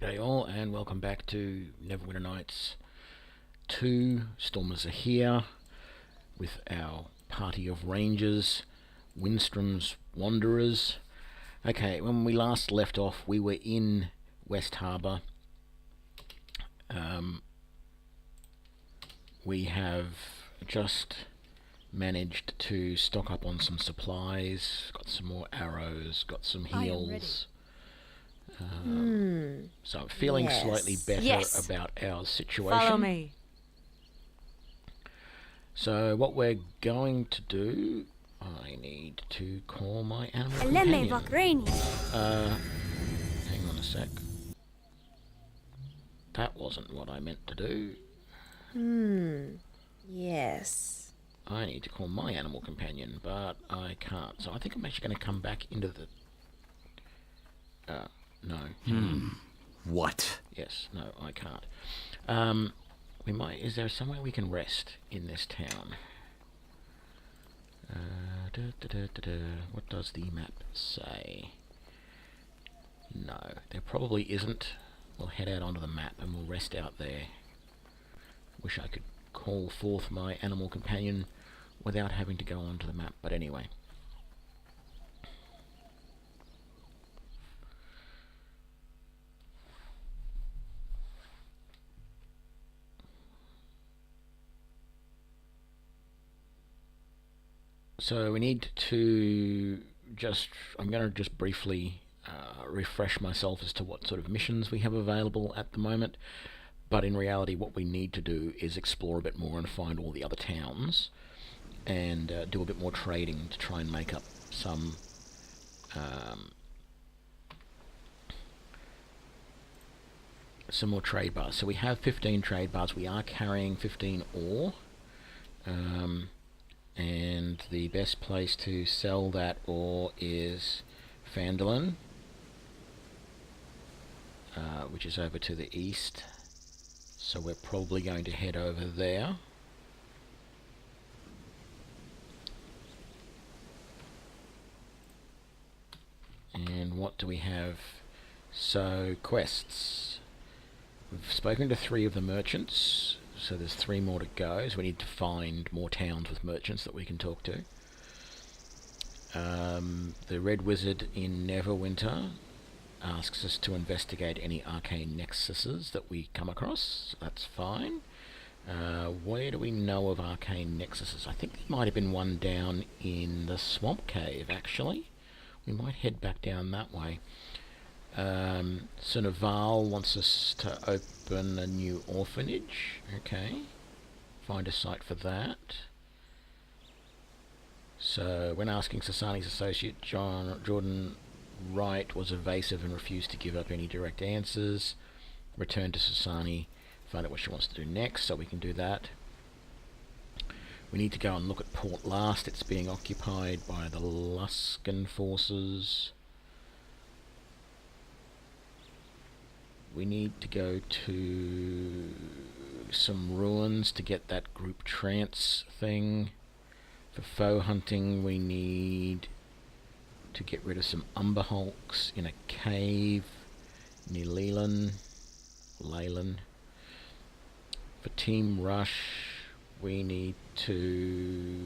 G'day all, and welcome back to Neverwinter Nights 2. Stormers are here with our party of rangers, Windstroms wanderers. Okay, when we last left off, we were in West Harbour. We have just managed to stock up on some supplies, got some more arrows, got some heals. So I'm feeling slightly better about our situation. Follow me. So what we're going to do, I need to call my animal companion. Hang on a sec. That wasn't what I meant to do. Yes. I need to call my animal companion, but I can't. So I think I'm actually going to come back into the... no. What? Yes, no, I can't. We might... Is there somewhere we can rest in this town? What does the map say? No, there probably isn't. We'll head out onto the map and we'll rest out there. Wish I could call forth my animal companion without having to go onto the map, but anyway. So we need to I'm going to just briefly refresh myself as to what sort of missions we have available at the moment. But in reality, what we need to do is explore a bit more and find all the other towns and do a bit more trading to try and make up some more trade bars. So we have 15 trade bars. We are carrying 15 ore. And the best place to sell that ore is Phandalin, which is over to the east. So we're probably going to head over there. And what do we have? So, quests. We've spoken to 3 of the merchants. So there's 3 more to go, so we need to find more towns with merchants that we can talk to. The Red Wizard in Neverwinter asks us to investigate any arcane nexuses that we come across. So that's fine. Where do we know of arcane nexuses? I think there might have been one down in the Swamp Cave, actually. We might head back down that way. So Naval wants us to open a new orphanage. Okay. Find a site for that. So when asking Sasani's associate, Jordan Wright was evasive and refused to give up any direct answers. Return to Sasani, find out what she wants to do next, so we can do that. We need to go and look at Port Last. It's being occupied by the Luskan forces. We need to go to some ruins to get that group trance thing. For foe hunting, we need to get rid of some umber hulks in a cave near Leyland. For Team Rush, we need to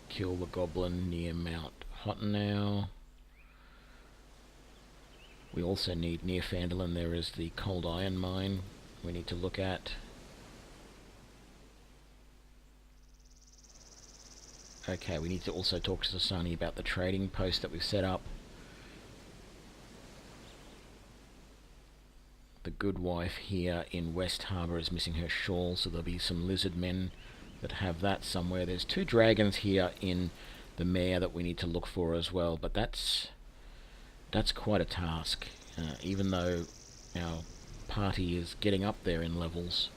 kill the goblin near Mount Hottenau. We also need, near Phandalin, there is the Cold Iron Mine we need to look at. Okay, we need to also talk to Sasani about the trading post that we've set up. The good wife here in West Harbour is missing her shawl, so there'll be some lizard men that have that somewhere. There's 2 dragons here in the mare that we need to look for as well, but that's quite a task. Even though our party is getting up there in levels,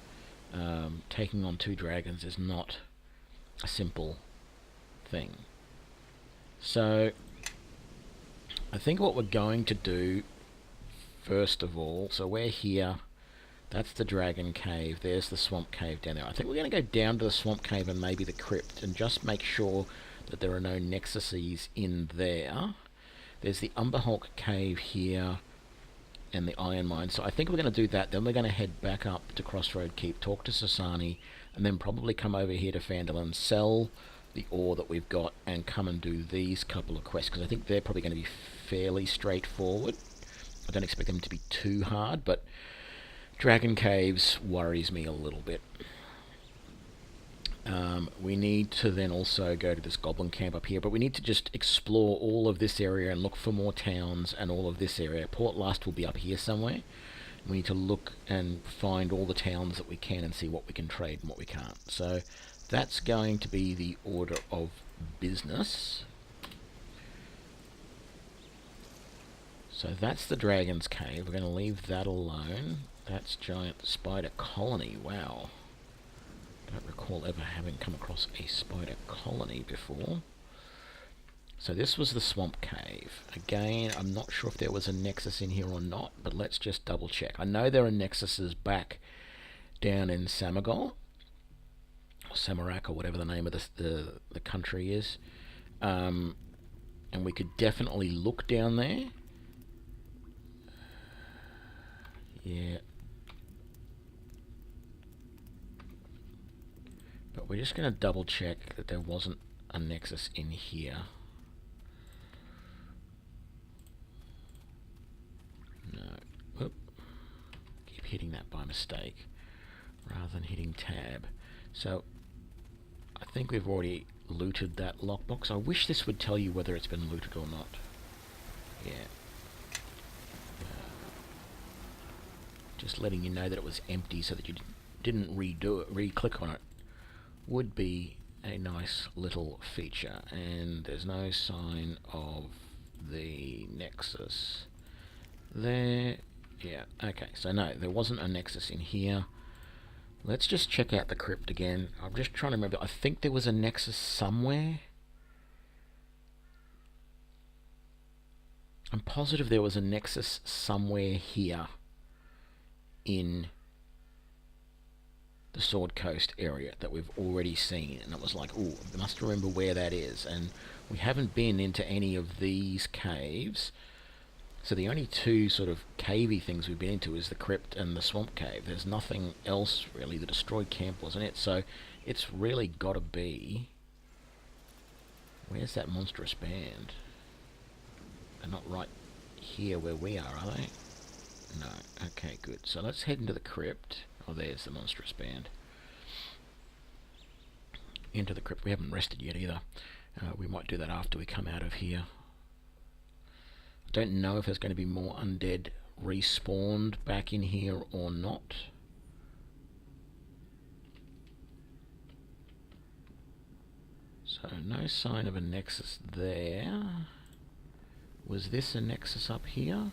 taking on 2 dragons is not a simple thing. So I think what we're going to do first of all, so we're here, that's the dragon cave, there's the swamp cave down there. I think we're going to go down to the swamp cave and maybe the crypt and just make sure that there are no nexuses in there. There's the Umber Hulk cave here, and the iron mine. So I think we're going to do that. Then we're going to head back up to Crossroad Keep, talk to Sasani, and then probably come over here to Phandalin, sell the ore that we've got, and come and do these couple of quests, because I think they're probably going to be fairly straightforward. I don't expect them to be too hard, but Dragon Caves worries me a little bit. We need to then also go to this goblin camp up here, but we need to just explore all of this area and look for more towns and all of this area. Port Lust will be up here somewhere. We need to look and find all the towns that we can and see what we can trade and what we can't. So that's going to be the order of business. So that's the Dragon's Cave. We're going to leave that alone. That's Giant Spider Colony. Wow. Don't recall ever having come across a spider colony before. So this was the Swamp Cave. Again, I'm not sure if there was a nexus in here or not, but let's just double check. I know there are nexuses back down in Samagol, or Samarak, or whatever the name of the country is. And we could definitely look down there. Yeah. But we're just going to double check that there wasn't a nexus in here. No. Whoop. Keep hitting that by mistake rather than hitting tab. So I think we've already looted that lockbox. I wish this would tell you whether it's been looted or not. Yeah. Just letting you know that it was empty so that you didn't redo it, re-click on it. Would be a nice little feature. And there's no sign of the nexus there. Yeah, okay, so no, there wasn't a nexus in here. Let's just check out the crypt again. I'm just trying to remember. I think there was a nexus somewhere. I'm positive there was a nexus somewhere here in the Sword Coast area that we've already seen, and it was like, oh, I must remember where that is. And we haven't been into any of these caves, so the only two sort of cavey things we've been into is the crypt and the swamp cave. There's nothing else really. The destroyed camp wasn't it, so it's really got to be, where's that monstrous band? They're not right here where we are they? No. Okay, good. So let's head into the crypt. Oh, there's the monstrous band. Into the crypt. We haven't rested yet either. We might do that after we come out of here. I don't know if there's going to be more undead respawned back in here or not. So no sign of a nexus there. Was this a nexus up here?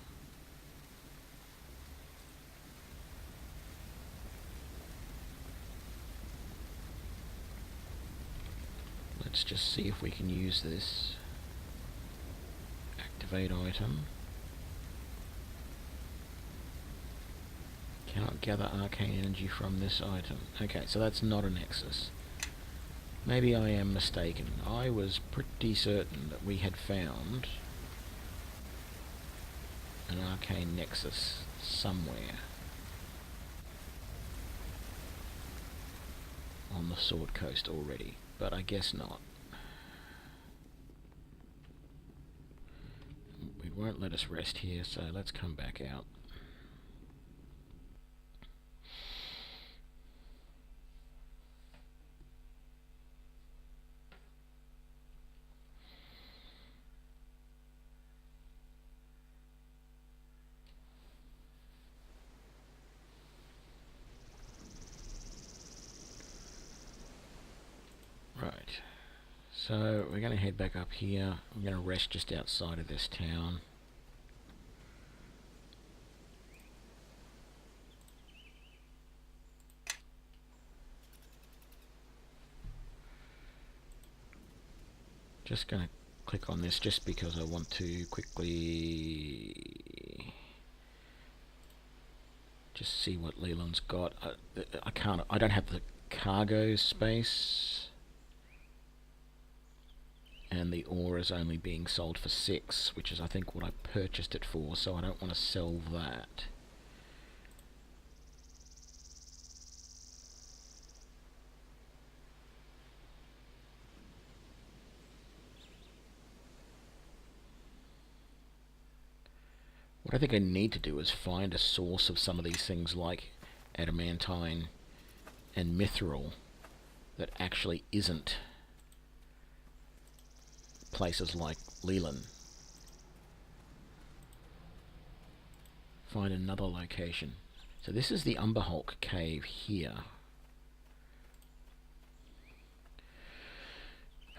Let's just see if we can use this. Activate item. Cannot gather arcane energy from this item. Okay, so that's not a nexus. Maybe I am mistaken. I was pretty certain that we had found an arcane nexus somewhere on the Sword Coast already, but I guess not. It won't let us rest here, so let's come back out. Right, so we're going to head back up here. I'm going to rest just outside of this town. Just going to click on this just because I want to quickly just see what Leland's got. I don't have the cargo space. and the ore is only being sold for 6, which is I think what I purchased it for, so I don't want to sell that. What I think I need to do is find a source of some of these things like adamantine and mithril that actually isn't places like Leland. Find another location. So this is the Umberhulk cave here.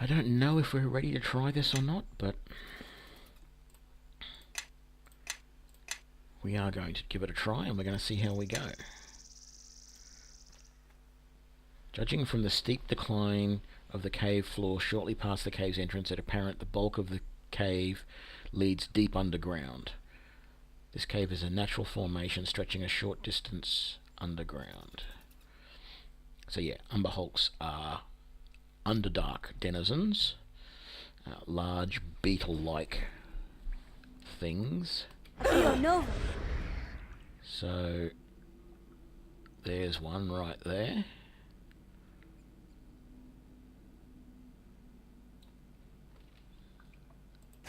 I don't know if we're ready to try this or not, but we are going to give it a try and we're going to see how we go. Judging from the steep decline of the cave floor shortly past the cave's entrance, it's apparent the bulk of the cave leads deep underground. This cave is a natural formation stretching a short distance underground. So yeah, Umberhulks are underdark denizens, large beetle-like things. So there's one right there.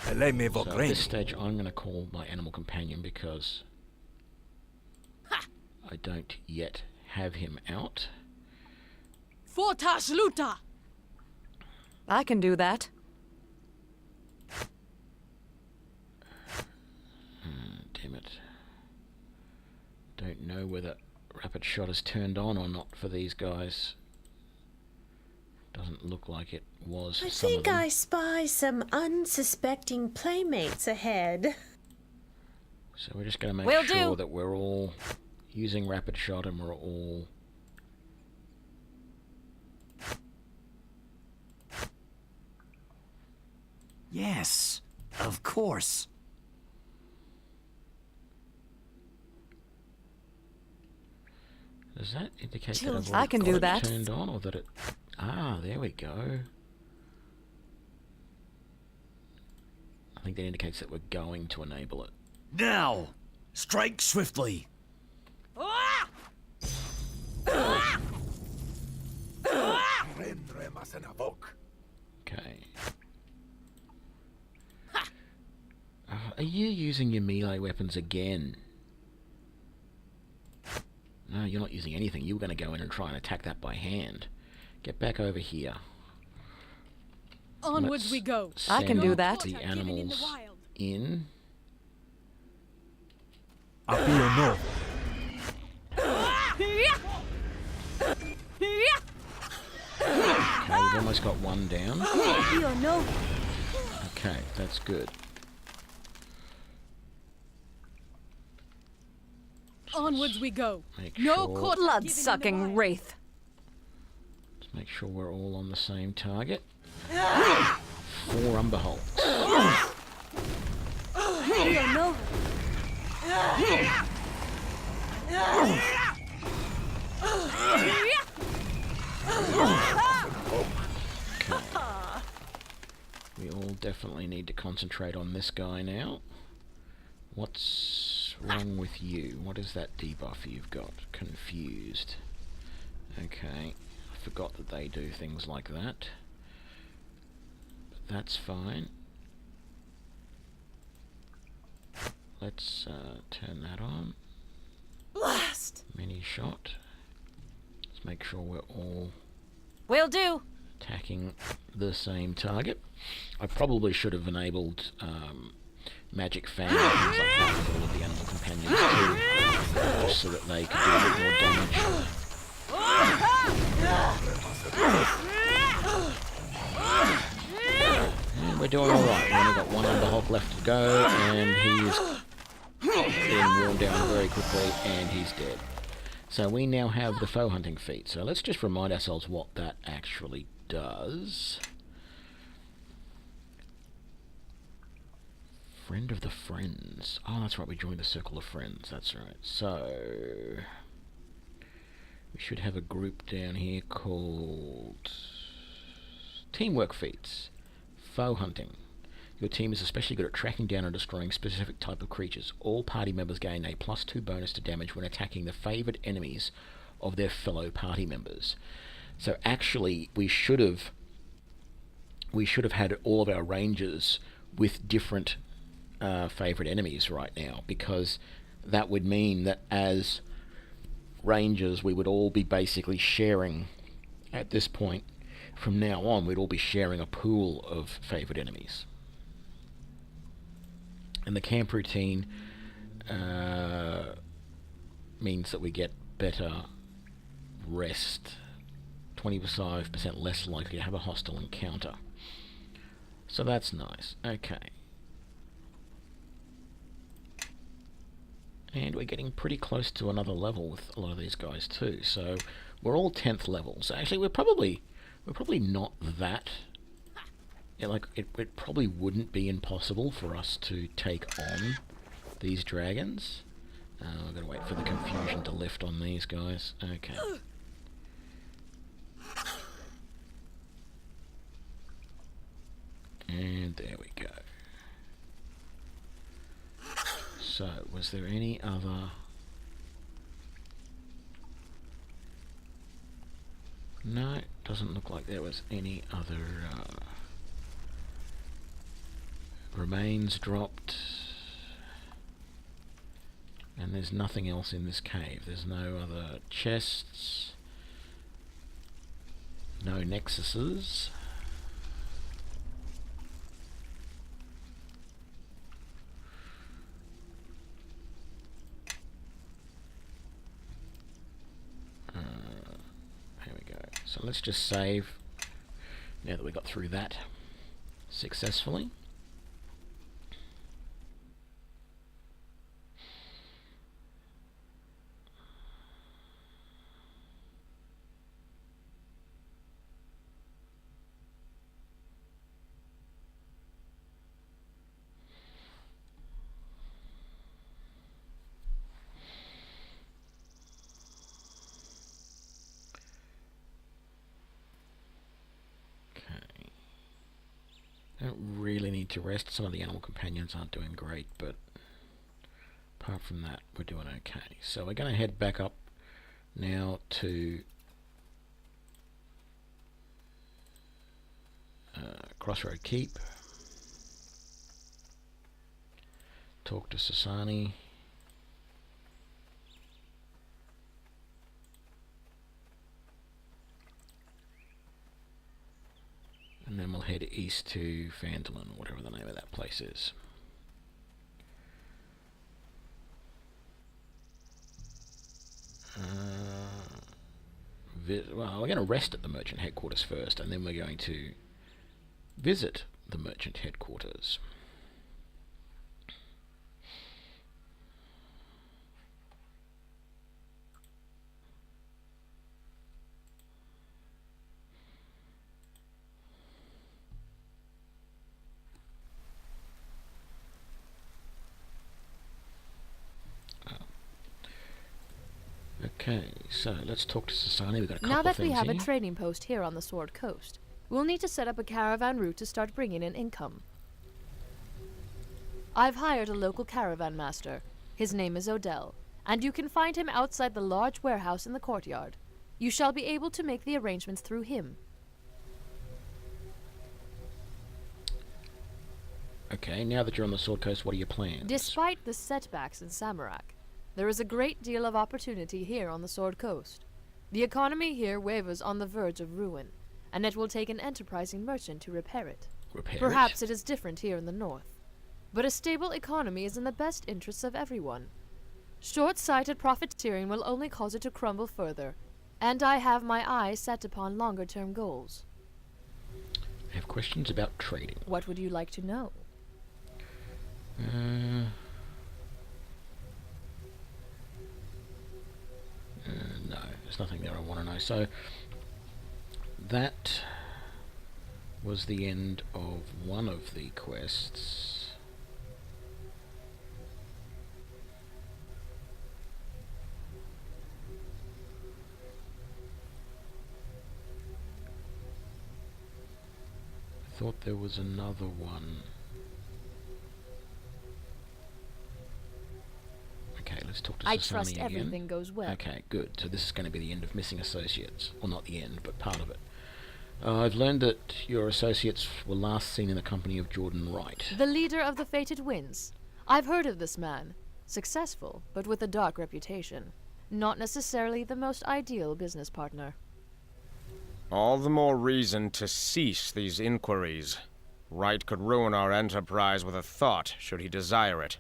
So at this stage I'm going to call my animal companion because I don't yet have him out. Fortash Luta! I can do that. Damn it. Don't know whether rapid shot is turned on or not for these guys. Doesn't look like it was for I some of think them. I spy some unsuspecting playmates ahead. So we're just going to make Will sure do. that we're all using rapid shot and we're all Yes, of course. Does that indicate that I've I already can got do it that. turned on, or that it... Ah, there we go. I think that indicates that we're going to enable it. Now, strike swiftly. Okay. Are you using your melee weapons again? No, you're not using anything. You were going to go in and try and attack that by hand. Get back over here. Onwards Let's we go. I can send do that. the animals in. Apio no. Okay, we've almost got one down. Okay, that's good. Onwards we go. Make No sure, quarter Blood-sucking given in the wild. wraith. let's make sure we're all on the same target. 4 Umberhulks. We all definitely need to concentrate on this guy now. What's wrong with you? What is that debuff you've got? Confused. Okay, I forgot that they do things like that. But that's fine. Let's turn that on. Blast! Mini shot. Let's make sure we're all Will do. attacking the same target. I probably should have enabled magic fan and things like that with all of the animal companions too, just so that they could do a bit more damage. And we're doing alright. We've only got one Underhulk left to go, and he's being worn down very quickly, and he's dead. So we now have the foe hunting feat. So let's just remind ourselves what that actually does. Friend of the friends. Oh, that's right, we joined the circle of friends. That's right. So we should have a group down here called Teamwork Feats. Foe hunting. Your team is especially good at tracking down and destroying specific type of creatures. All party members gain a +2 bonus to damage when attacking the favoured enemies of their fellow party members. So actually, we should have had all of our rangers with different favourite enemies right now, because that would mean that as rangers we would all be basically sharing, at this point from now on, we'd all be sharing a pool of favourite enemies. And the camp routine means that we get better rest, 25% less likely to have a hostile encounter. So that's nice. Okay. And we're getting pretty close to another level with a lot of these guys too. So we're all 10th levels. Actually, we're probably not that. Yeah, like it probably wouldn't be impossible for us to take on these dragons. We're gonna wait for the confusion to lift on these guys. Okay. And there we go. So, was there any other... No, doesn't look like there was any other remains dropped. And there's nothing else in this cave. There's no other chests. No nexuses. Here we go. So let's just save now that we got through that successfully. Don't really need to rest. Some of the animal companions aren't doing great, but apart from that, we're doing okay. So we're going to head back up now to Crossroad Keep. Talk to Sasani. And then we'll head east to Phandalin, whatever the name of that place is. Well, we're going to rest at the merchant headquarters first, and then we're going to visit the merchant headquarters. Okay, so let's talk to Sasani. We've got a couple Now of that things we have here. a trading post here on the Sword Coast, we'll need to set up a caravan route to start bringing in income. I've hired a local caravan master. His name is Odell, and you can find him outside the large warehouse in the courtyard. You shall be able to make the arrangements through him. Okay, now that you're on the Sword Coast, what are your plans? Despite the setbacks in Samarak, there is a great deal of opportunity here on the Sword Coast. The economy here wavers on the verge of ruin, and it will take an enterprising merchant to repair it. Perhaps it is different here in the north, but a stable economy is in the best interests of everyone. Short-sighted profiteering will only cause it to crumble further, and I have my eyes set upon longer-term goals. I have questions about trading. What would you like to know? No, there's nothing there I want to know. So, that was the end of one of the quests. I Thought there was another one. Okay, let's talk to I Sasani trust again. everything goes well. Okay, good. So this is going to be the end of Missing Associates. Well, not the end, but part of it. I've learned that your associates were last seen in the company of Jordan Wright. The leader of the Fated Winds. I've heard of this man. Successful, but with a dark reputation. Not necessarily the most ideal business partner. All the more reason to cease these inquiries. Wright could ruin our enterprise with a thought, should he desire it.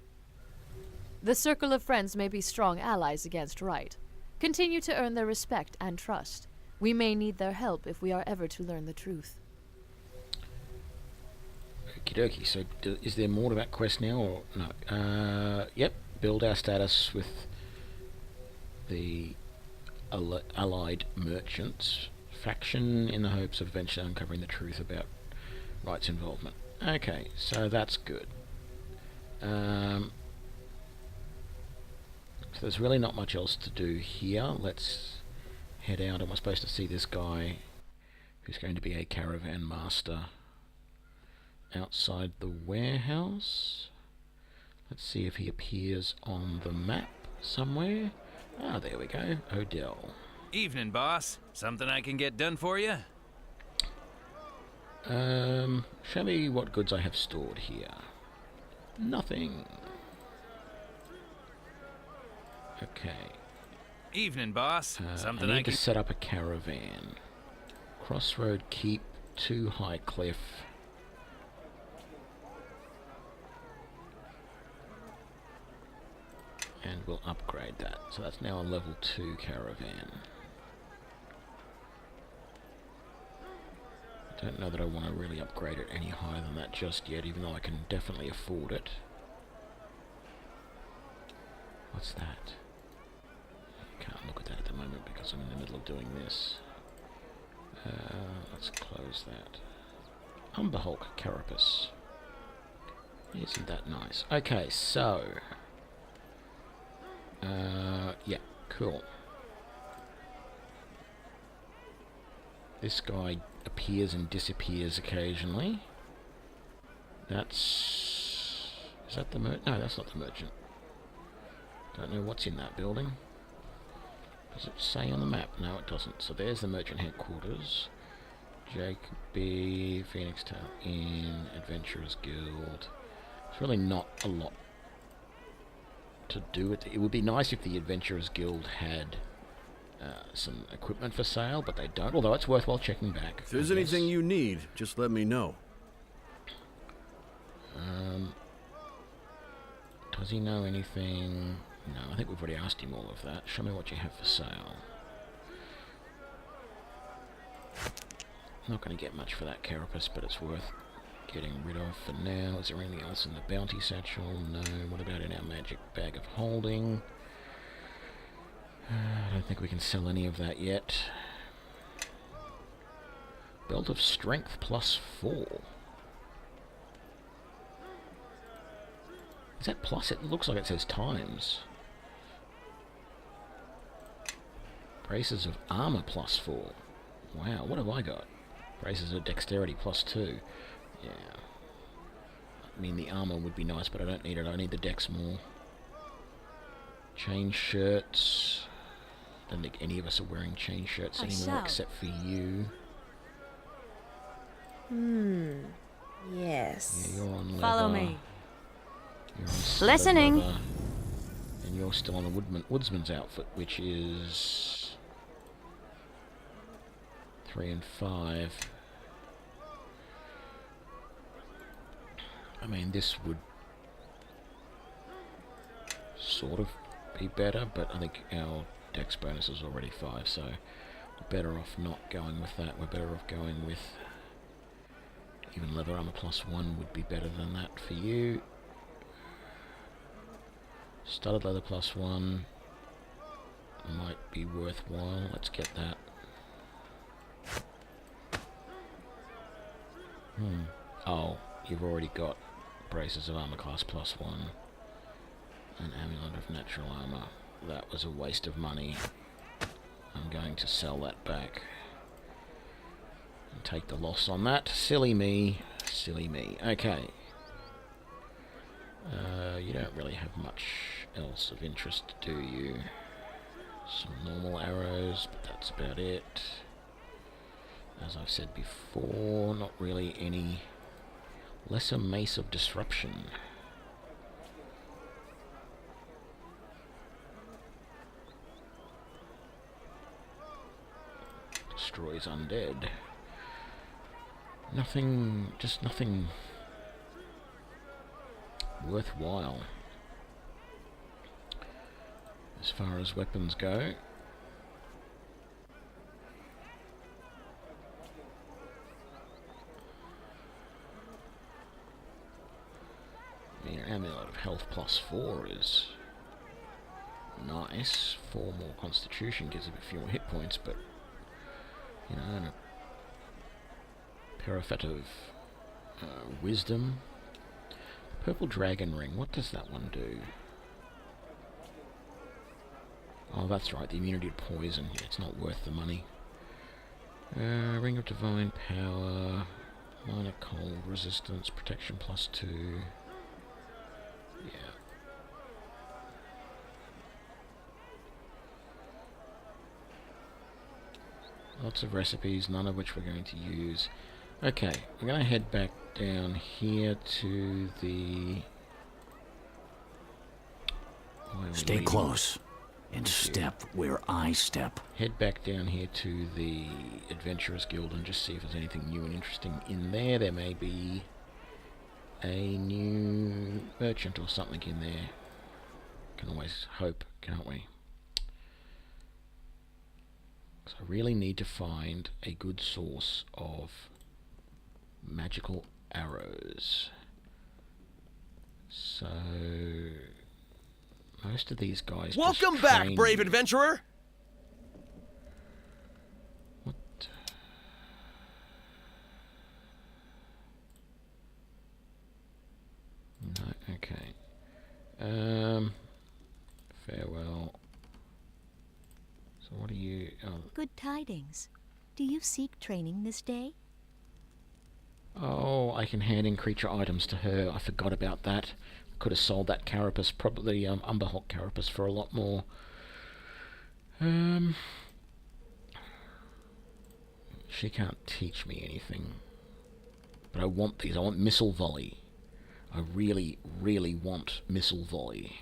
The circle of friends may be strong allies against Wright. Continue to earn their respect and trust. We may need their help if we are ever to learn the truth. Okie dokie, so is there more to that quest now, or no? Yep, build our status with the allied merchants faction in the hopes of eventually uncovering the truth about Wright's involvement. Okay, so that's good. So there's really not much else to do here. Let's head out, and we're supposed to see this guy who's going to be a caravan master outside the warehouse. Let's see if he appears on the map somewhere. Ah, there we go. Odell. Evening, boss. Something I can get done for you? Show me what goods I have stored here. Nothing. Okay. Evening, boss. Something I I need to can... set up a caravan. Crossroad Keep, 2 High Cliff. And we'll upgrade that. So that's now a level 2 caravan. I don't know that I want to really upgrade it any higher than that just yet, even though I can definitely afford it. What's that? Can't look at that at the moment because I'm in the middle of doing this. Let's close that. Umberhulk Carapace. Isn't that nice? Okay, so... yeah, cool. This guy appears and disappears occasionally. That's... Is that the merchant? No, that's not the merchant. Don't know what's in that building. Does it say on the map? No, it doesn't. So there's the merchant headquarters. Jacoby, Phoenix Town Inn, Adventurers Guild. It's really not a lot to do with it. It would be nice if the Adventurers Guild had some equipment for sale, but they don't, although it's worthwhile checking back. If there's anything you need, just let me know. Does he know anything? No, I think we've already asked him all of that. Show me what you have for sale. Not going to get much for that carapace, but it's worth getting rid of for now. Is there anything else in the bounty satchel? No. What about in our magic bag of holding? I don't think we can sell any of that yet. Belt of Strength +4. Is that plus? It looks like it says times. Braces of Armor +4. Wow, what have I got? Braces of Dexterity +2. Yeah. I mean, the armor would be nice, but I don't need it. I need the dex more. Chain shirts. I don't think any of us are wearing chain shirts anymore, except for you. Yes. Yeah, you're on leather. Follow me. You're on studded Listening. leather. And you're still on a woodsman's outfit, which is 3 and 5. I mean, this would sort of be better, but I think our dex bonus is already 5, so we're better off not going with that. We're better off going with even leather armor +1 would be better than that for you. Studded leather +1 might be worthwhile. Let's get that. Oh, you've already got braces of armor class +1. An amulet of natural armor. That was a waste of money. I'm going to sell that back. Take the loss on that. Silly me. Silly me. Okay. You don't really have much else of interest, do you? Some normal arrows, but that's about it. As I've said before, not really any lesser mace of disruption. Destroys undead. Nothing, just nothing worthwhile as far as weapons go. I mean, Amulet of Health +4 is nice. 4 more Constitution gives it a few more hit points, but you know, and a Parafet of Wisdom. Purple Dragon Ring, what does that one do? Oh, that's right, the immunity to poison. Yeah, it's not worth the money. Ring of Divine Power, minor cold resistance, protection +2. Yeah. Lots of recipes, none of which we're going to use. Okay, we're going to head back down here to the... Stay close and step where I step. Head back down here to the Adventurers Guild and just see if there's anything new and interesting in there. There may be a new merchant or something in there. Can always hope, can't we? So I really need to find a good source of magical arrows. So most of these guys. Welcome back, brave adventurer. What? No. Okay. Farewell. So what are you? Oh. Good tidings. Do you seek training this day? Oh, I can hand in creature items to her. I forgot about that. Could have sold that carapace, probably Umberhawk carapace, for a lot more. She can't teach me anything. But I want these. I want missile volley. I really, really want missile volley.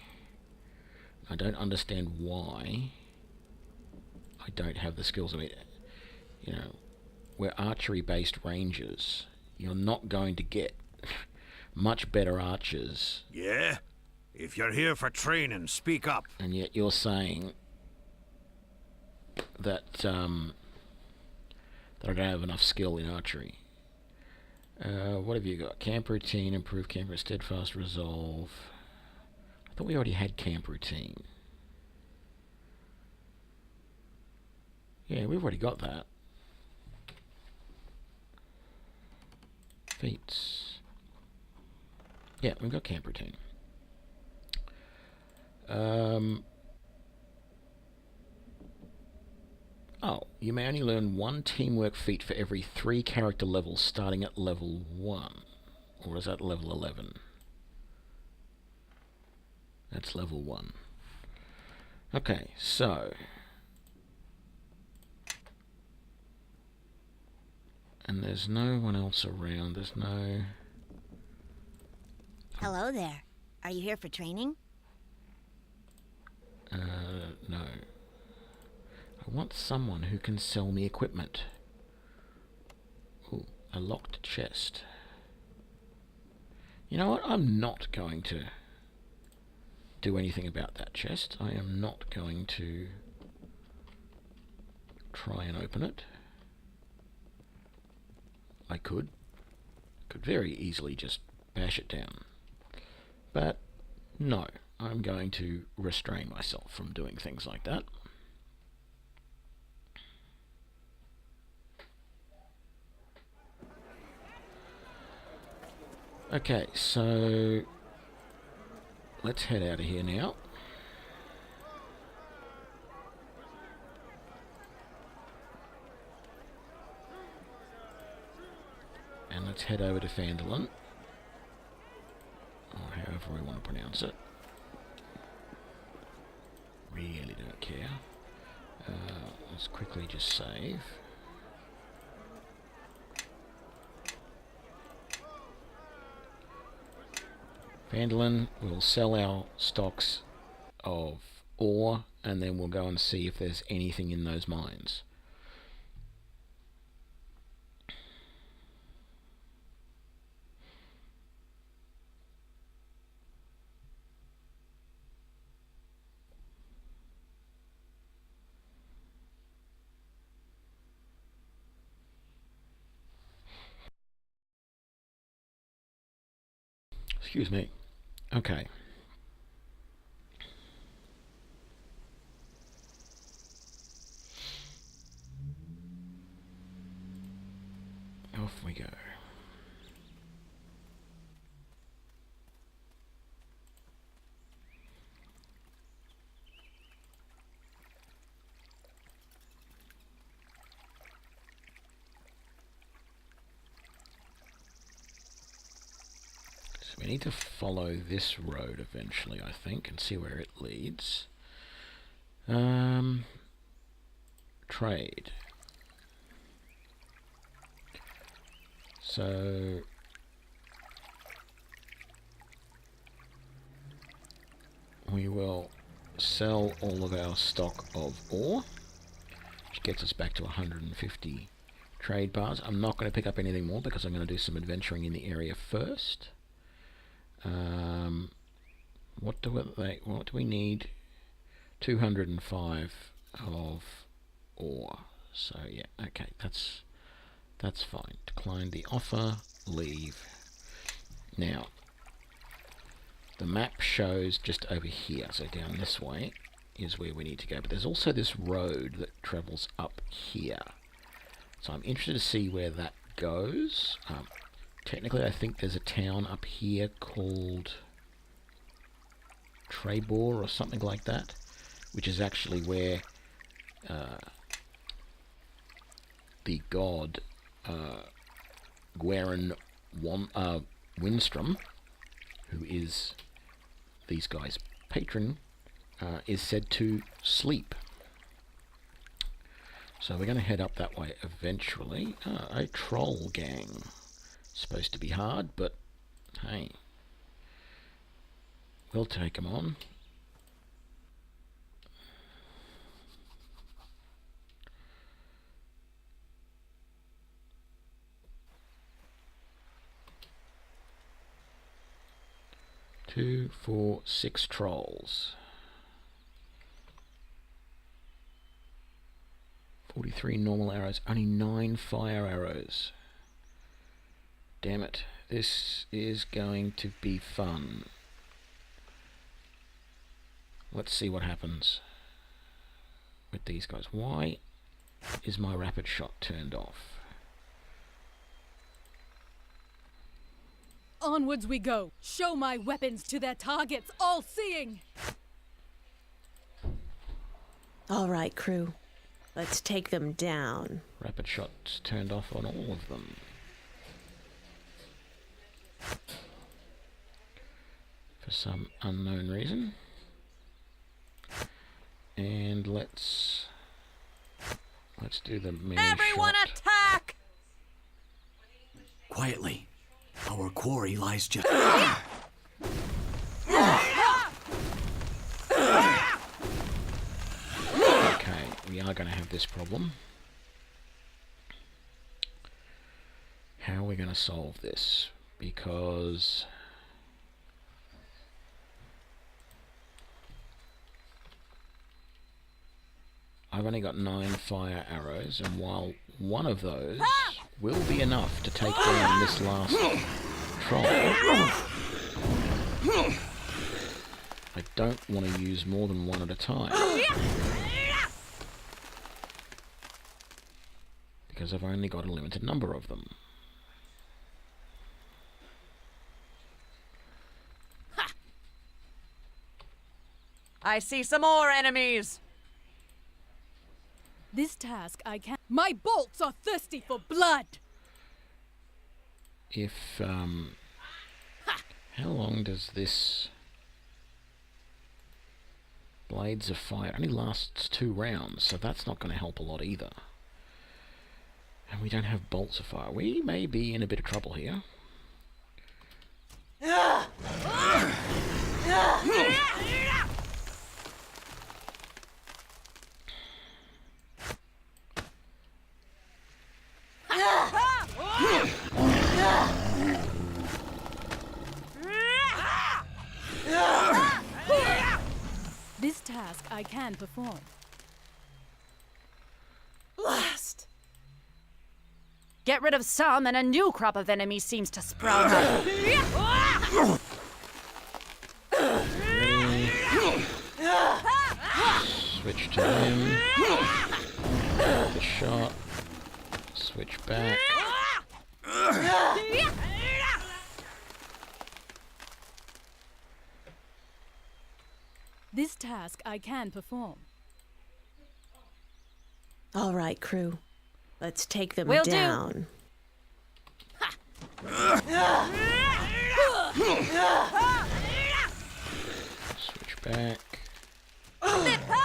I don't understand why I don't have the skills. I mean, you know, we're archery-based rangers. You're not going to get much better archers. Yeah? If you're here for training, speak up. And yet you're saying that that I don't have enough skill in archery. What have you got? Camp routine, improve camp, steadfast resolve. I thought we already had camp routine. Yeah, we've already got that. Feats. Yeah, we've got camp routine. Oh, you may only learn 1 teamwork feat for every 3 character levels starting at level 1. Or is that level 11? That's level 1. Okay, so... And there's no one else around. There's no... Hello there. Are you here for training? No. I want someone who can sell me equipment. Ooh, a locked chest. You know what? I'm not going to do anything about that chest. I am not going to try and open it. I could very easily just bash it down. But no, I'm going to restrain myself from doing things like that. Okay, so let's head out of here now. let's head over to Fandolin. Or however we want to pronounce it. Really don't care. Let's quickly just save. Fandolin, we'll sell our stocks of ore, and then we'll go and see if there's anything in those mines. Excuse me. Okay. Off we go. So we need to follow this road eventually, I think, and see where it leads. Trade. So we will sell all of our stock of ore, which gets us back to 150 trade bars. I'm not going to pick up anything more because I'm going to do some adventuring in the area first. What do we need? 205 of ore. So yeah, okay, that's fine. Decline the offer, leave. Now, the map shows just over here, so down this way is where we need to go. But there's also this road that travels up here. So I'm interested to see where that goes. Technically, I think there's a town up here called Trebor or something like that, which is actually where the god Gweren Windstrom, who is these guys' patron, is said to sleep. So we're going to head up that way eventually. A troll gang. Supposed to be hard, but hey, we'll take them on. Two, 4, 6 trolls. 43 normal arrows, only 9 fire arrows. Damn it, this is going to be fun. Let's see what happens with these guys. Why is my rapid shot turned off? Onwards we go. Show my weapons to their targets, all-seeing. All right, crew. Let's take them down. Rapid shots turned off on all of them. For some unknown reason. And let's do the main Everyone shot. attack! Quietly. Our quarry lies just... Okay, we are going to have this problem. How are we going to solve this? Because I've only got 9 fire arrows, and while one of those will be enough to take down this last troll, I don't want to use more than one at a time, because I've only got a limited number of them. I see some more enemies! This task I can. My bolts are thirsty for blood. if how long does this Blades of Fire? It only lasts 2 rounds, so that's not going to help a lot either. And we don't have Bolts of Fire. We may be in a bit of trouble here. This task I can perform. Blast! Get rid of some, and a new crop of enemies seems to sprout up. Switch to him. The shot. Switch back. This task I can perform. All right, crew. Let's take them Will down. Switch back. Back.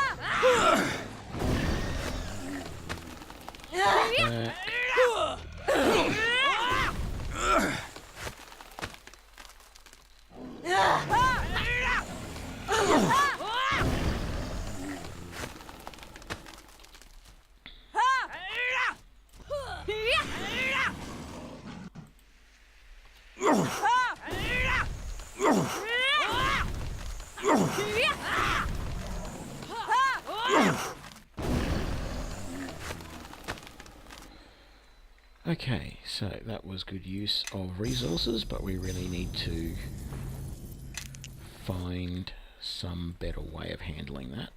Okay, so that was good use of resources, but we really need to find some better way of handling that.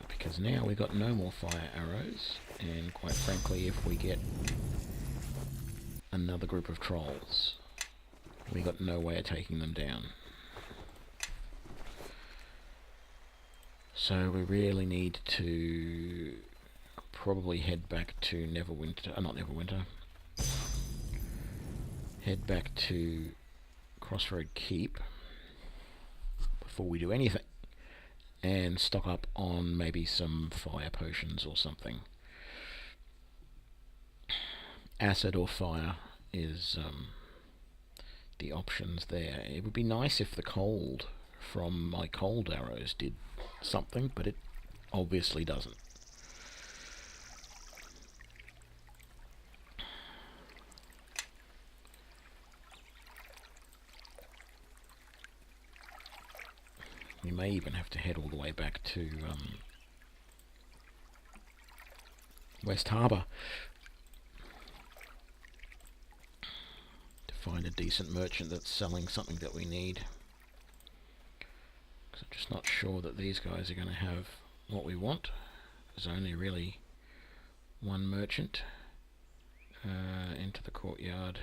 Because now we've got no more fire arrows, and quite frankly, if we get another group of trolls, we got no way of taking them down. So we really need to probably head back to Neverwinter, not Neverwinter, head back to Crossroad Keep before we do anything, and stock up on maybe some fire potions or something. Acid or fire is the options there. It would be nice if the cold from my cold arrows did something, but it obviously doesn't. We may even have to head all the way back to West Harbour to find a decent merchant that's selling something that we need. Because I'm just not sure that these guys are going to have what we want. There's only really one merchant. Into the courtyard.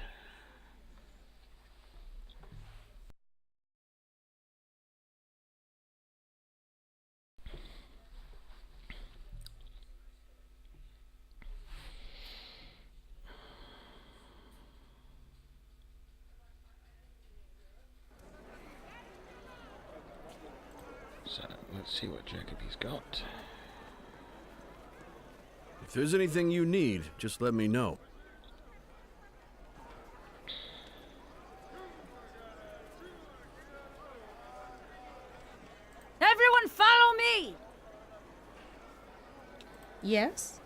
So, let's see what Jacoby's got. If there's anything you need, just let me know. Everyone follow me! Yes?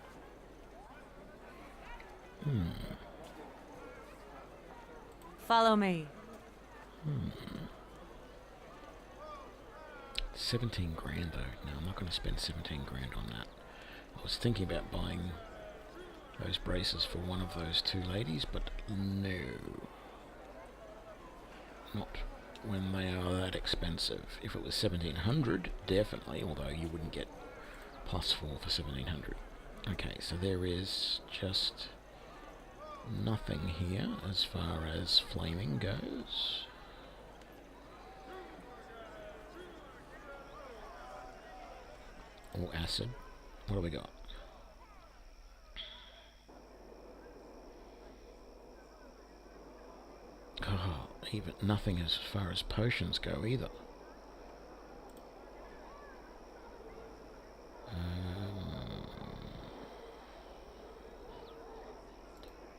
Follow me. 17 grand though. No, I'm not going to spend 17 grand on that. I was thinking about buying those braces for one of those two ladies, but no. Not when they are that expensive. If it was 1700, definitely, although you wouldn't get +4 for 1700. Okay, so there is just nothing here as far as flaming goes. Or acid. What do we got? even nothing as far as potions go either.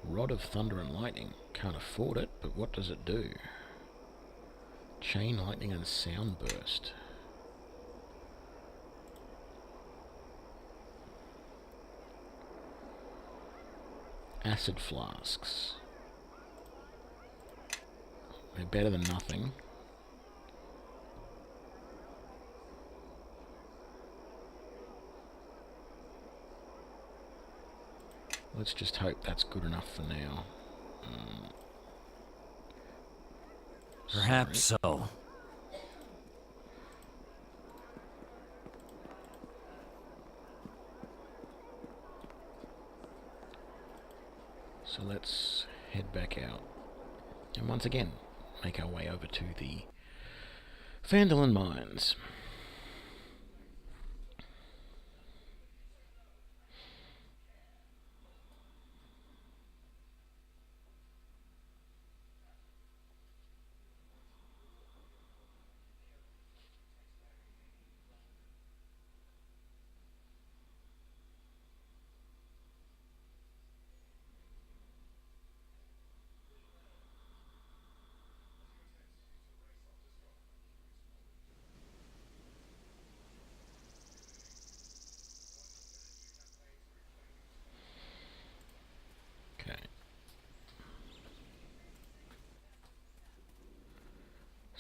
Rod of Thunder and Lightning. Can't afford it, but what does it do? Chain Lightning and Sound Burst. Acid Flasks. They're better than nothing. Let's just hope that's good enough for now. Perhaps so. So let's head back out. And once again, make our way over to the Phandalin Mines.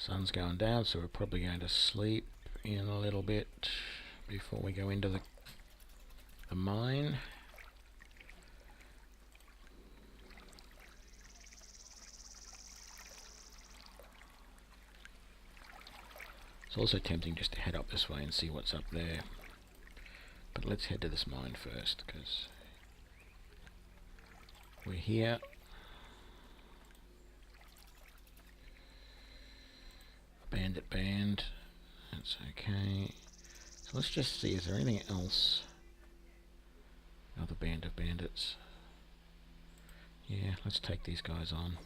Sun's going down, so we're probably going to sleep in a little bit before we go into the mine. It's also tempting just to head up this way and see what's up there. But let's head to this mine first, because we're here. Bandit band. That's okay. So let's just see, is there anything else? Another band of bandits. Yeah, let's take these guys on.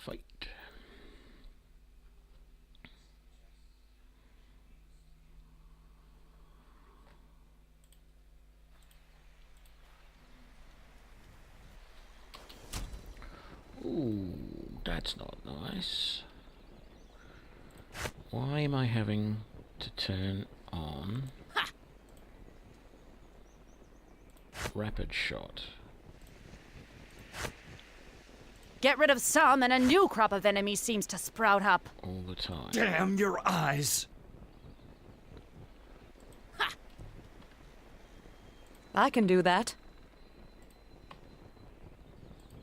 Fight. Ooh, that's not nice. Why am I having to turn on rapid shot? Get rid of some, and a new crop of enemies seems to sprout up. All the time. Damn your eyes! I can do that.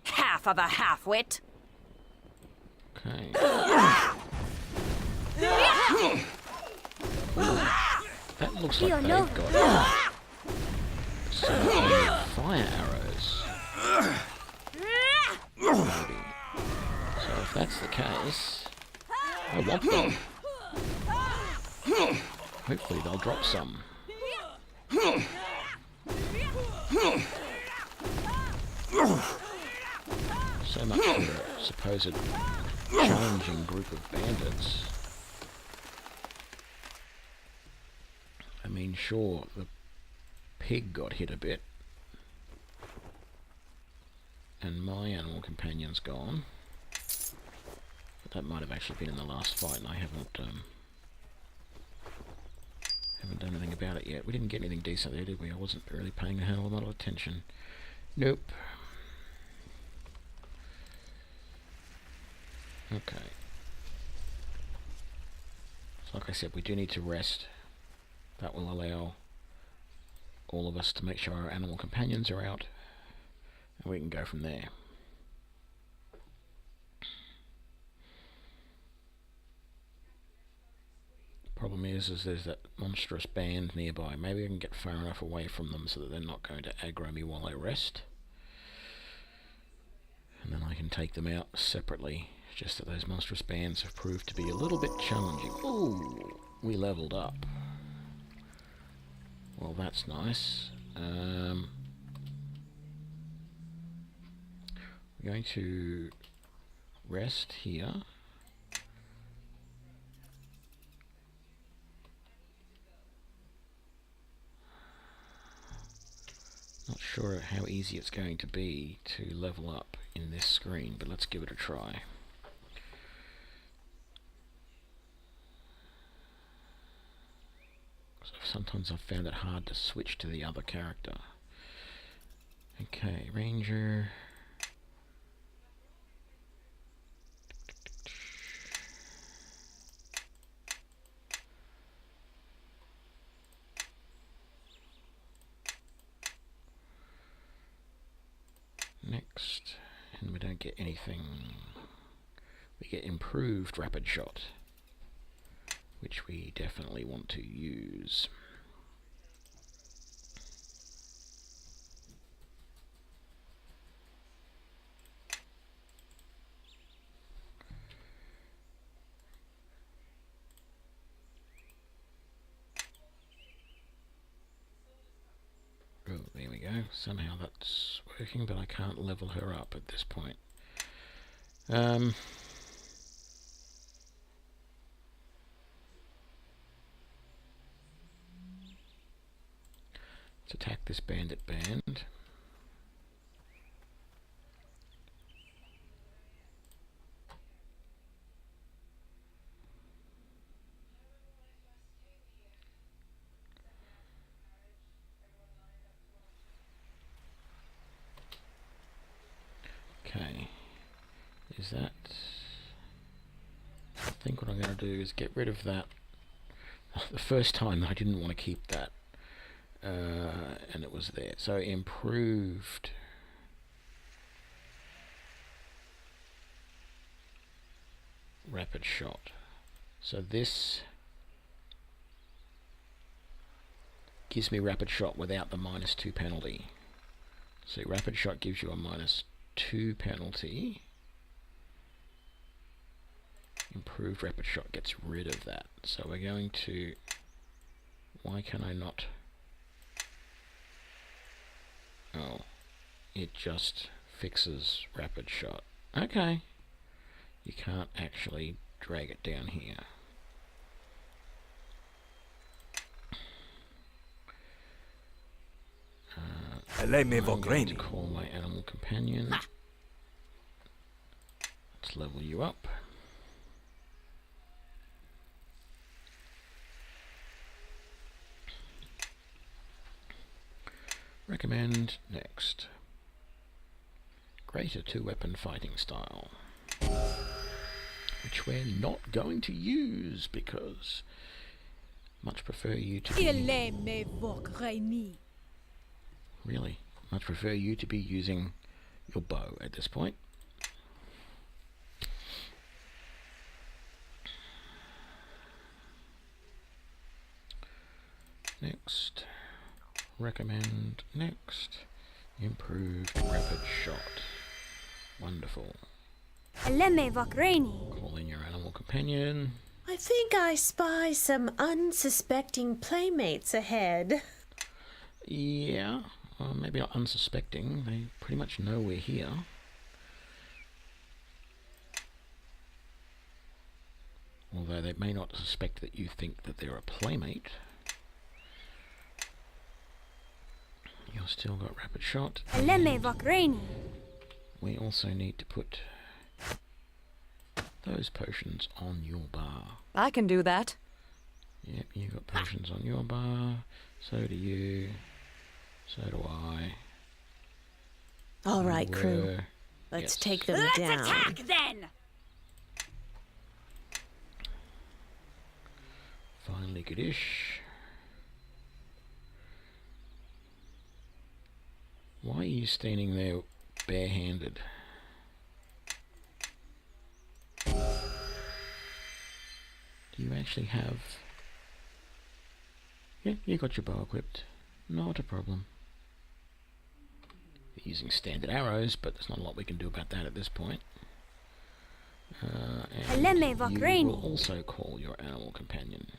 Half of a half-wit. Okay. That looks like they've got some fire arrows. Maybe. So if that's the case, I want them. Hopefully they'll drop some. So much for a supposed challenging group of bandits. I mean, sure, the pig got hit a bit. And my animal companion's gone. But that might have actually been in the last fight, and I haven't done anything about it yet. We didn't get anything decent there, did we? I wasn't really paying a hell of a lot of attention. Nope. Okay. So like I said, we do need to rest. That will allow all of us to make sure our animal companions are out, and we can go from there. Problem is there's that monstrous band nearby. Maybe I can get far enough away from them so that they're not going to aggro me while I rest. And then I can take them out separately. Just that those monstrous bands have proved to be a little bit challenging. Ooh, we leveled up. Well, that's nice. We're going to rest here. Not sure how easy it's going to be to level up in this screen, but let's give it a try. So sometimes I've found it hard to switch to the other character. Okay, Ranger. Next, and we don't get anything. We get improved rapid shot, which we definitely want to use. Oh, there we go. Somehow that's working, but I can't level her up at this point. Let's attack this bandit band. Okay, is that... I think what I'm going to do is get rid of that. The first time I didn't want to keep that, and it was there. So improved rapid shot. So this gives me rapid shot without the -2 penalty. So rapid shot gives you a -2 penalty. Improved rapid shot gets rid of that. So we're going to... Why can I not... Oh, it just fixes rapid shot. Okay. You can't actually drag it down here. I'm going to call my animal companion. Let's level you up. Recommend next. Greater 2-weapon fighting style, which we're not going to use because much prefer you to be... Really, much prefer you to be using your bow at this point. Next. Recommend next. Improved rapid shot. Wonderful. Call in your animal companion. I think I spy some unsuspecting playmates ahead. Yeah, well, maybe not unsuspecting. They pretty much know we're here. Although they may not suspect that you think that they're a playmate. You've still got rapid shot. We also need to put those potions on your bar. I can do that. Yep, you got potions on your bar. So do you. So do I. All right, crew. Let's take them down. Let's attack then! Finally, goodish. Why are you standing there barehanded? Do you actually have... Yeah, you got your bow equipped. Not a problem. You're using standard arrows, but there's not a lot we can do about that at this point. And you will also call your animal companion.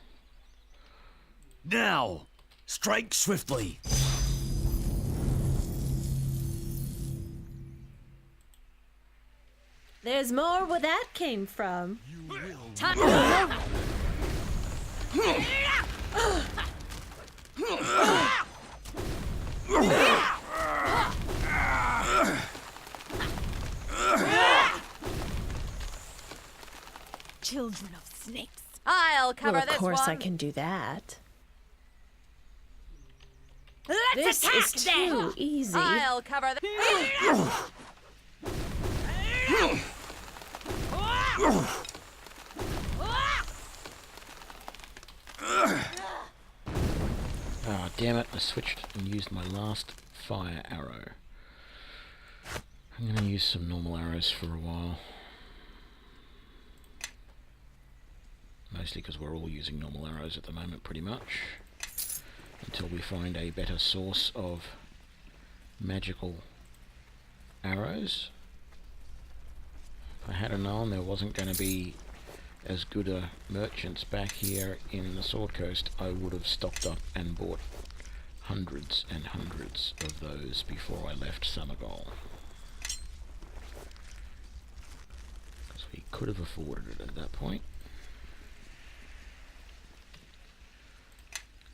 Now! Strike swiftly. There's more where that came from. Children of snakes. I'll cover Well, of this course one. I can do that. Let's This attack is them. too easy. I'll cover the. Ah, damn it, I switched and used my last fire arrow. I'm going to use some normal arrows for a while. Mostly because we're all using normal arrows at the moment, pretty much. Until we find a better source of magical arrows. If I had known there wasn't going to be as good a merchants back here in the Sword Coast, I would have stocked up and bought hundreds and hundreds of those before I left Summergall. Because we could have afforded it at that point.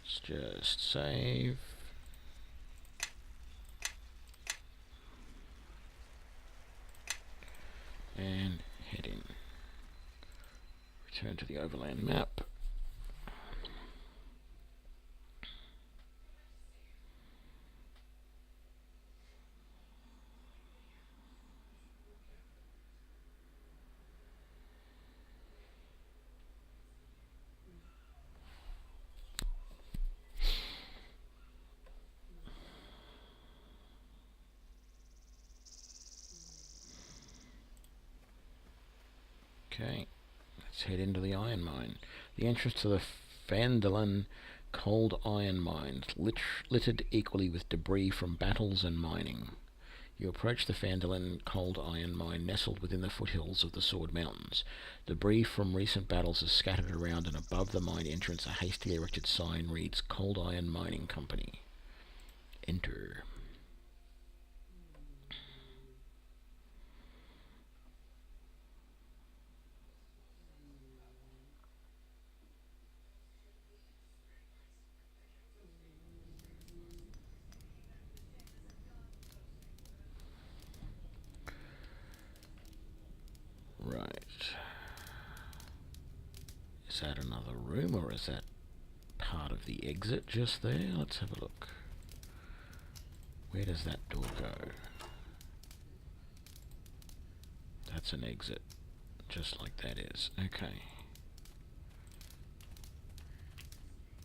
Let's just save. And head in. Return to the overland map. Okay, let's head into the iron mine. The entrance to the Phandalin cold iron mines, littered equally with debris from battles and mining. You approach the Phandalin cold iron mine nestled within the foothills of the Sword Mountains. Debris from recent battles is scattered around, and above the mine entrance a hastily erected sign reads Cold Iron Mining Company. Enter. Right. Is that another room, or is that part of the exit just there? Let's have a look. Where does that door go? That's an exit, just like that is. Okay.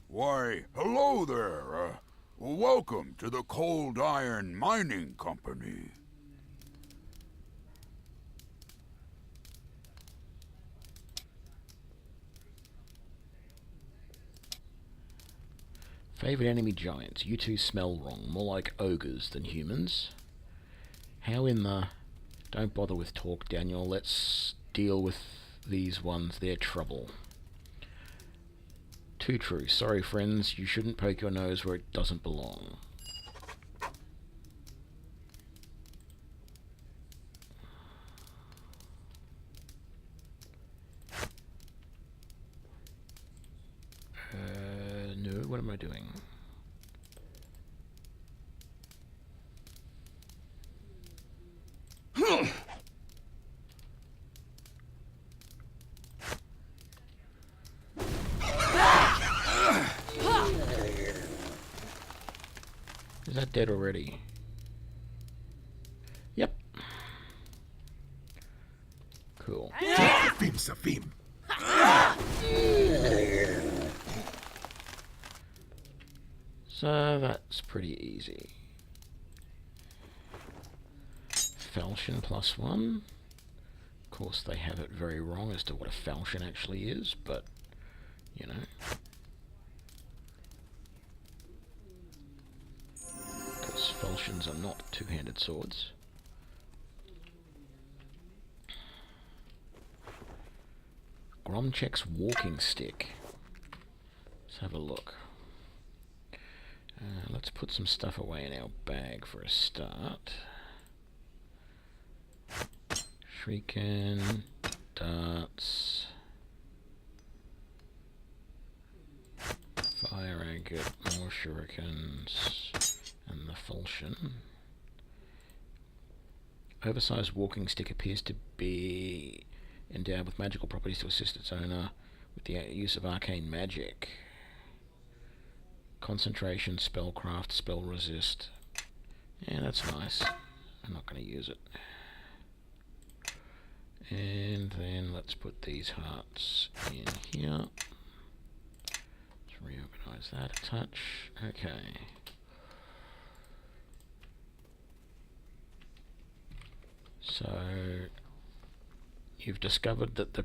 Why, hello there. Welcome to the Cold Iron Mining Company. Favorite enemy giants. You two smell wrong. More like ogres than humans. How in the... Don't bother with talk, Daniel. Let's deal with these ones. They're trouble. Too true. Sorry, friends. You shouldn't poke your nose where it doesn't belong. No, what am I doing? Is that dead already? Yep. Cool. So that's pretty easy. Falchion +1. Of course they have it very wrong as to what a falchion actually is, but you know. Because falchions are not two-handed swords. Gromchek's walking stick. Let's have a look. Let's put some stuff away in our bag for a start. Shuriken, darts, fire agate, more shurikens, and the falchion. Oversized walking stick appears to be endowed with magical properties to assist its owner with the use of arcane magic. Concentration, spellcraft, spell resist. Yeah, that's nice. I'm not going to use it. And then let's put these hearts in here. Let's reorganize that a touch. Okay. So, you've discovered that the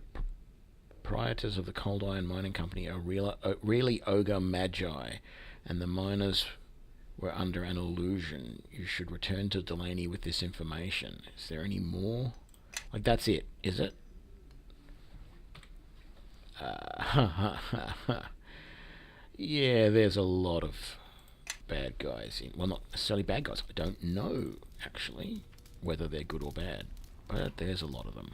proprietors of the Cold Iron Mining Company are really ogre magi, and the miners were under an illusion. You should return to Delaney with this information. Is there any more? Like, that's it, is it? Yeah, there's a lot of bad guys in... Well, not necessarily bad guys. I don't know, actually, whether they're good or bad. But there's a lot of them.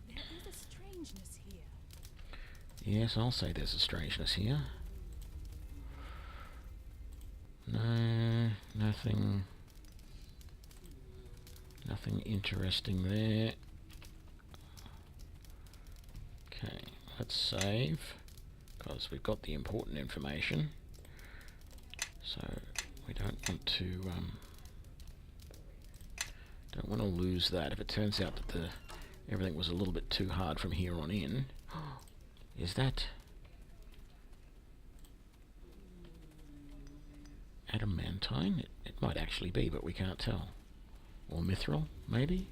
There is a strangeness here. Yes, I'll say there's a strangeness here. No, nothing interesting there. Okay, let's save, because we've got the important information. So we don't want to lose that. If it turns out that everything was a little bit too hard from here on in. Is that adamantine? It might actually be, but we can't tell. Or mithril, maybe?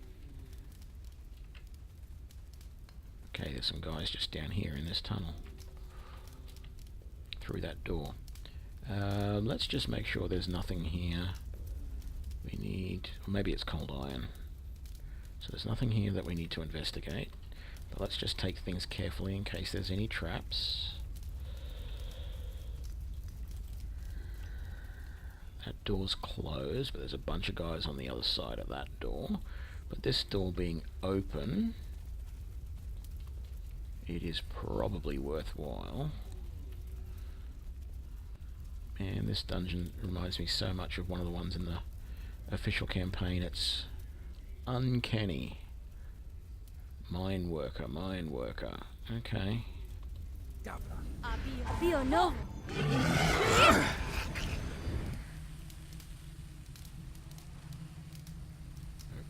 Okay, there's some guys just down here in this tunnel. Through that door. Let's just make sure there's nothing here. We need... Or maybe it's cold iron. So there's nothing here that we need to investigate. But let's just take things carefully in case there's any traps. That door's closed, but there's a bunch of guys on the other side of that door. But this door being open, it is probably worthwhile. And this dungeon reminds me so much of one of the ones in the official campaign. It's uncanny. Mine worker. Okay. No.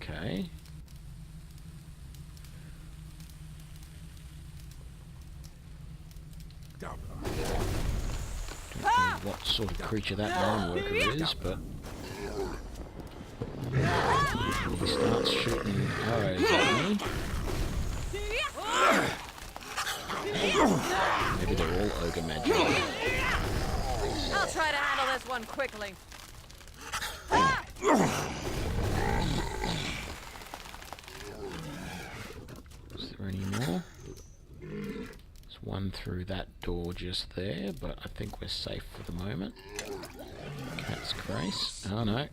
Okay. Don't know what sort of creature that mine worker is, but he starts shooting arrows at me. Maybe they're all ogre magic. I'll try to handle this one quickly. Is there any more? There's one through that door just there, but I think we're safe for the moment. Cat's Grace. Oh no.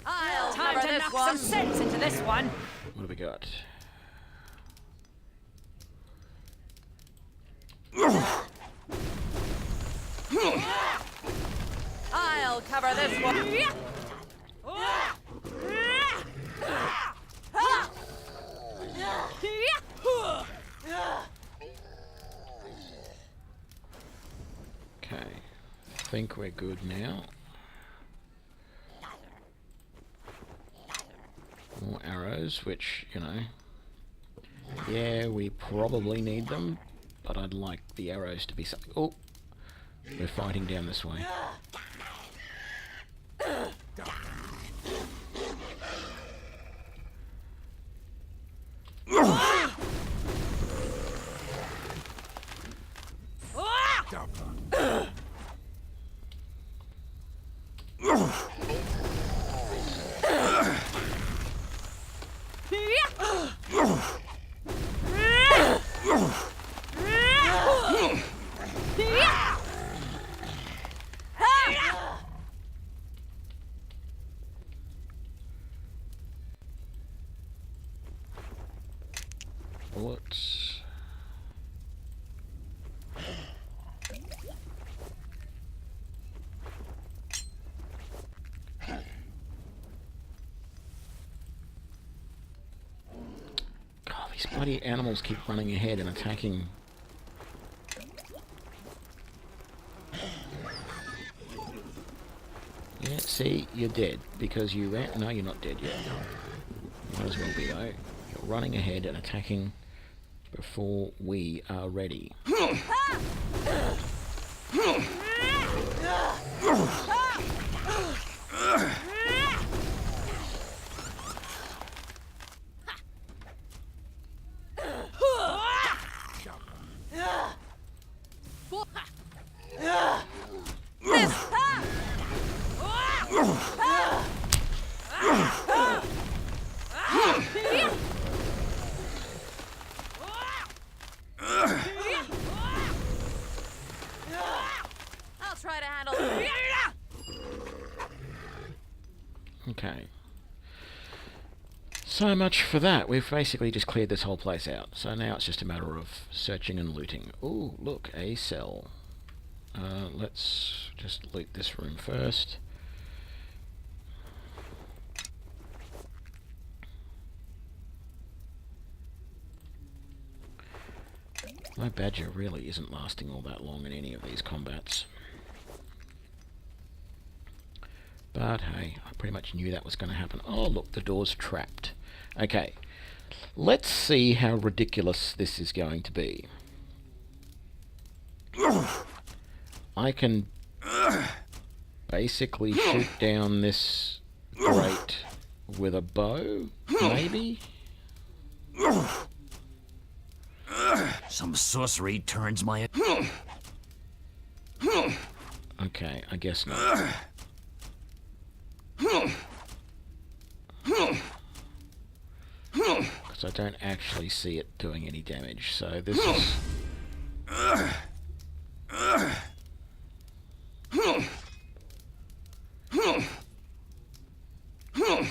I'll time to knock some sense into this one. What have we got? I'll cover this one. Okay, I think we're good now. More arrows, which, you know, yeah, we probably need them, but I'd like the arrows to be something. Oh, we're fighting down this way. bullets. God, these bloody animals keep running ahead and attacking. Yeah, see, you're dead because you ran. No, you're not dead yet. Might as well be though. You're running ahead and attacking before we are ready. I'll try to handle. Okay. So much for that. We've basically just cleared this whole place out. So now it's just a matter of searching and looting. Ooh, look, a cell. Let's just loot this room first. My badger really isn't lasting all that long in any of these combats. But hey, I pretty much knew that was going to happen. Oh look, the door's trapped. Okay, let's see how ridiculous this is going to be. I can basically shoot down this grate with a bow, maybe? Some sorcery turns my... Okay, I guess not. Because I don't actually see it doing any damage, so this is...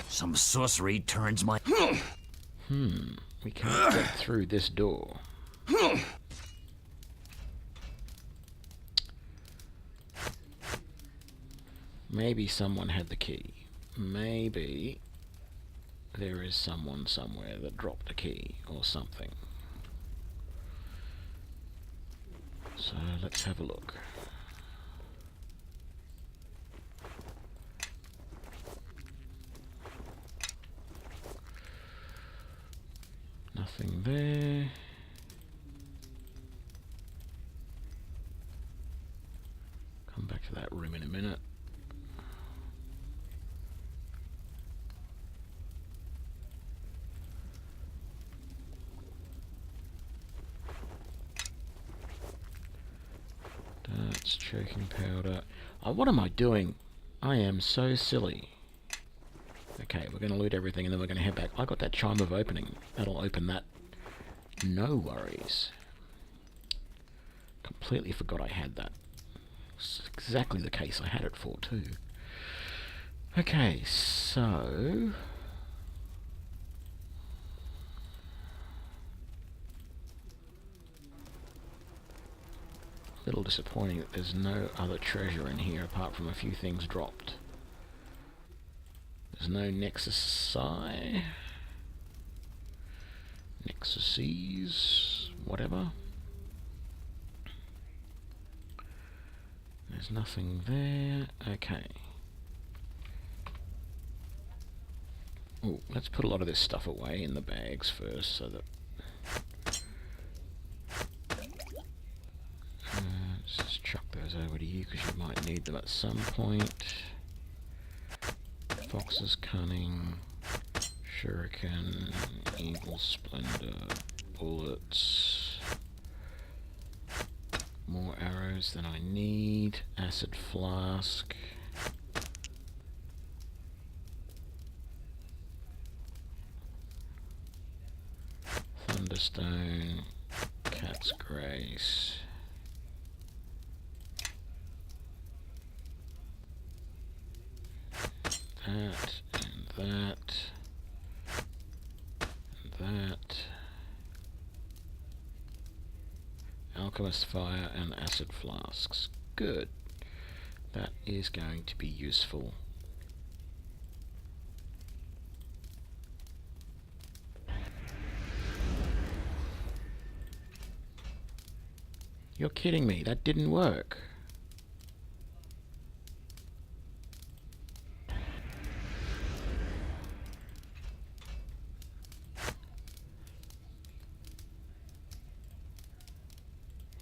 Some sorcery turns my... We can't get through this door. Maybe someone had the key. Maybe there is someone somewhere that dropped a key or something. So let's have a look. Nothing there. Come back to that room in a minute. Darts, choking powder. Oh, what am I doing? I am so silly. Okay, we're going to loot everything and then we're going to head back. I got that chime of opening. That'll open that. No worries. Completely forgot I had that. It's exactly the case I had it for too. Okay, so... a little disappointing that there's no other treasure in here apart from a few things dropped. There's no Nexus Psi, Nexuses, whatever. There's nothing there. Okay. Ooh, let's put a lot of this stuff away in the bags first so that... let's just chuck those over to you because you might need them at some point. Fox's Cunning, Shuriken, Eagle Splendor, bullets, more arrows than I need, Acid Flask, Thunderstone, Cat's Grace, that, and that, and that, Alchemist fire and acid flasks. Good. That is going to be useful. You're kidding me, that didn't work.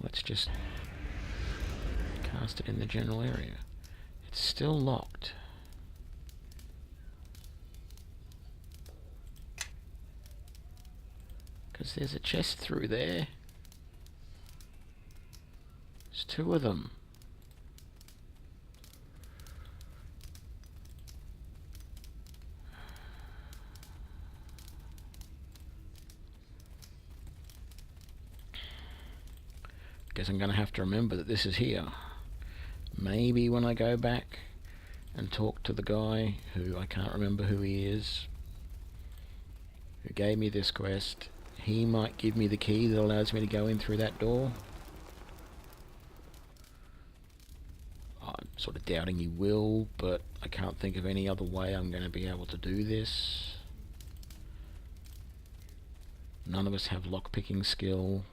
Let's just cast it in the general area. It's still locked. Because there's a chest through there. There's two of them. Guess I'm going to have to remember that this is here. Maybe when I go back and talk to the guy who I can't remember who he is, who gave me this quest, he might give me the key that allows me to go in through that door. I'm sort of doubting he will, but I can't think of any other way I'm going to be able to do this. None of us have lockpicking skill.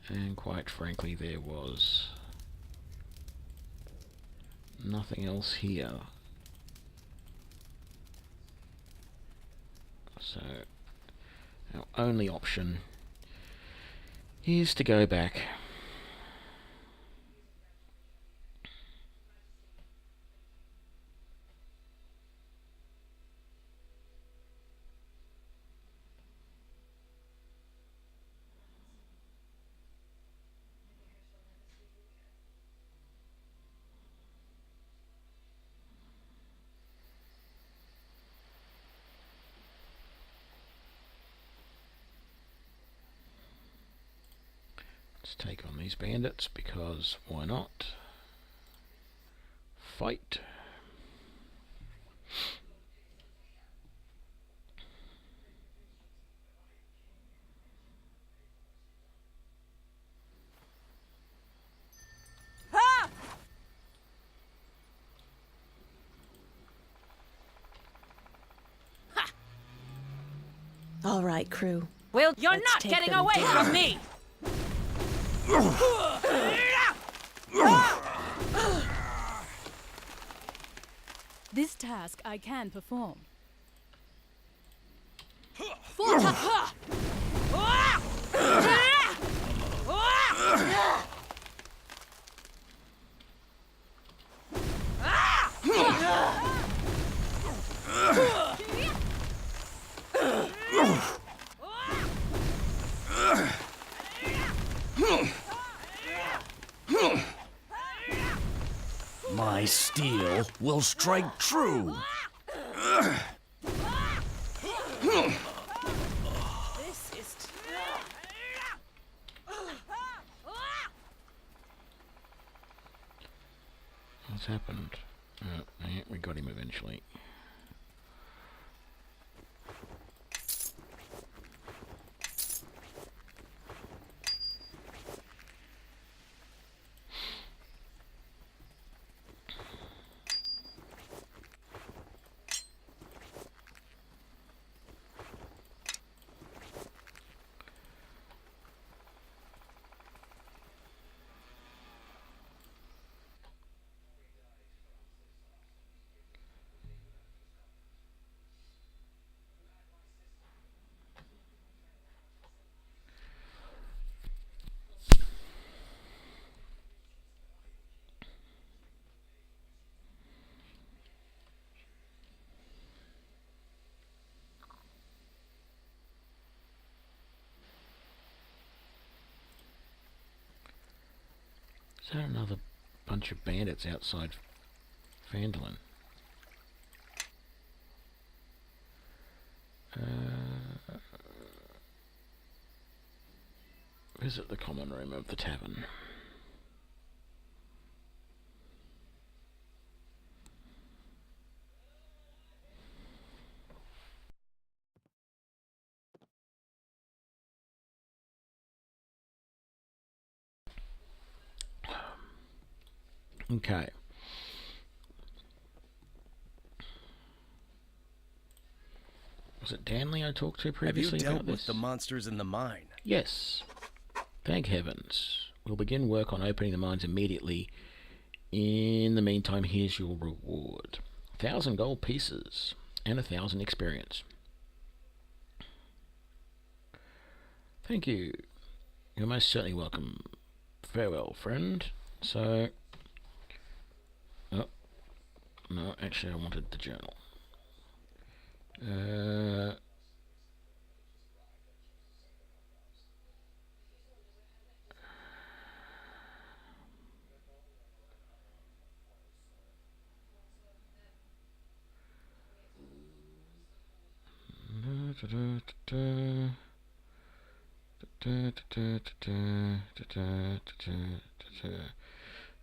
And quite frankly, there was nothing else here. So, our only option is to go back. Let's take on these bandits, because why not? Fight. All right, crew. Well, you're Let's not take getting them away down. from me! This task I can perform. My steel will strike true. This is What's happened? Yeah, we got him eventually. Is that another bunch of bandits outside Phandalin? Visit the common room of the tavern. Okay. Was it Danley I talked to previously Have you about dealt this? with the monsters in the mine? Yes. Thank heavens. We'll begin work on opening the mines immediately. In the meantime, here's your reward. 1,000 gold pieces and 1,000 experience. Thank you. You're most certainly welcome. Farewell, friend. So... Oh. No, actually I wanted the journal.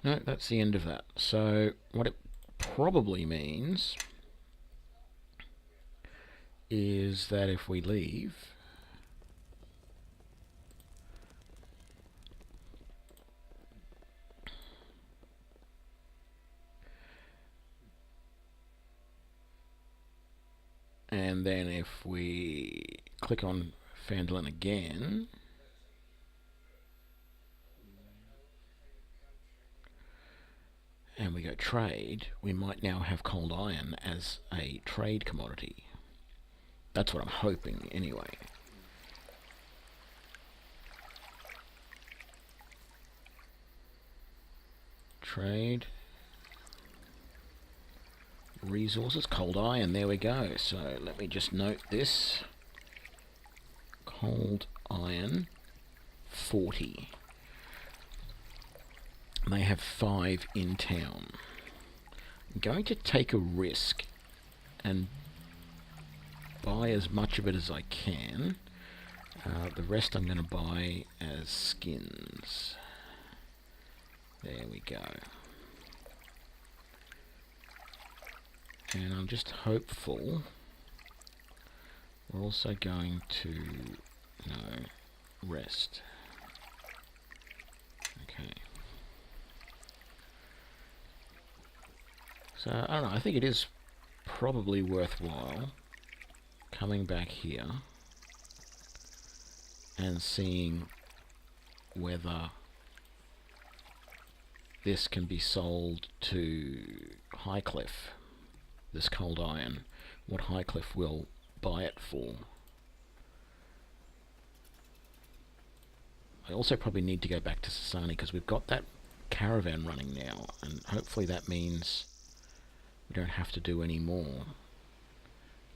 No, that's the end of that. So what it probably means is that if we leave, and then if we click on Phandalin again, and we go trade, we might now have cold iron as a trade commodity. That's what I'm hoping, anyway. Trade. Resources, cold iron, there we go. So let me just note this. Cold iron, 40. They have 5 in town. I'm going to take a risk and buy as much of it as I can. The rest I'm going to buy as skins. There we go. And I'm just hopeful we're also going to, no, rest. Okay. So, I don't know, I think it is probably worthwhile coming back here and seeing whether this can be sold to Highcliffe, this cold iron, what Highcliffe will buy it for. I also probably need to go back to Sasani because we've got that caravan running now, and hopefully that means we don't have to do any more.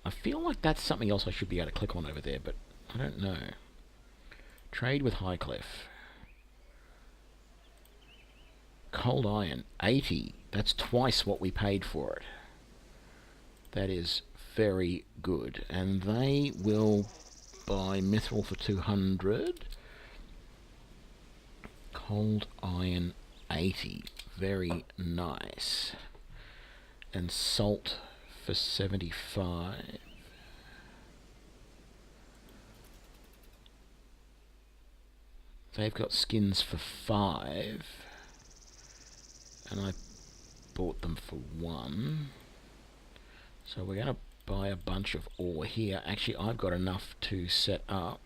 I feel like that's something else I should be able to click on over there, but I don't know. Trade with Highcliffe. Cold iron, 80. That's twice what we paid for it. That is very good. And they will buy mithril for 200. Cold iron, 80. Very nice. And salt for 75. They've got skins for 5. And I bought them for 1. So we're going to buy a bunch of ore here. Actually, I've got enough to set up.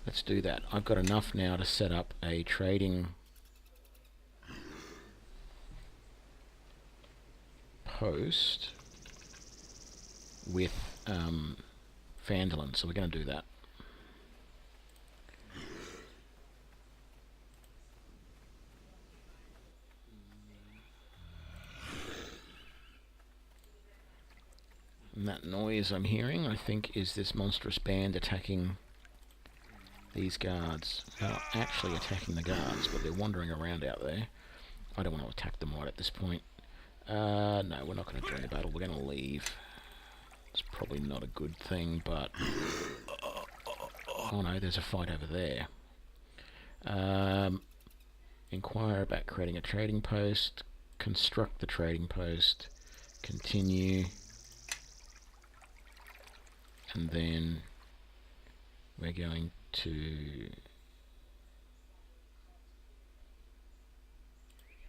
Let's do that. I've got enough now to set up a trading post with Phandalin. So we're going to do that. And that noise I'm hearing, I think, is this monstrous band attacking these guards. They're not actually attacking the guards, but they're wandering around out there. I don't want to attack them right at this point. No, we're not going to join the battle. We're going to leave. It's probably not a good thing, but... Oh no, there's a fight over there. Inquire about creating a trading post. Construct the trading post. Continue. And then we're going to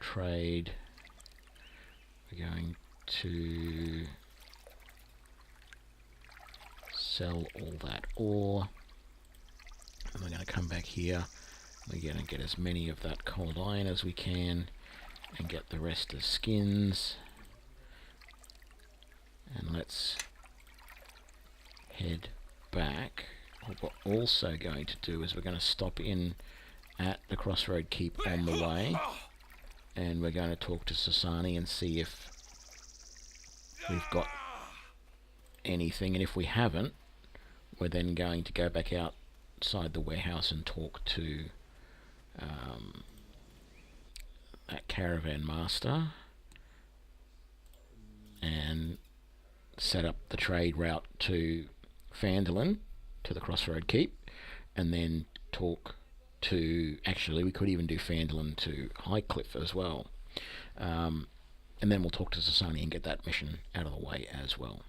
trade. We're going to sell all that ore. And we're going to come back here. We're going to get as many of that cold iron as we can and get the rest as skins. And let's head back. What we're also going to do is we're going to stop in at the Crossroad Keep on the way, and we're going to talk to Sasani and see if we've got anything, and if we haven't, we're then going to go back outside the warehouse and talk to that caravan master and set up the trade route to Phandalin, to the Crossroad Keep, and then talk to, actually we could even do Phandalin to Highcliffe as well, and then we'll talk to Sasani and get that mission out of the way as well.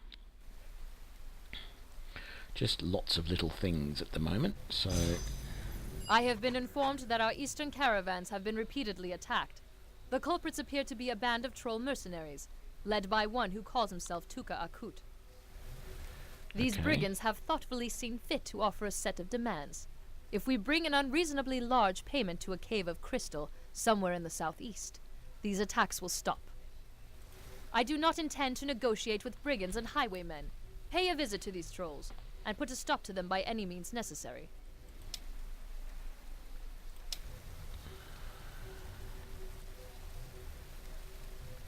Just lots of little things at the moment. So I have been informed that our eastern caravans have been repeatedly attacked. The culprits appear to be a band of troll mercenaries, led by one who calls himself Tuka Akut. These brigands have thoughtfully seen fit to offer a set of demands. If we bring an unreasonably large payment to a cave of crystal somewhere in the southeast, these attacks will stop. I do not intend to negotiate with brigands and highwaymen. Pay a visit to these trolls, and put a stop to them by any means necessary.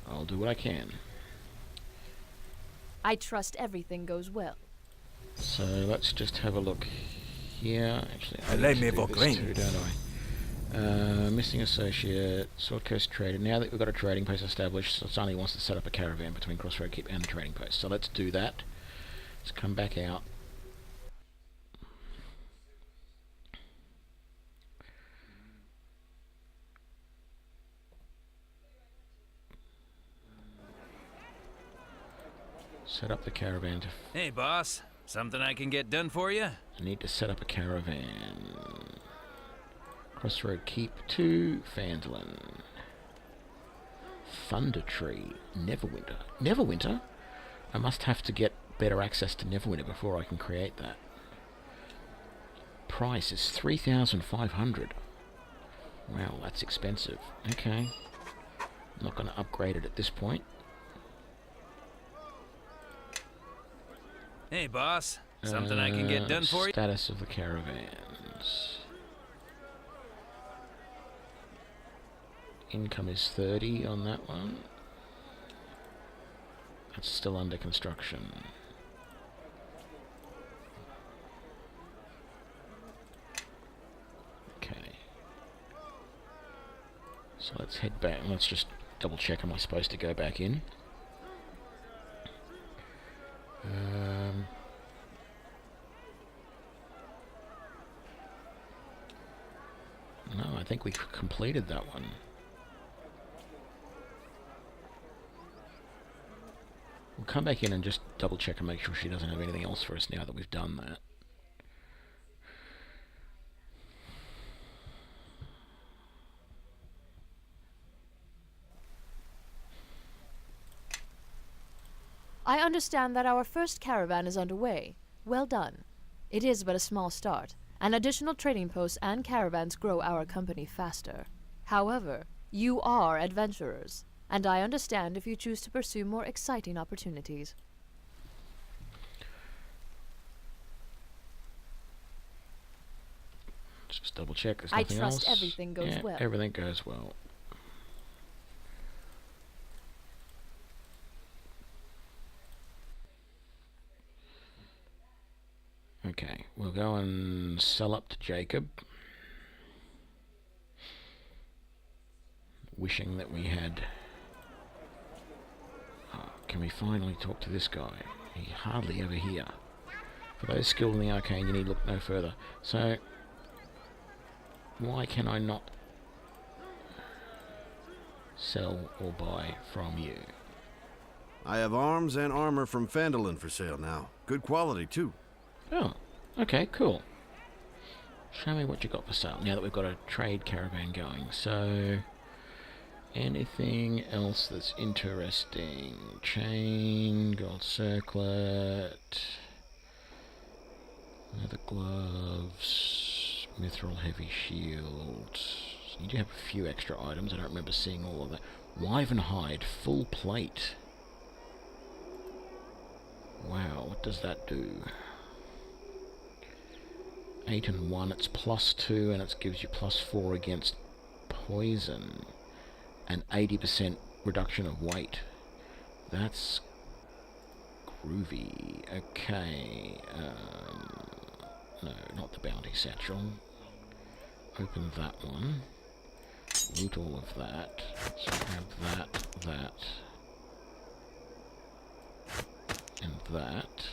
I'll do what I can. I trust everything goes well. So let's just have a look here. Actually, I need to do this too, don't I? Missing associate, Sword Coast trader. Now that we've got a trading post established, Sasani wants to set up a caravan between Crossroad Keep and the trading post. So let's do that. Let's come back out. Set up the caravan to... Hey, boss. Something I can get done for you? I need to set up a caravan. Crossroad Keep to Phandalin. Thunder Tree. Neverwinter. Neverwinter? I must have to get better access to Neverwinter before I can create that. Price is 3,500. Wow, that's expensive. Okay. I'm not going to upgrade it at this point. Hey, boss. Something I can get done for you? Status of the caravans. Income is 30 on that one. That's still under construction. Okay. So let's head back. Let's just double check. Am I supposed to go back in? No, I think we completed that one. We'll come back in and just double check and make sure she doesn't have anything else for us now that we've done that. I understand that our first caravan is underway. Well done. It is but a small start, and additional trading posts and caravans grow our company faster. However, you are adventurers, and I understand if you choose to pursue more exciting opportunities. Just double check. There's nothing else. I trust everything goes well. Everything goes well. Okay, we'll go and sell up to Jacob. Wishing that we had... Oh, can we finally talk to this guy? He hardly ever here. For those skilled in the arcane, you need look no further. So, why can I not sell or buy from you? I have arms and armor from Phandalin for sale now. Good quality, too. Oh, okay, cool. Show me what you got for sale now that we've got a trade caravan going. So, Anything else that's interesting? Chain, gold circlet, leather gloves, mithril heavy shield. You do have a few extra items. I don't remember seeing all of that. Wyvern hide, full plate. Wow, what does that do? 8 and 1, it's +2, and it gives you +4 against poison. And 80% reduction of weight. That's groovy. Okay. No, not the bounty satchel. Open that one. Loot all of that. So I have that, and that.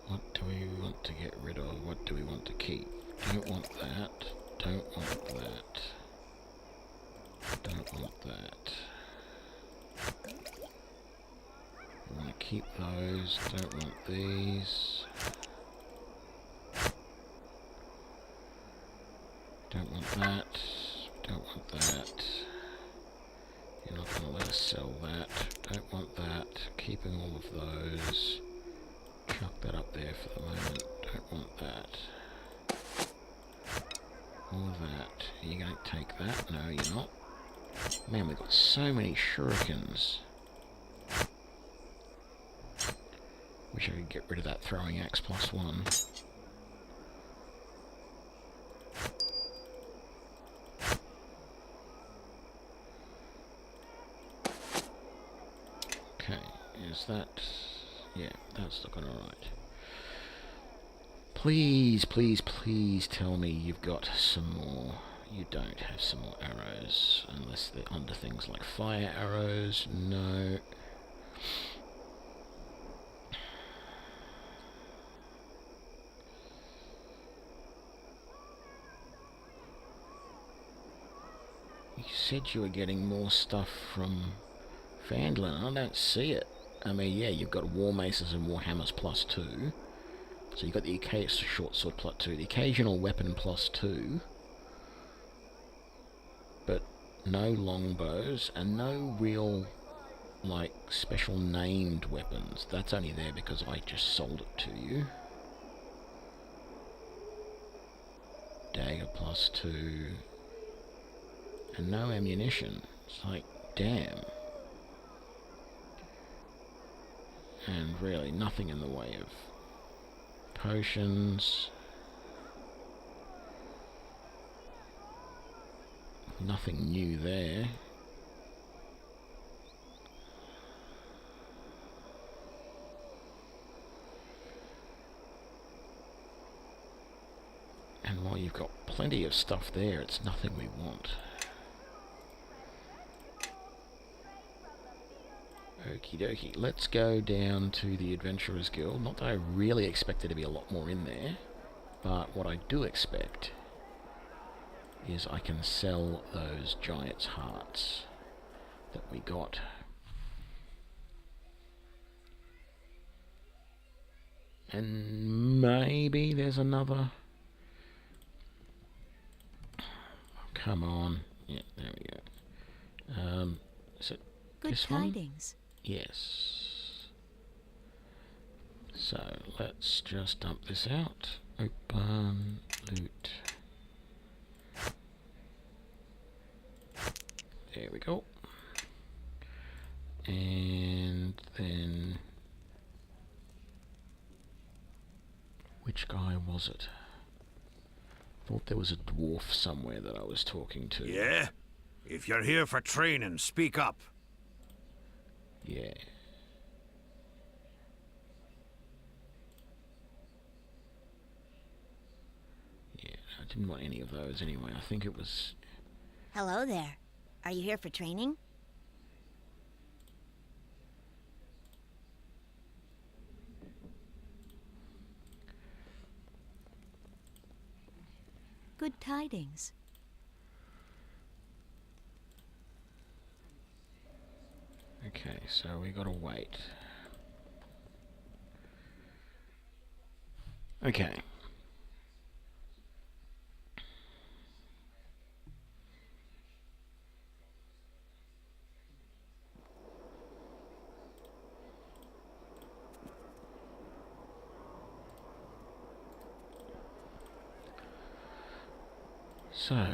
What do we want to get rid of? What do we want to keep? Don't want that. Don't want that. Don't want that. We want to keep those. Don't want these. Don't want that. Don't want that. You're not going to let us sell that. Don't want that. Keeping all of those. Chuck that up there for the moment. Don't want that. All that. Are you going to take that? No, you're not. Man, we've got so many shurikens. Wish I could get rid of that throwing axe +1. Okay, is that... yeah, that's looking alright. Please, please, please tell me you've got some more. You don't have some more arrows, unless they're under things like fire arrows. No. You said you were getting more stuff from Phandalin. I don't see it. I mean, yeah, you've got war maces and war hammers +2. So you've got the short sword +2, the occasional weapon +2. But no longbows and no real, like, special named weapons. That's only there because I just sold it to you. Dagger +2. And no ammunition. It's like, damn. And really nothing in the way of potions. Nothing new there. And while you've got plenty of stuff there, it's nothing we want. Okie dokie, let's go down to the Adventurers Guild. Not that I really expect there to be a lot more in there, but what I do expect is I can sell those Giant's Hearts that we got. And maybe there's another... come on. Yeah, there we go. Is it Good this one? tidings. Yes. So let's just dump this out. Open, loot. There we go. And then... which guy was it? Thought there was a dwarf somewhere that I was talking to. Yeah? If you're here for training, speak up. Yeah. Yeah, I didn't want any of those anyway. I think it was... Hello there. Are you here for training? Good tidings. Okay, so we gotta wait. Okay. So,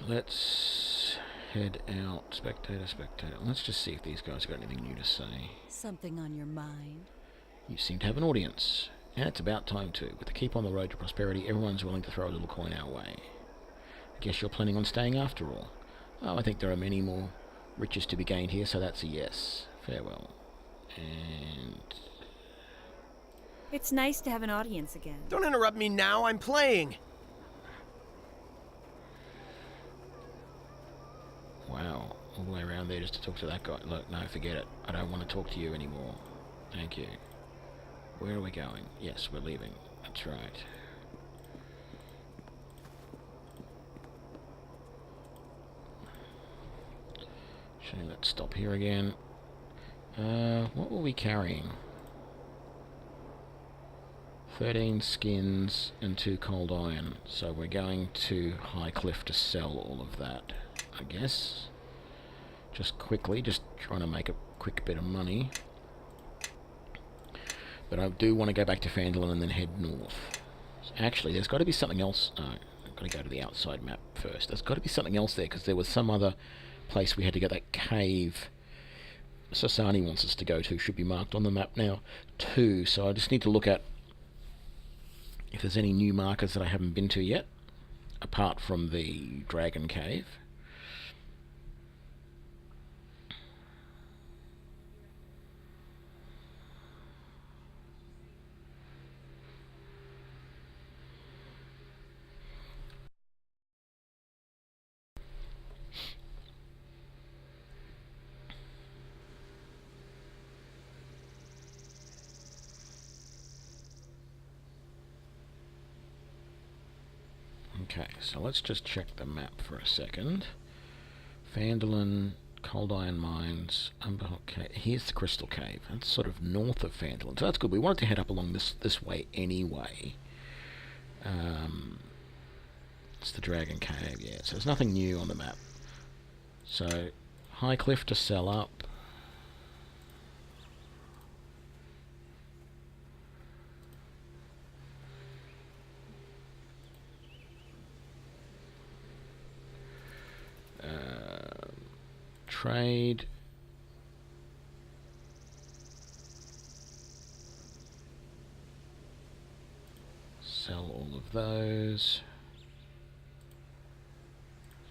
let's head out. Spectator, spectator. Let's just see if these guys got anything new to say. Something on your mind? You seem to have an audience. And it's about time too. With the keep on the road to prosperity, everyone's willing to throw a little coin our way. I guess you're planning on staying after all. Oh, I think there are many more riches to be gained here, so that's a yes. Farewell. And... It's nice to have an audience again. Don't interrupt me now, I'm playing! Wow, all the way around there just to talk to that guy. Look, no, forget it. I don't want to talk to you anymore. Thank you. Where are we going? Yes, we're leaving. That's right. So let's stop here again. What were we carrying? 13 skins and 2 cold iron. So we're going to High Cliff to sell all of that, I guess. Just quickly, just trying to make a quick bit of money. But I do want to go back to Phandalin and then head north. Actually, there's got to be something else. I've got to go to the outside map first. There's got to be something else there, because there was some other place we had to get that cave Sasani wants us to go to. Should be marked on the map now, too. So I just need to look at if there's any new markers that I haven't been to yet, apart from the Dragon Cave. Okay, so let's just check the map for a second. Phandalin, Cold Iron Mines, okay, here's the Crystal Cave. That's sort of north of Phandalin, so that's good. We wanted to head up along this way anyway. It's the Dragon Cave, yeah, so there's nothing new on the map. So, High Cliff to sell up. Trade. Sell all of those.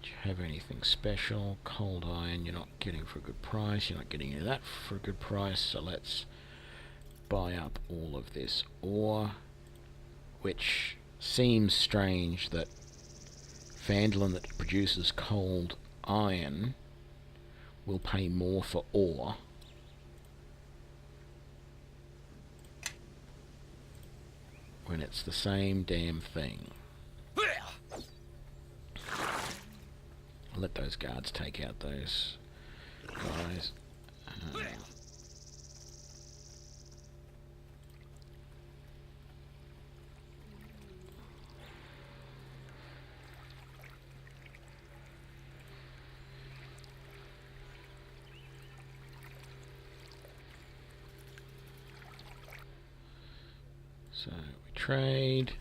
Do you have anything special? Cold iron, you're not getting for a good price. You're not getting any of that for a good price. So let's buy up all of this ore, which seems strange that Phandalin that produces cold iron will pay more for ore when it's the same damn thing. I'll let those guards take out those guys. So we trade,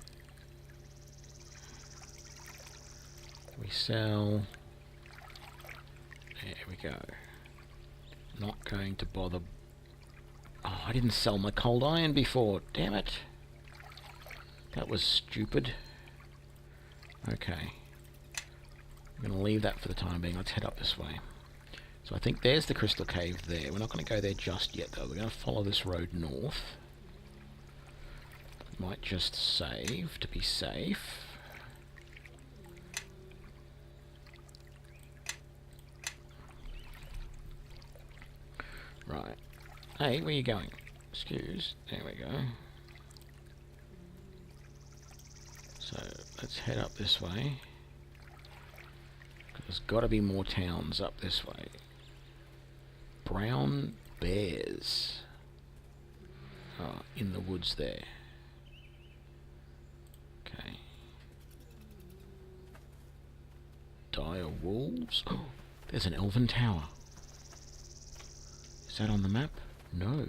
we sell, there we go. Not going to bother. Oh, I didn't sell my cold iron before, damn it. That was stupid. Okay. I'm going to leave that for the time being. Let's head up this way. So I think there's the Crystal Cave there. We're not going to go there just yet though. We're going to follow this road north. Might just save to be safe. Right. Hey, where are you going? Excuse. There we go. So, let's head up this way. There's got to be more towns up this way. Brown bears in the woods there. Okay. Dire wolves. Oh, there's an elven tower. Is that on the map? No.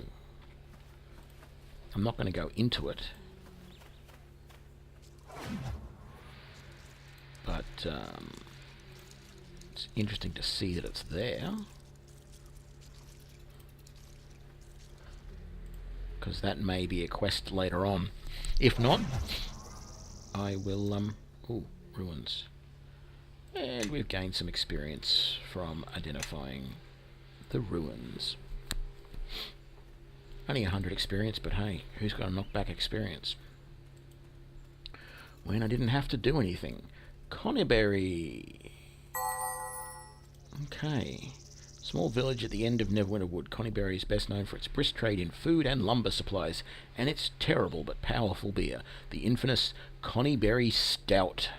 I'm not going to go into it. But it's interesting to see that it's there. Because that may be a quest later on. If not, I will... ooh, ruins. And we've gained some experience from identifying the ruins. Only 100 experience, but hey, who's got to knock back experience? When I didn't have to do anything. Conyberry. Okay. Small village at the end of Neverwinter Wood. Conyberry is best known for its brisk trade in food and lumber supplies, and its terrible but powerful beer, the infamous Conyberry Stout.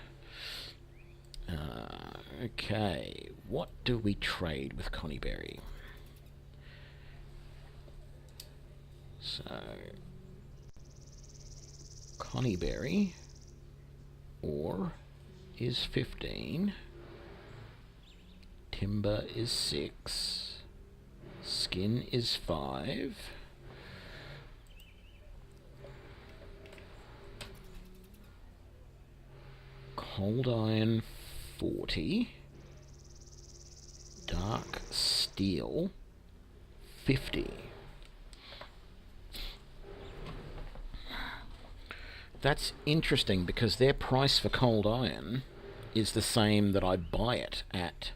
Okay, what do we trade with Conyberry? So, Conyberry ore is 15. Timber is 6. Skin is 5. Cold iron 40. Dark steel 50. That's interesting because their price for cold iron is the same that I buy it at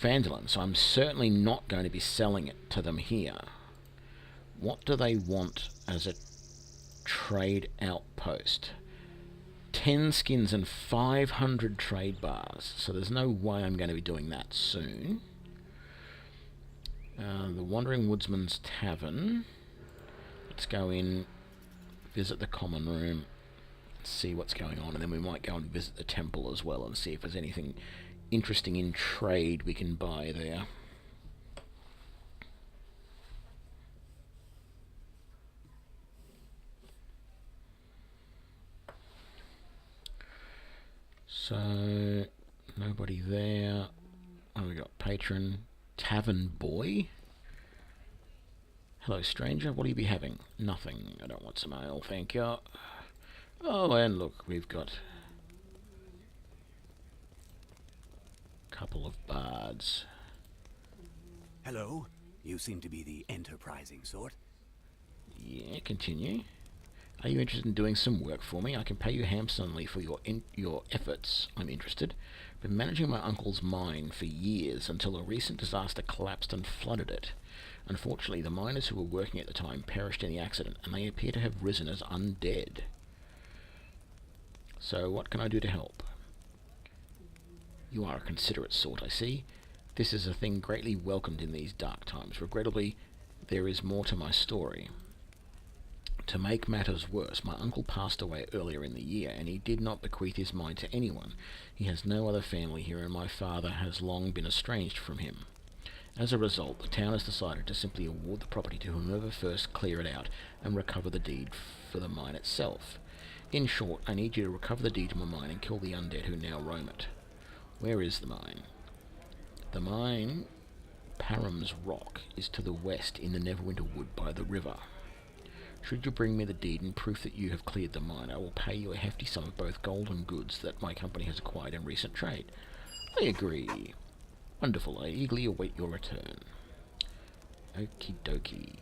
Phandalin, so I'm certainly not going to be selling it to them here. What do they want as a trade outpost? 10 skins and 500 trade bars, so there's no way I'm going to be doing that soon. The Wandering Woodsman's Tavern. Let's go in, visit the common room, see what's going on, and then we might go and visit the temple as well and see if there's anything interesting in trade we can buy there. So, nobody there. Oh, we got patron, tavern boy. Hello, stranger. What will you be having? Nothing. I don't want some ale, thank you. Oh, and look, we've got a couple of bards. Hello. You seem to be the enterprising sort. Yeah, continue. Are you interested in doing some work for me? I can pay you handsomely for your efforts. I'm interested. Been managing my uncle's mine for years until a recent disaster collapsed and flooded it. Unfortunately, the miners who were working at the time perished in the accident, and they appear to have risen as undead. So, what can I do to help? You are a considerate sort, I see. This is a thing greatly welcomed in these dark times. Regrettably, there is more to my story. To make matters worse, my uncle passed away earlier in the year, and he did not bequeath his mine to anyone. He has no other family here, and my father has long been estranged from him. As a result, the town has decided to simply award the property to whomever first clear it out and recover the deed for the mine itself. In short, I need you to recover the deed to my mine and kill the undead who now roam it. Where is the mine? The mine, Param's Rock, is to the west in the Neverwinter Wood by the river. Should you bring me the deed and proof that you have cleared the mine, I will pay you a hefty sum of both gold and goods that my company has acquired in recent trade. I agree. Wonderful. I eagerly await your return. Okie dokie.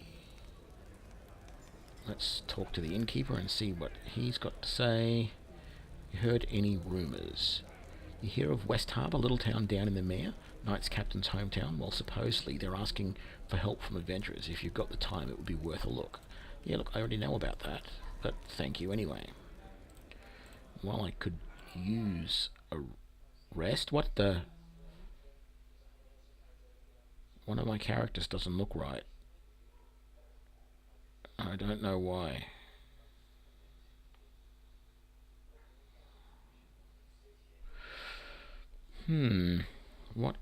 Let's talk to the innkeeper and see what he's got to say. You heard any rumours? You hear of West Harbour, little town down in the Mere, Knight's captain's hometown? Well, supposedly they're asking for help from adventurers. If you've got the time, it would be worth a look. Yeah, look, I already know about that, but thank you anyway. While I could use a rest, what the... One of my characters doesn't look right. I don't know why. What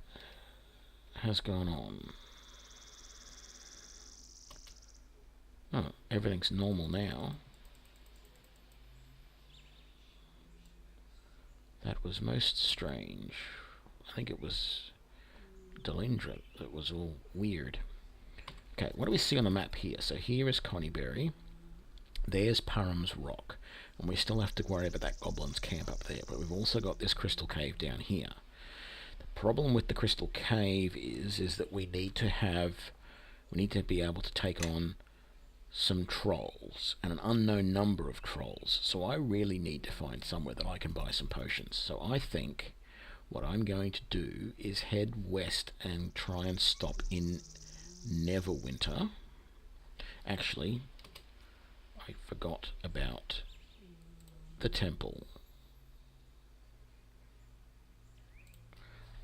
has gone on? everything's normal now. That was most strange. I think it was Delindra that was all weird. Okay, what do we see on the map here? So here is Connieberry. There's Parham's Rock. And we still have to worry about that goblin's camp up there. But we've also got this crystal cave down here. The problem with the crystal cave is that we need to be able to take on some trolls, and an unknown number of trolls. So I really need to find somewhere that I can buy some potions. So I think what I'm going to do is head west and try and stop in Neverwinter. Actually, I forgot about the temple.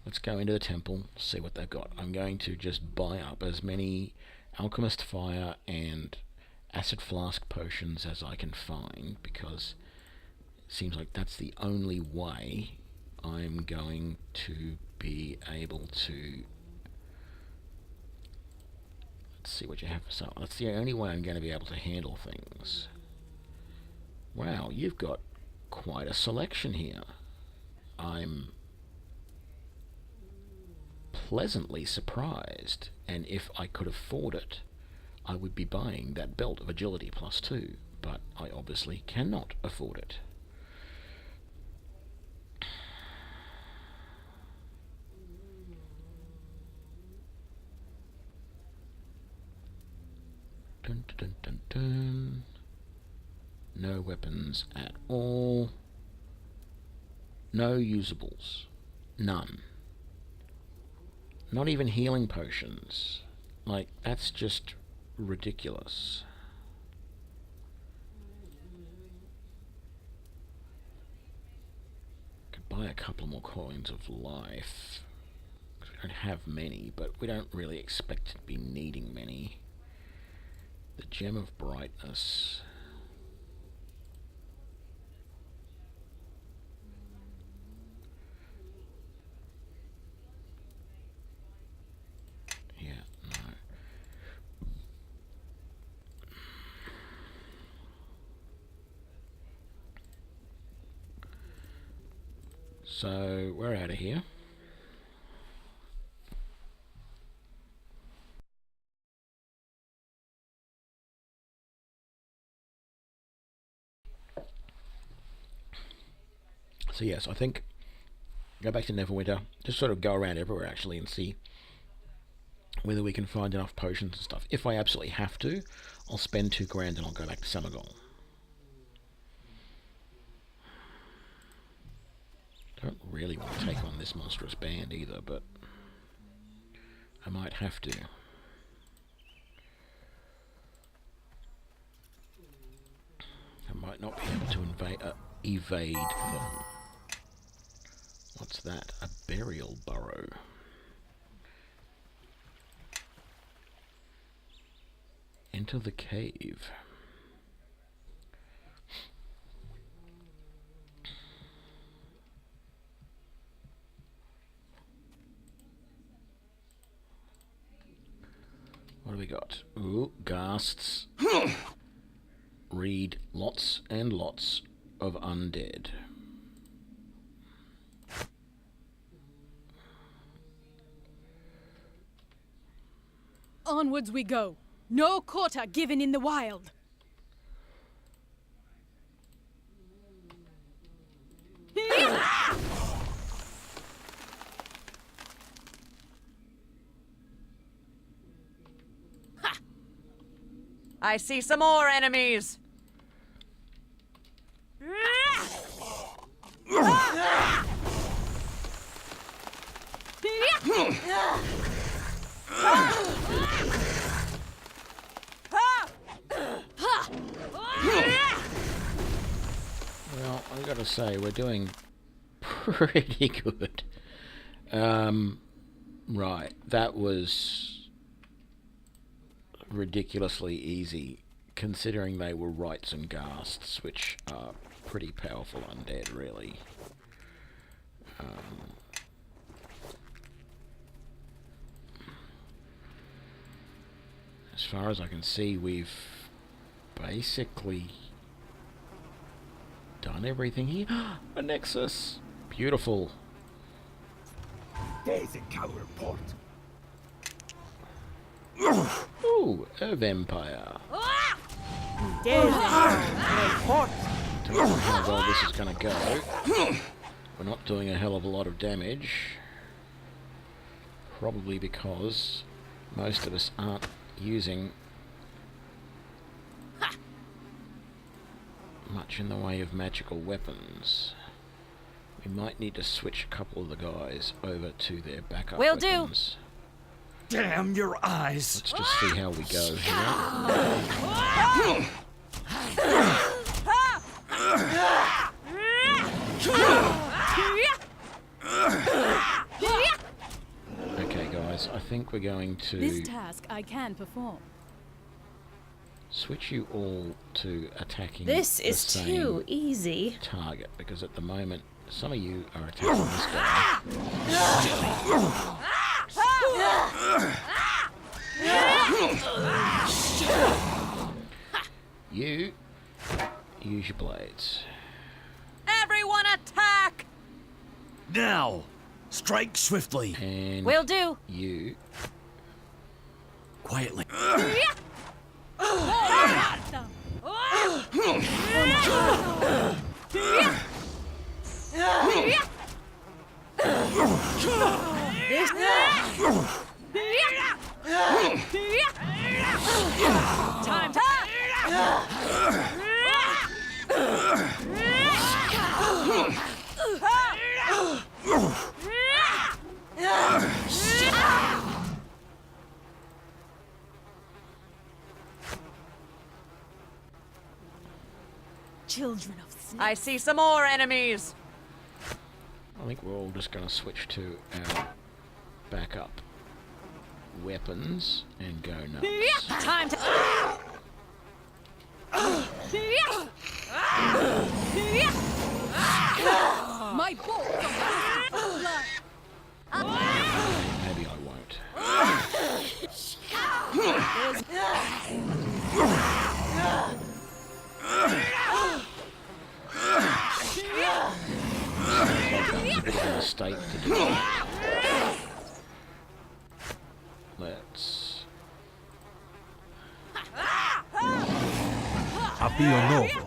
Let's go into the temple, see what they've got. I'm going to just buy up as many Alchemist Fire and Acid Flask potions as I can find, because it seems like that's the only way I'm going to be able to... Let's see what you have for sale. That's the only way I'm going to be able to handle things. Wow, you've got quite a selection here. I'm pleasantly surprised, and if I could afford it, I would be buying that belt of agility +2, but I obviously cannot afford it. Dun, dun, dun, dun. No weapons at all. No usables. None. Not even healing potions. Like, that's just ridiculous. Could buy a couple more coins of life. 'Cause we don't have many, but we don't really expect to be needing many. The Gem of Brightness. Yeah, no. So, we're out of here. So yes, I think go back to Neverwinter, just sort of go around everywhere actually and see whether we can find enough potions and stuff. If I absolutely have to, I'll spend $2 grand and I'll go back to Samagol. Don't really want to take on this monstrous band either, but I might have to. I might not be able to evade them. What's that? A burial burrow. Enter the cave. What do we got? Ooh, ghasts. Read lots and lots of undead. Onwards we go. No quarter given in the wild. I see some more enemies. Well, I gotta say, we're doing pretty good. Right, that was ridiculously easy, considering they were rights and ghasts, which are pretty powerful undead, really. As far as I can see, we've basically done everything here. A nexus! Beautiful. There's a cower port. Ooh, a vampire. There's a port. Don't know how well this is going to go. We're not doing a hell of a lot of damage. Probably because most of us aren't using much in the way of magical weapons. We might need to switch a couple of the guys over to their backup weapons. Damn your eyes! Let's just see how we go here. Okay, guys, I think we're going to This task I can perform. switch you all to attacking This the is same too easy. target, because at the moment some of you are attacking this guy. You use your blades. Everyone attack! Now! Strike swiftly. And Will do. you Quietly. Time to... Children of snakes. I see some more enemies. I think we're all just going to switch to our backup weapons and go nuts. Time to... My bolts are blood. Maybe I won't. It's a bit of a mistake to do that. Let's... Appio novo.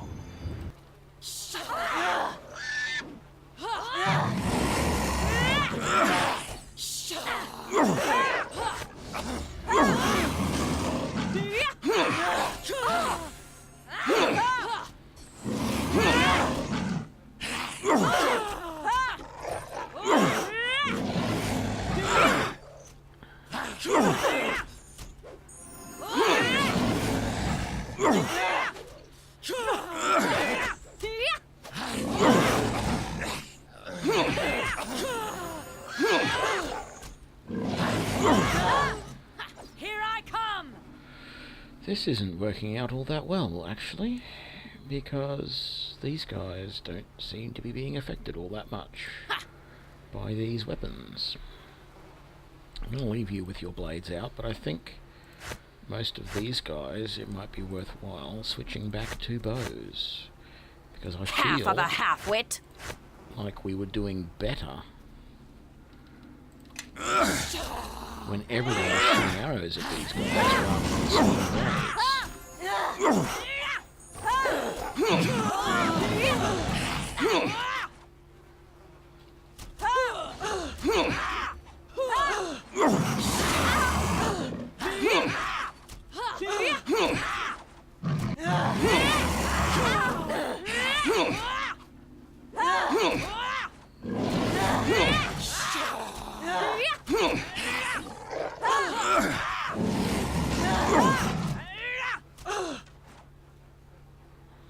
Here I come! This isn't working out all that well, actually, because these guys don't seem to be being affected all that much by these weapons. I'm going to leave you with your blades out, but I think most of these guys, it might be worthwhile switching back to bows, because I Half feel of a half-wit. like we were doing better when everyone was shooting arrows at these guys rather than swinging blades.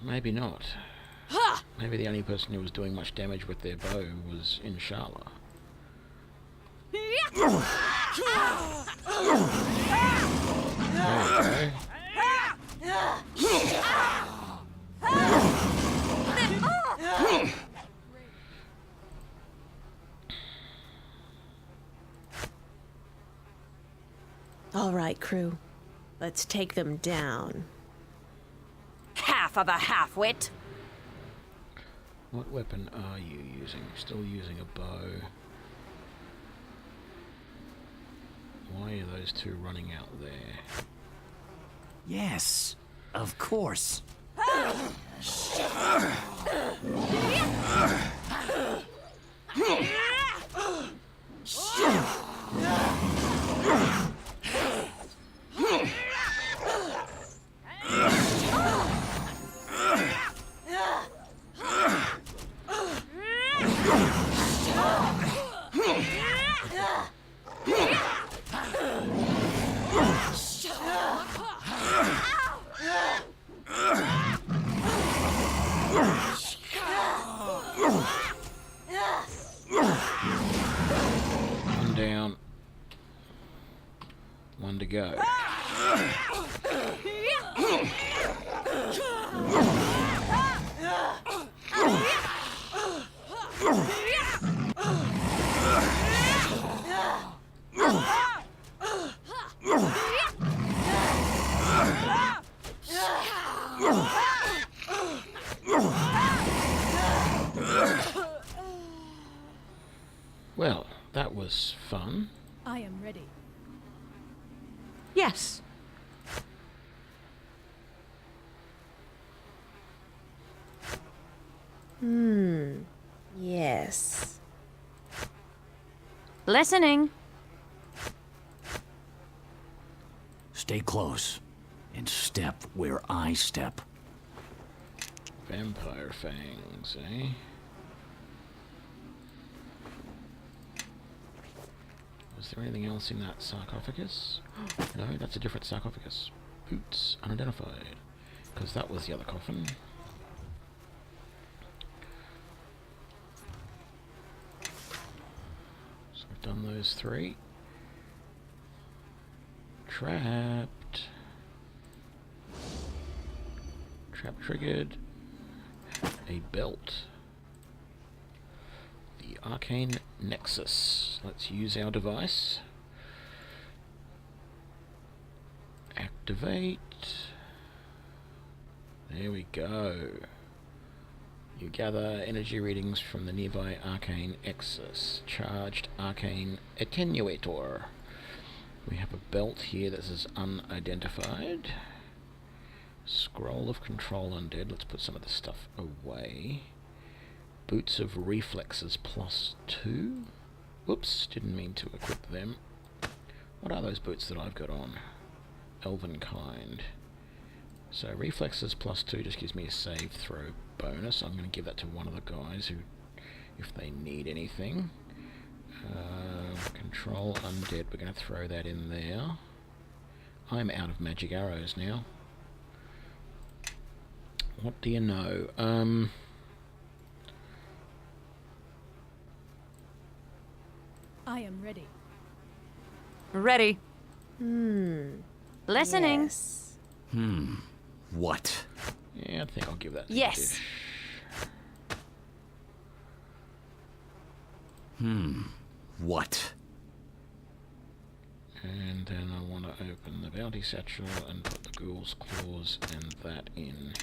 Maybe not. Maybe the only person who was doing much damage with their bow was Inshallah. There we go. All right, crew. Let's take them down. half of a half-wit. What weapon are you using? Still using a bow. Why are those two running out there? Yes, of course. One down. One to go. Well, that was fun. I am ready. Yes. Yes. Listening. Stay close and step where I step. Vampire fangs, eh? Was there anything else in that sarcophagus? No, that's a different sarcophagus. Boots, unidentified. Because that was the other coffin. So we've done those three. Trapped. Trap triggered. A belt. The Arcane Nexus. Let's use our device. Activate. There we go. You gather energy readings from the nearby Arcane Nexus. Charged Arcane Attenuator. We have a belt here that says unidentified. Scroll of Control Undead. Let's put some of this stuff away. Boots of Reflexes +2. Whoops, didn't mean to equip them. What are those boots that I've got on? Elvenkind. So Reflexes +2 just gives me a save throw bonus. I'm going to give that to one of the guys who, if they need anything. Control Undead, we're going to throw that in there. I'm out of magic arrows now. What do you know? I am ready. Ready. Listening. Yes. What? Yeah, I think I'll give that to Yes. Dish. What? And then I want to open the bounty satchel and put the ghoul's claws and that in.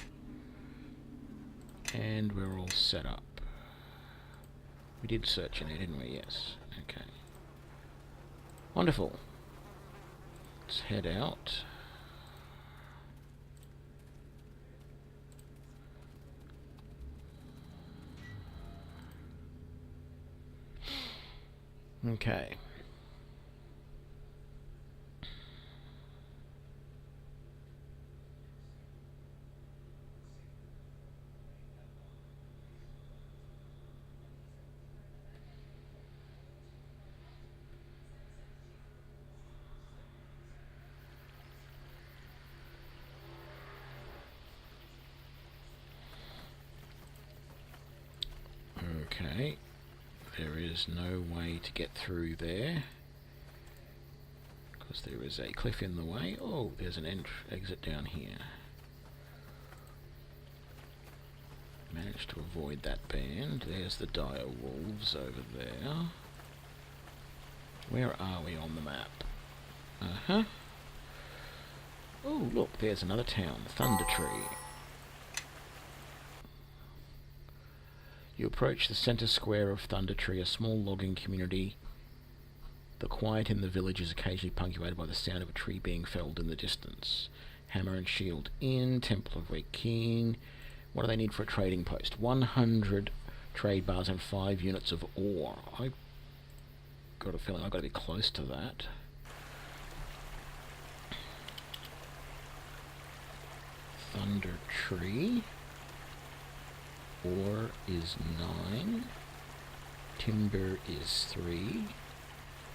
And we're all set up. We did search in there, didn't we? Yes. Okay. Wonderful. Let's head out. Okay. Okay, there is no way to get through there because there is a cliff in the way. Oh, there's an exit down here. Managed to avoid that band. There's the dire wolves over there. Where are we on the map? Oh, look, there's another town, Thunder Tree. You approach the center square of Thunder Tree, a small logging community. The quiet in the village is occasionally punctuated by the sound of a tree being felled in the distance. Hammer and shield in, Temple of Red King. What do they need for a trading post? 100 trade bars and 5 units of ore. I've got a feeling I've got to be close to that. Thunder Tree. Ore is 9. Timber is 3.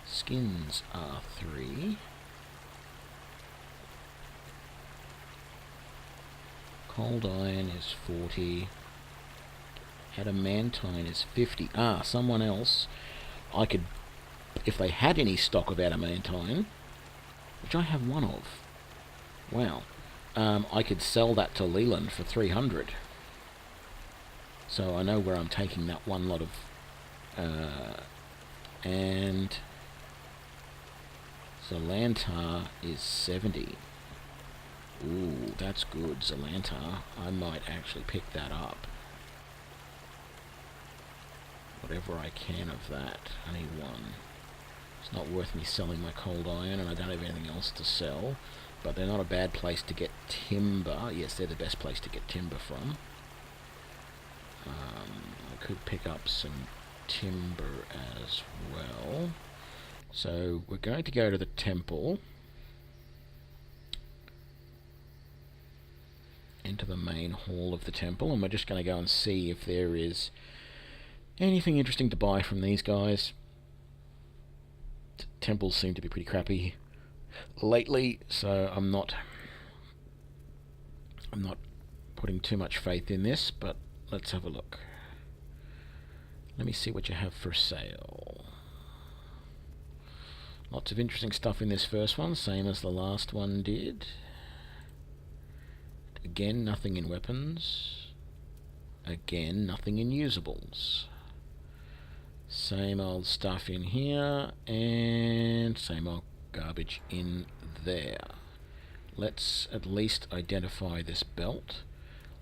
Skins are 3. Cold iron is 40. Adamantine is 50. Someone else. I could, if they had any stock of adamantine, which I have one of. Wow. I could sell that to Leland for 300. So I know where I'm taking that one lot of... and... Zelantar is 70. Ooh, that's good, Zelantar. I might actually pick that up. Whatever I can of that. I need one. It's not worth me selling my cold iron, and I don't have anything else to sell. But they're not a bad place to get timber. Yes, they're the best place to get timber from. I could pick up some timber as well. So we're going to go to the temple. Into the main hall of the temple, and we're just going to go and see if there is anything interesting to buy from these guys. Temples seem to be pretty crappy lately, so I'm not putting too much faith in this, but let's have a look. Let me see what you have for sale. Lots of interesting stuff in this first one, same as the last one did. Again, nothing in weapons. Again, nothing in usables. Same old stuff in here, and same old garbage in there. Let's at least identify this belt.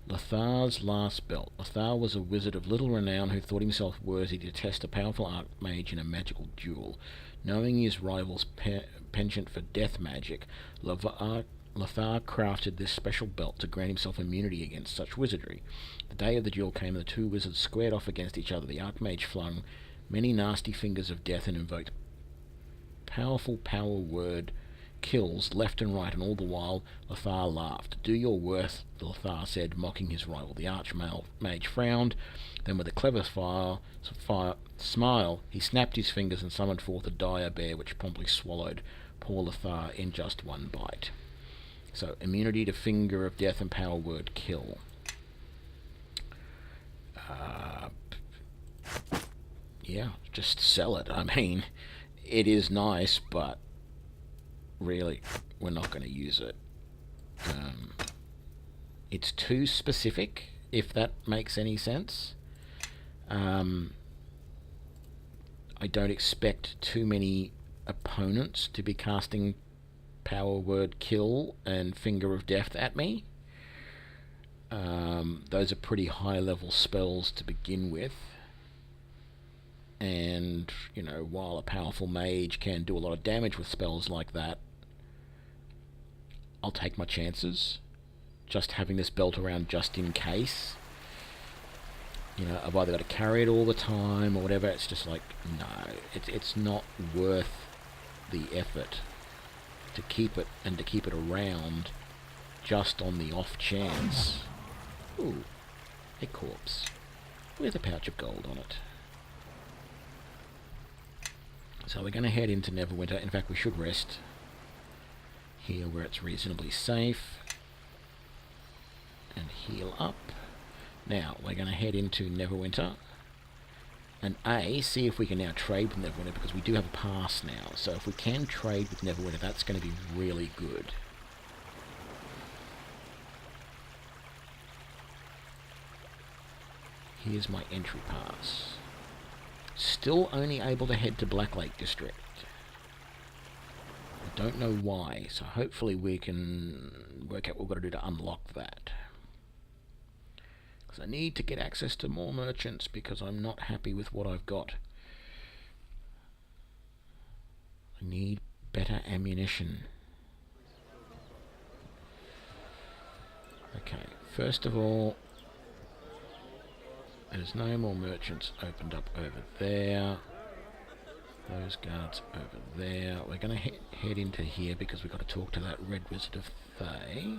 Lathar's last belt. Lathar was a wizard of little renown who thought himself worthy to test a powerful archmage in a magical duel. Knowing his rival's penchant for death magic, Lathar crafted this special belt to grant himself immunity against such wizardry. The day of the duel came and the two wizards squared off against each other. The archmage flung many nasty fingers of death and invoked powerful power word kills left and right, and all the while Lathar laughed. "Do your worst," Lathar said, mocking his rival. The archmage frowned, then with a clever smile he snapped his fingers and summoned forth a dire bear, which promptly swallowed poor Lathar in just one bite. So, immunity to finger of death and power word kill. Yeah, just sell it. I mean, it is nice, but really, we're not going to use it. It's too specific, if that makes any sense. I don't expect too many opponents to be casting power word kill and finger of death at me. Those are pretty high level spells to begin with, and you know, while a powerful mage can do a lot of damage with spells like that, I'll take my chances. Just having this belt around just in case. You know, I've either got to carry it all the time or whatever. It's just like, no, it's not worth the effort to keep it, and to keep it around just on the off chance. Ooh, a corpse with a pouch of gold on it. So we're going to head into Neverwinter. In fact, we should rest here where it's reasonably safe and heal up. Now we're going to head into Neverwinter and see if we can now trade with Neverwinter, because we do have a pass now. So if we can trade with Neverwinter, that's going to be really good. Here's my entry pass. Still only able to head to Black Lake District. I don't know why, so hopefully we can work out what we've got to do to unlock that. Because I need to get access to more merchants because I'm not happy with what I've got. I need better ammunition. Okay, first of all, there's no more merchants opened up over there. Those guards over there. We're going to head into here because we've got to talk to that Red Wizard of Thay.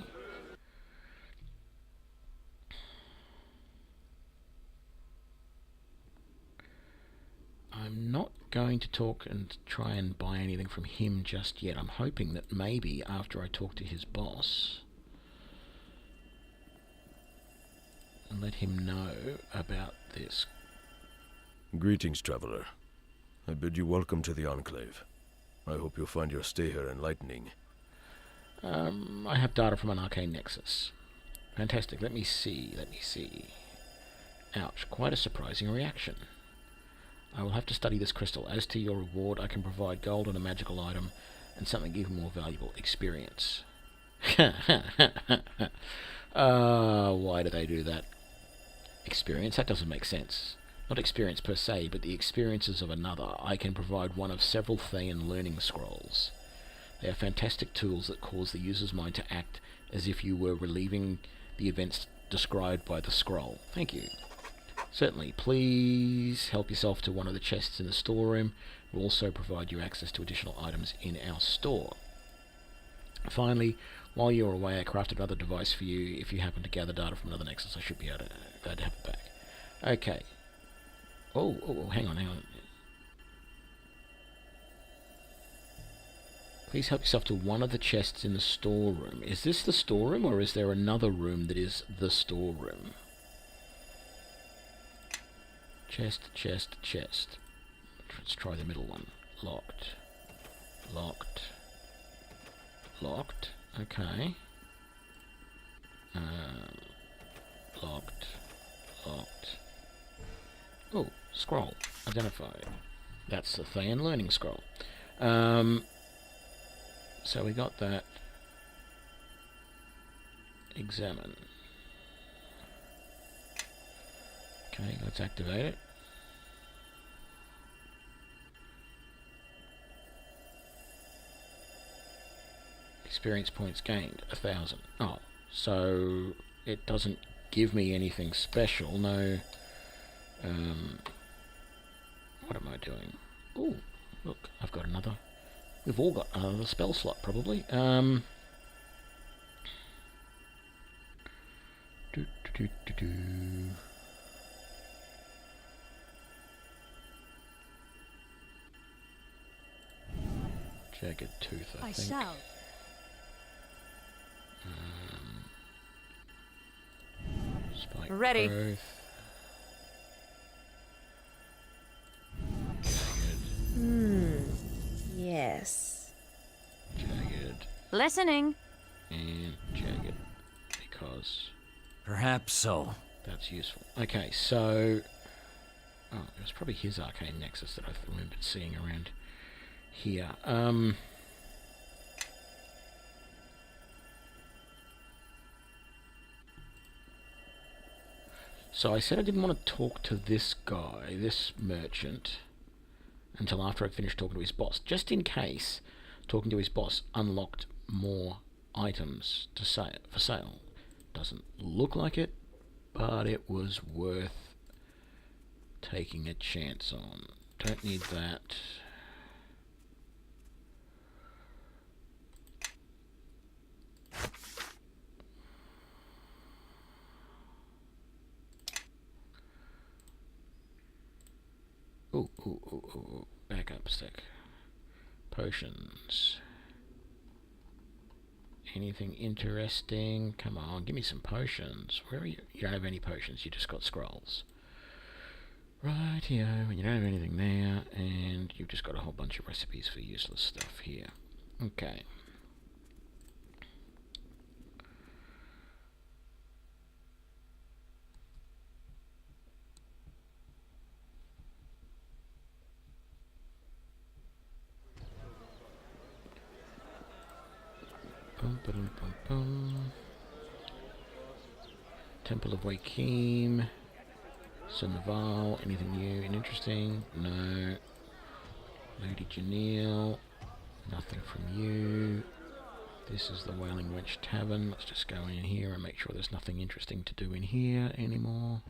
I'm not going to talk and try and buy anything from him just yet. I'm hoping that maybe after I talk to his boss and let him know about this. Greetings, traveler. I bid you welcome to the Enclave. I hope you'll find your stay here enlightening. I have data from an arcane nexus. Fantastic. Let me see. Ouch. Quite a surprising reaction. I will have to study this crystal. As to your reward, I can provide gold and a magical item, and something even more valuable, experience. Why do they do that? Experience? That doesn't make sense. Not experience per se, but the experiences of another. I can provide one of several Thayan learning scrolls. They are fantastic tools that cause the user's mind to act as if you were reliving the events described by the scroll. Thank you. Certainly. Please help yourself to one of the chests in the storeroom. We'll also provide you access to additional items in our store. Finally, while you're away, I crafted another device for you. If you happen to gather data from another nexus, I should be able to glad to have it back. Okay. Oh, hang on. Please help yourself to one of the chests in the storeroom. Is this the storeroom, or is there another room that is the storeroom? Chest. Let's try the middle one. Locked. Okay. Locked. Oh, scroll. Identified. That's the Thayan learning scroll. So we got that. Examine. Okay, let's activate it. Experience points gained, 1,000. Oh, so it doesn't give me anything special, no. What am I doing? Oh, look, I've got another. We've all got another spell slot, probably. Jagged tooth, I think. shall. Spike Ready. growth. Yes. Jagged. Listening. And jagged. Because perhaps so. That's useful. Okay, so... Oh, it was probably his arcane nexus that I remembered seeing around here. So I said I didn't want to talk to this guy, this merchant, until after I finished talking to his boss, just in case talking to his boss unlocked more items to for sale. Doesn't look like it, but it was worth taking a chance on. Don't need that. Ooh. Backup stick. Potions. Anything interesting? Come on, give me some potions. Where are you? You don't have any potions, you just got scrolls. Right here, you don't have anything there, and you've just got a whole bunch of recipes for useless stuff here. Okay. Temple of Wakeem. Sir Naval, anything new and interesting? No. Lady Janelle, nothing from you. This is the Wailing Wench Tavern. Let's just go in here and make sure there's nothing interesting to do in here anymore.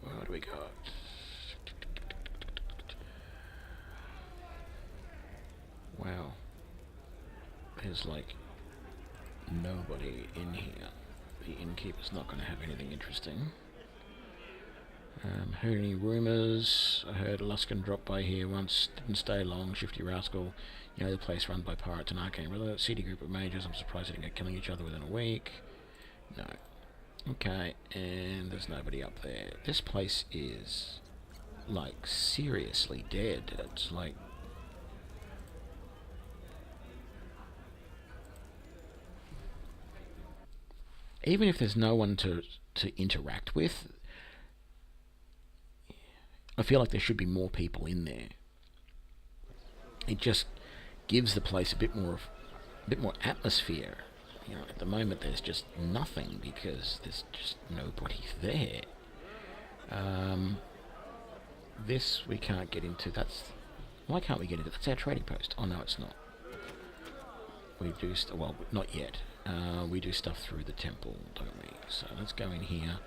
What do we got? Wow. There's like nobody in here. The innkeeper's not going to have anything interesting. Heard any rumours? I heard Luskan dropped by here once, didn't stay long, shifty rascal. You know, the place run by pirates and arcane. Rather a seedy group of mages. I'm surprised they didn't go killing each other within a week. No. Okay, and there's nobody up there. This place is, like, seriously dead. It's like... even if there's no one to interact with, I feel like there should be more people in there. It just gives the place a bit more atmosphere. You know, at the moment there's just nothing because there's just nobody there. This we can't get into. Why can't we get into? That's our trading post. Oh no, it's not. We do well, not yet. We do stuff through the temple, don't we? So let's go in here.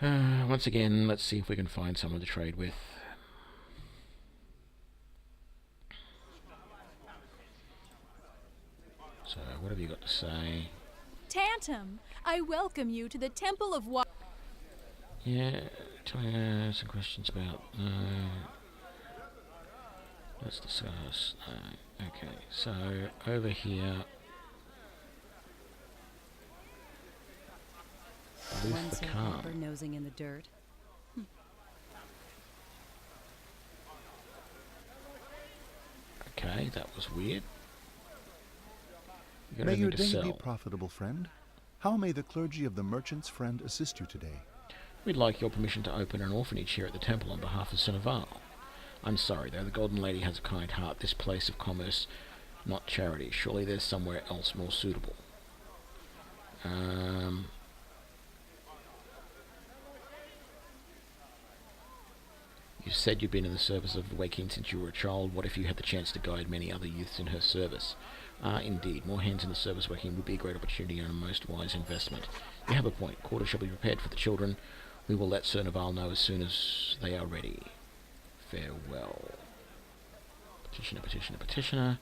Once again, let's see if we can find someone to trade with. So, what have you got to say? Tantum, I welcome you to the Temple of Wa... Yeah, tell me some questions about... let's discuss... okay, so over here... One so amber nosing in the dirt. Okay, that was weird. May your day be profitable, friend. How may the clergy of the Merchant's Friend assist you today? We'd like your permission to open an orphanage here at the temple on behalf of Seneval. I'm sorry, though, the Golden Lady has a kind heart. This place of commerce, not charity. Surely there's somewhere else more suitable. You said you've been in the service of the Wakeem since you were a child. What if you had the chance to guide many other youths in her service? Indeed. More hands in the service Wakeem would be a great opportunity and a most wise investment. You have a point. Quarters shall be prepared for the children. We will let Sir Naval know as soon as they are ready. Farewell. Petitioner, petitioner, petitioner.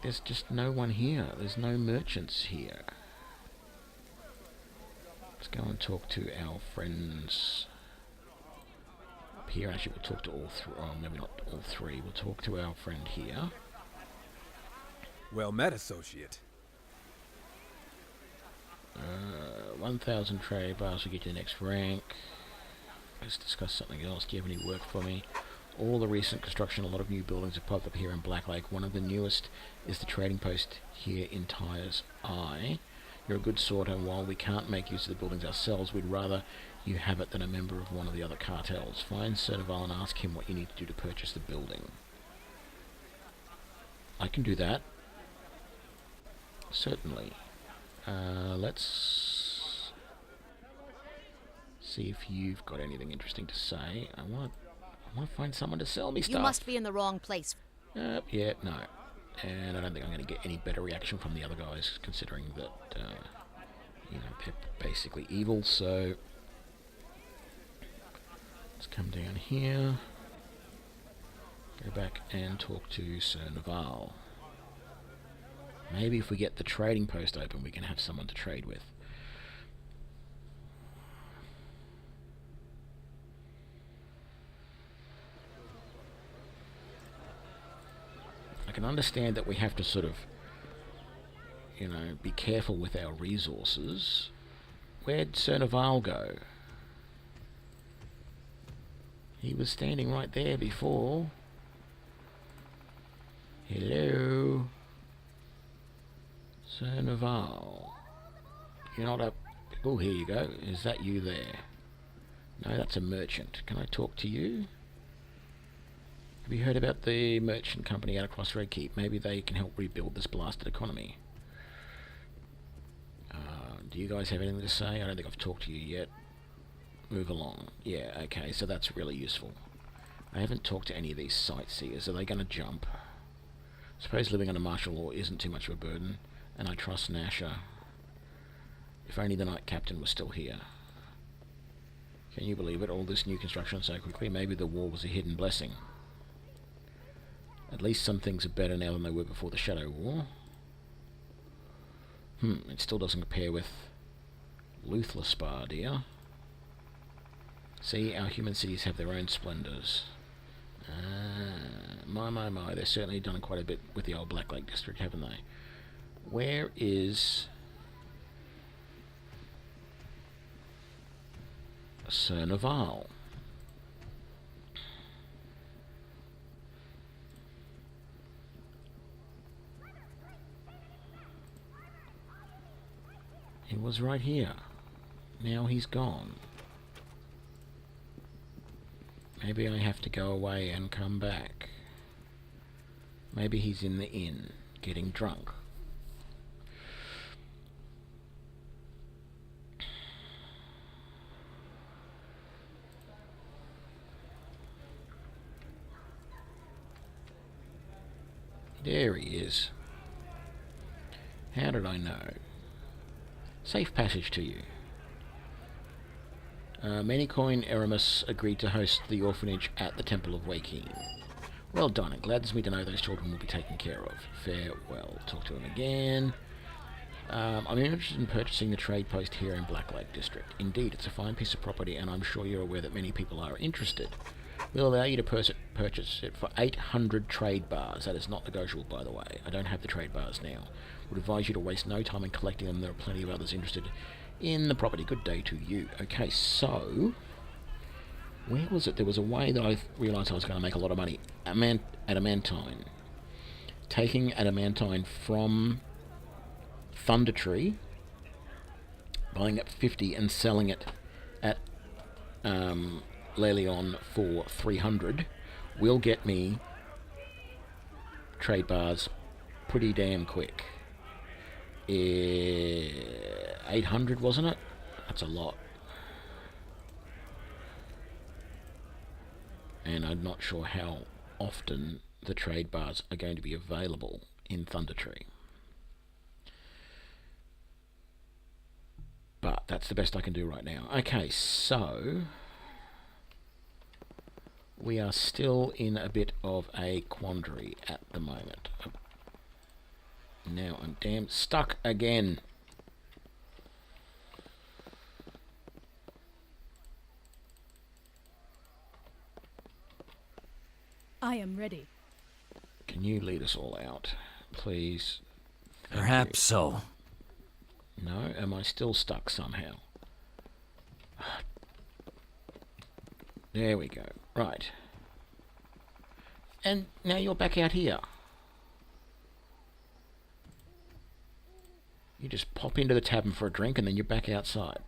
There's just no one here. There's no merchants here. Let's go and talk to our friends up here. Actually, we'll talk to all three. Oh, maybe not all three. We'll talk to our friend here. Well met, associate. 1,000 trade bars will get you the next rank. Let's discuss something else. Do you have any work for me? All the recent construction, a lot of new buildings have popped up here in Black Lake. One of the newest is the trading post here in Tyre's Eye. You're a good sort, and while we can't make use of the buildings ourselves, we'd rather you have it than a member of one of the other cartels. Find Sir Naval and ask him what you need to do to purchase the building. I can do that. Certainly. Let's see if you've got anything interesting to say. I want to find someone to sell me stuff. You must be in the wrong place. Yeah, no. And I don't think I'm going to get any better reaction from the other guys, considering that, you know, they're basically evil, so... Let's come down here. Go back and talk to Sir Naval. Maybe if we get the trading post open, we can have someone to trade with. I can understand that we have to sort of, you know, be careful with our resources. Where'd Sir Naval go? He was standing right there before. Hello? Sir Naval. You're not up... Oh, here you go. Is that you there? No, that's a merchant. Can I talk to you? Have you heard about the merchant company out across Red Keep? Maybe they can help rebuild this blasted economy. Do you guys have anything to say? I don't think I've talked to you yet. Move along. Yeah, okay, so that's really useful. I haven't talked to any of these sightseers. Are they going to jump? I suppose living under martial law isn't too much of a burden, and I trust Nasher. If only the Night Captain was still here. Can you believe it? All this new construction so quickly? Maybe the war was a hidden blessing. At least some things are better now than they were before the Shadow War. It still doesn't compare with Luthlerspar, dear. See, our human cities have their own splendours. My, they've certainly done quite a bit with the old Black Lake district, haven't they? Where is Sir Naval? He was right here. Now he's gone. Maybe I have to go away and come back. Maybe he's in the inn, getting drunk. There he is. How did I know? Safe passage to you. Manycoin Eramis agreed to host the orphanage at the Temple of Wakeen. Well done. It gladdens me to know those children will be taken care of. Farewell. Talk to him again. I'm interested in purchasing the trade post here in Black Lake District. Indeed, it's a fine piece of property, and I'm sure you're aware that many people are interested. We'll allow you to purchase it for 800 trade bars. That is not negotiable, by the way. I don't have the trade bars now. Would advise you to waste no time in collecting them. There are plenty of others interested in the property. Good day to you. Okay, so where was it? There was a way that I realised I was going to make a lot of money. Adamantine. Taking adamantine from Thunder Tree, buying it for 50 and selling it at Lelion for 300 will get me trade bars pretty damn quick. 800, wasn't it? That's a lot. And I'm not sure how often the trade bars are going to be available in Thunder Tree. But that's the best I can do right now. Okay, so we are still in a bit of a quandary at the moment. Now I'm damn stuck again. I am ready. Can you lead us all out, please? Perhaps so. No? Am I still stuck somehow? There we go. Right. And now you're back out here. You just pop into the tavern for a drink and then you're back outside.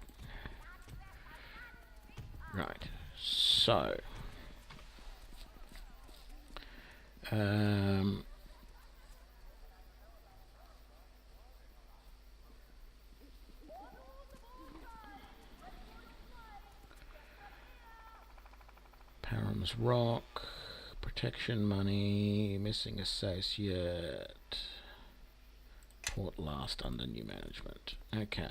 Right. So. Param's Rock. Protection money. Missing associate. Port last under new management. Okay.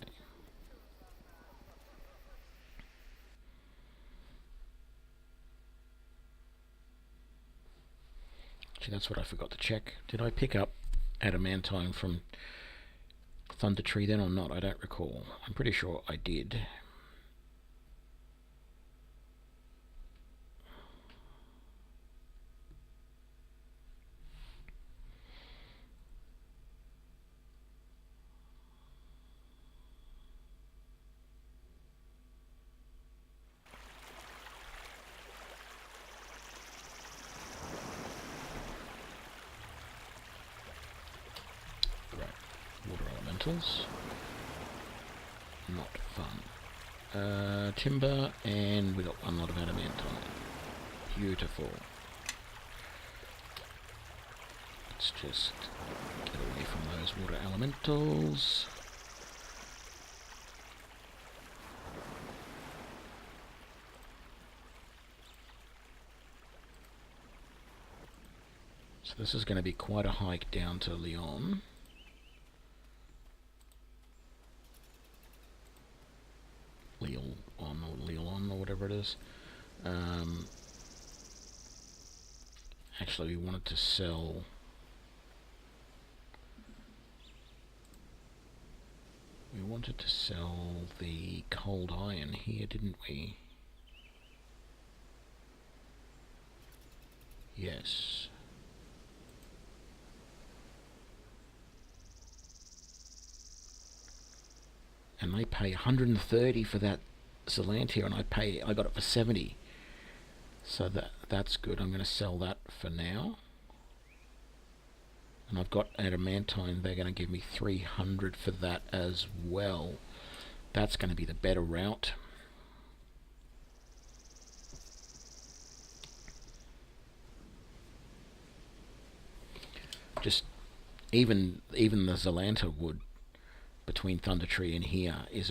Actually, that's what I forgot to check. Did I pick up adamantine from Thunder Tree then or not? I don't recall. I'm pretty sure I did. Not fun. Timber, and we got one lot of adamantine. Beautiful. Let's just get away from those water elementals. So this is going to be quite a hike down to Leon. Leon or whatever it is. Actually, we wanted to sell... We wanted to sell the cold iron here, didn't we? Yes. And they pay 130 for that Zelantia, and I got it for 70. So that's good. I'm going to sell that for now. And I've got adamantine. They're going to give me 300 for that as well. That's going to be the better route. Just even the Zelanta wood between Thunder Tree and here is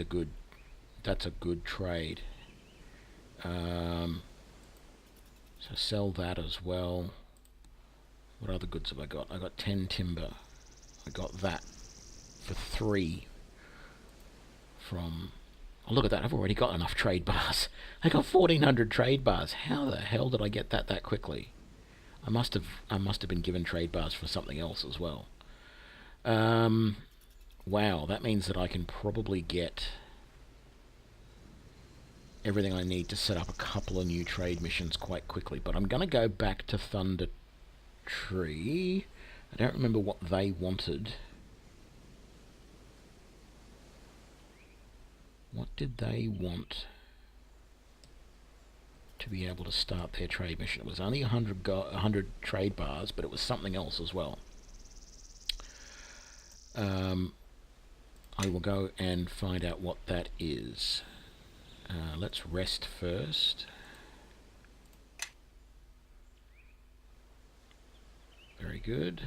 that's a good trade. So sell that as well. What other goods have I got? I got 10 timber. I got that for 3 from... Oh, look at that. I've already got enough trade bars. I got 1,400 trade bars. How the hell did I get that quickly? I must have been given trade bars for something else as well. Wow, that means that I can probably get everything I need to set up a couple of new trade missions quite quickly. But I'm going to go back to Thunder Tree. I don't remember what they wanted. What did they want to be able to start their trade mission? It was only 100 trade bars, but it was something else as well. I will go and find out what that is. Let's rest first. Very good.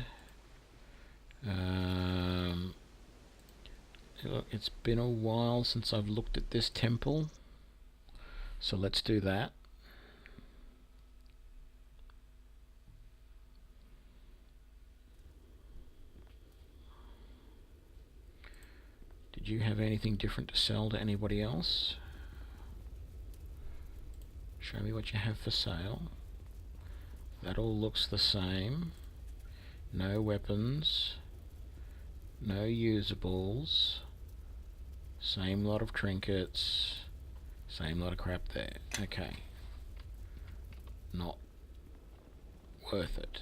Look, it's been a while since I've looked at this temple, so let's do that. Did you have anything different to sell to anybody else? Show me what you have for sale. That all looks the same. No weapons. No usables. Same lot of trinkets. Same lot of crap there. Okay. Not worth it.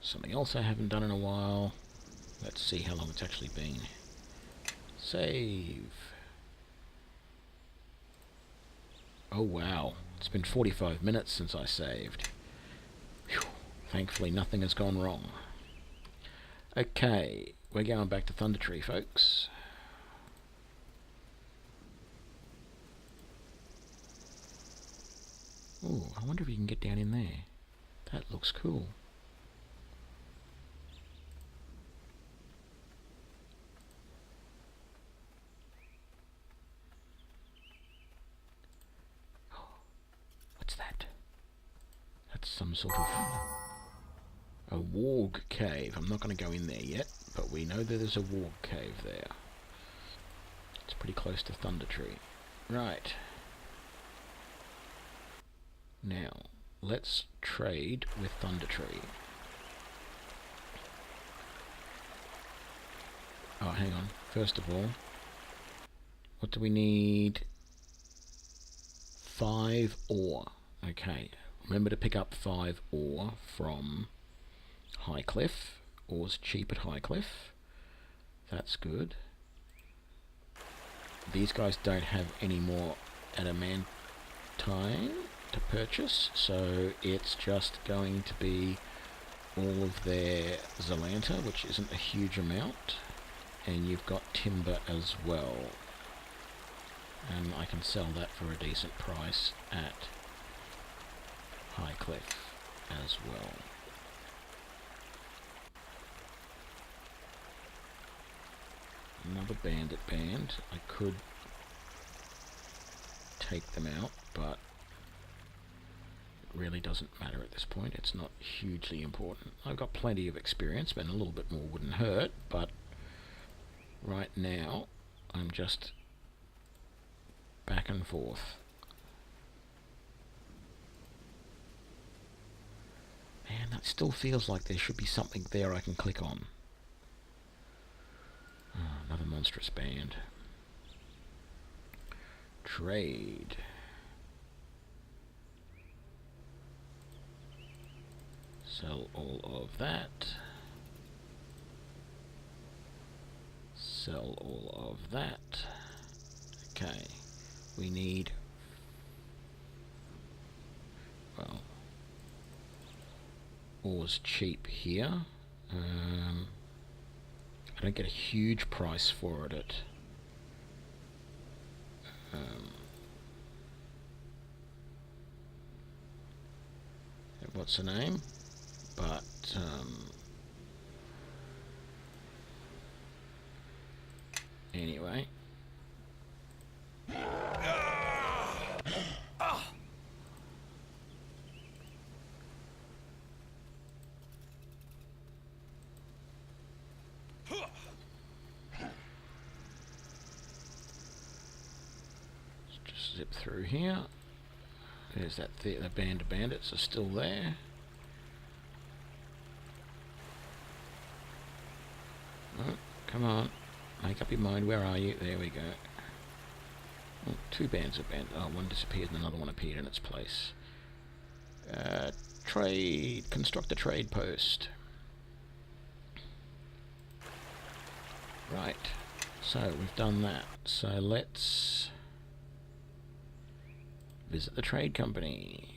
Something else I haven't done in a while. Let's see how long it's actually been. Save. Oh wow, it's been 45 minutes since I saved. Whew. Thankfully nothing has gone wrong. Okay, we're going back to Thunder Tree, folks. Ooh, I wonder if you can get down in there. That looks cool. What's that? That's some sort of a warg cave. I'm not going to go in there yet, but we know that there's a warg cave there. It's pretty close to Thunder Tree. Right. Now, let's trade with Thunder Tree. Oh, hang on. First of all, what do we need? 5 ore. Okay. Remember to pick up 5 ore from Highcliff. Ore's cheap at Highcliff. That's good. These guys don't have any more adamantine to purchase, so it's just going to be all of their Zalanta, which isn't a huge amount, and you've got timber as well, and I can sell that for a decent price at Highcliff as well. Another bandit band. I could take them out, but it really doesn't matter at this point. It's not hugely important. I've got plenty of experience, and a little bit more wouldn't hurt, but right now I'm just back and forth. Man, that still feels like there should be something there I can click on. Oh, another monstrous band. Trade. Sell all of that. Sell all of that. Okay. We need... well... ore's cheap here. I don't get a huge price for it at what's the name? But anyway. Zip through here. There's that the band of bandits are still there. Oh, come on. Make up your mind. Where are you? There we go. Oh, two bands of bandits. Oh, one disappeared and another one appeared in its place. Trade. Construct a trade post. Right. So, we've done that. So, let's... visit the trade company.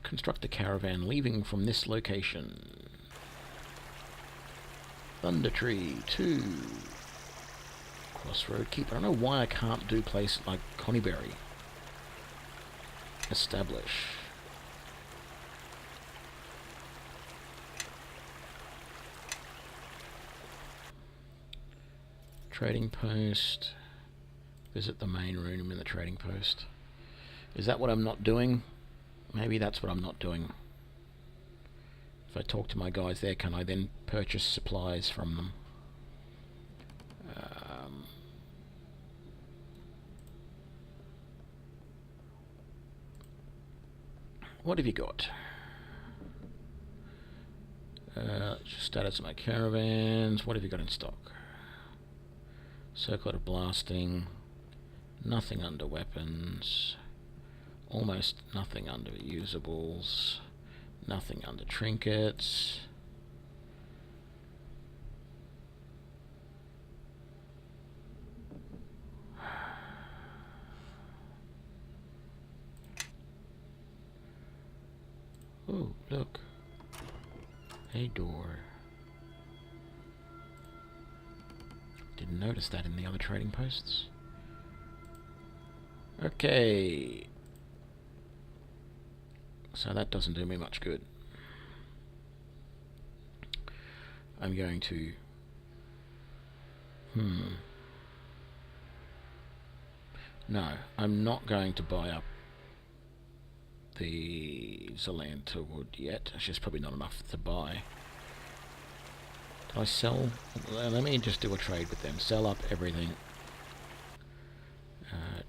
Construct a caravan leaving from this location. Thunder Tree 2. Crossroad Keep. I don't know why I can't do places like Coneyberry. Establish. Trading post. Visit the main room in the trading post. Is that what I'm not doing? Maybe that's what I'm not doing. If I talk to my guys there, can I then purchase supplies from them? What have you got? Status of my caravans. What have you got in stock? Circlet of blasting. Nothing under weapons. Almost nothing under usables. Nothing under trinkets. Oh, look. A door. Didn't notice that in the other trading posts. Okay. So that doesn't do me much good. I'm going to... No, I'm not going to buy up the Zalanta wood yet. It's just probably not enough to buy. Did I sell? Let me just do a trade with them. Sell up everything.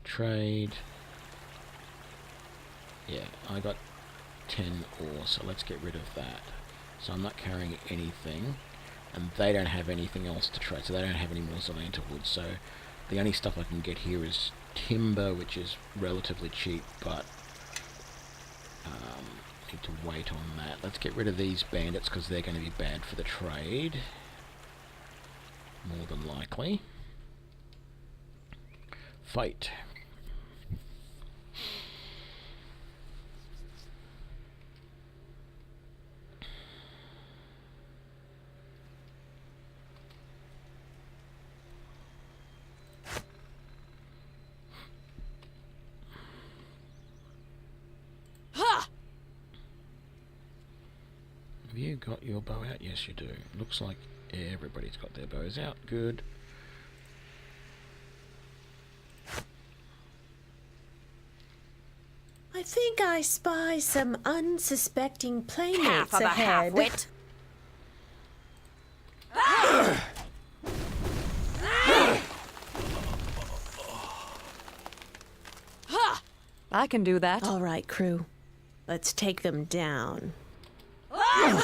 Trade. Yeah, I got 10 ore, so let's get rid of that. So I'm not carrying anything, and they don't have anything else to trade, so they don't have any more Zalanta wood. So the only stuff I can get here is timber, which is relatively cheap, but need to wait on that. Let's get rid of these bandits because they're going to be bad for the trade, more than likely. fight. Have you got your bow out? Yes, you do. Looks like everybody's got their bows out. Good. I think I spy some unsuspecting playmates Half of a ahead. half-wit. I can do that. All right, crew. Let's take them down.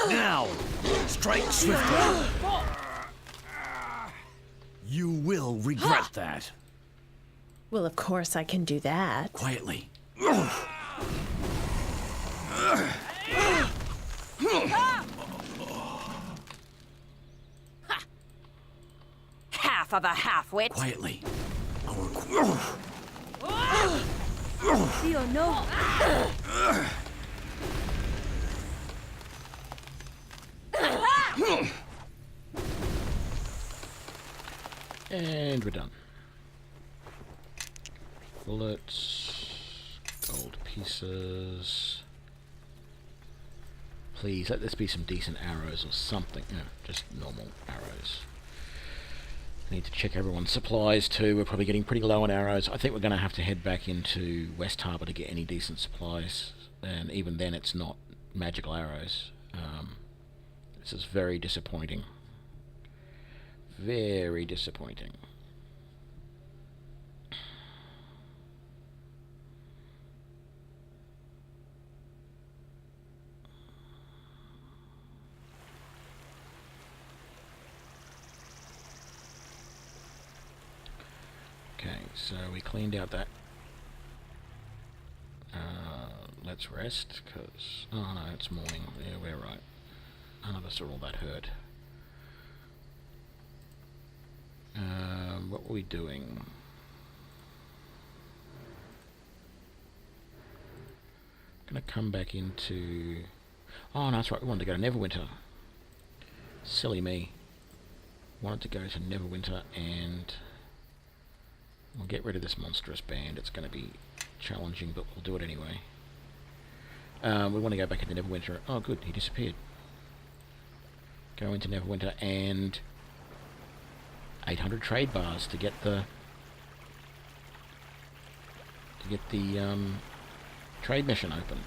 Now! Strike swiftly! You will regret that. Well, of course I can do that. Quietly. Half of a half-wit. Quietly. Theo, no. And we're done. Bullets, gold pieces. Please let this be some decent arrows or something. No, just normal arrows. I need to check everyone's supplies too. We're probably getting pretty low on arrows. I think we're going to have to head back into West Harbour to get any decent supplies. And even then it's not magical arrows. This is very disappointing. Very disappointing. Okay, so we cleaned out that. Let's rest, because... Oh no, it's morning. Yeah, we're right. None of us are all that hurt. What were we doing? Gonna come back into... Oh, no, that's right, we wanted to go to Neverwinter. Silly me. Wanted to go to Neverwinter and... We'll get rid of this monstrous band. It's going to be challenging, but we'll do it anyway. We want to go back into Neverwinter. Oh, good, he disappeared. Go into Neverwinter and 800 trade bars to get the trade mission open.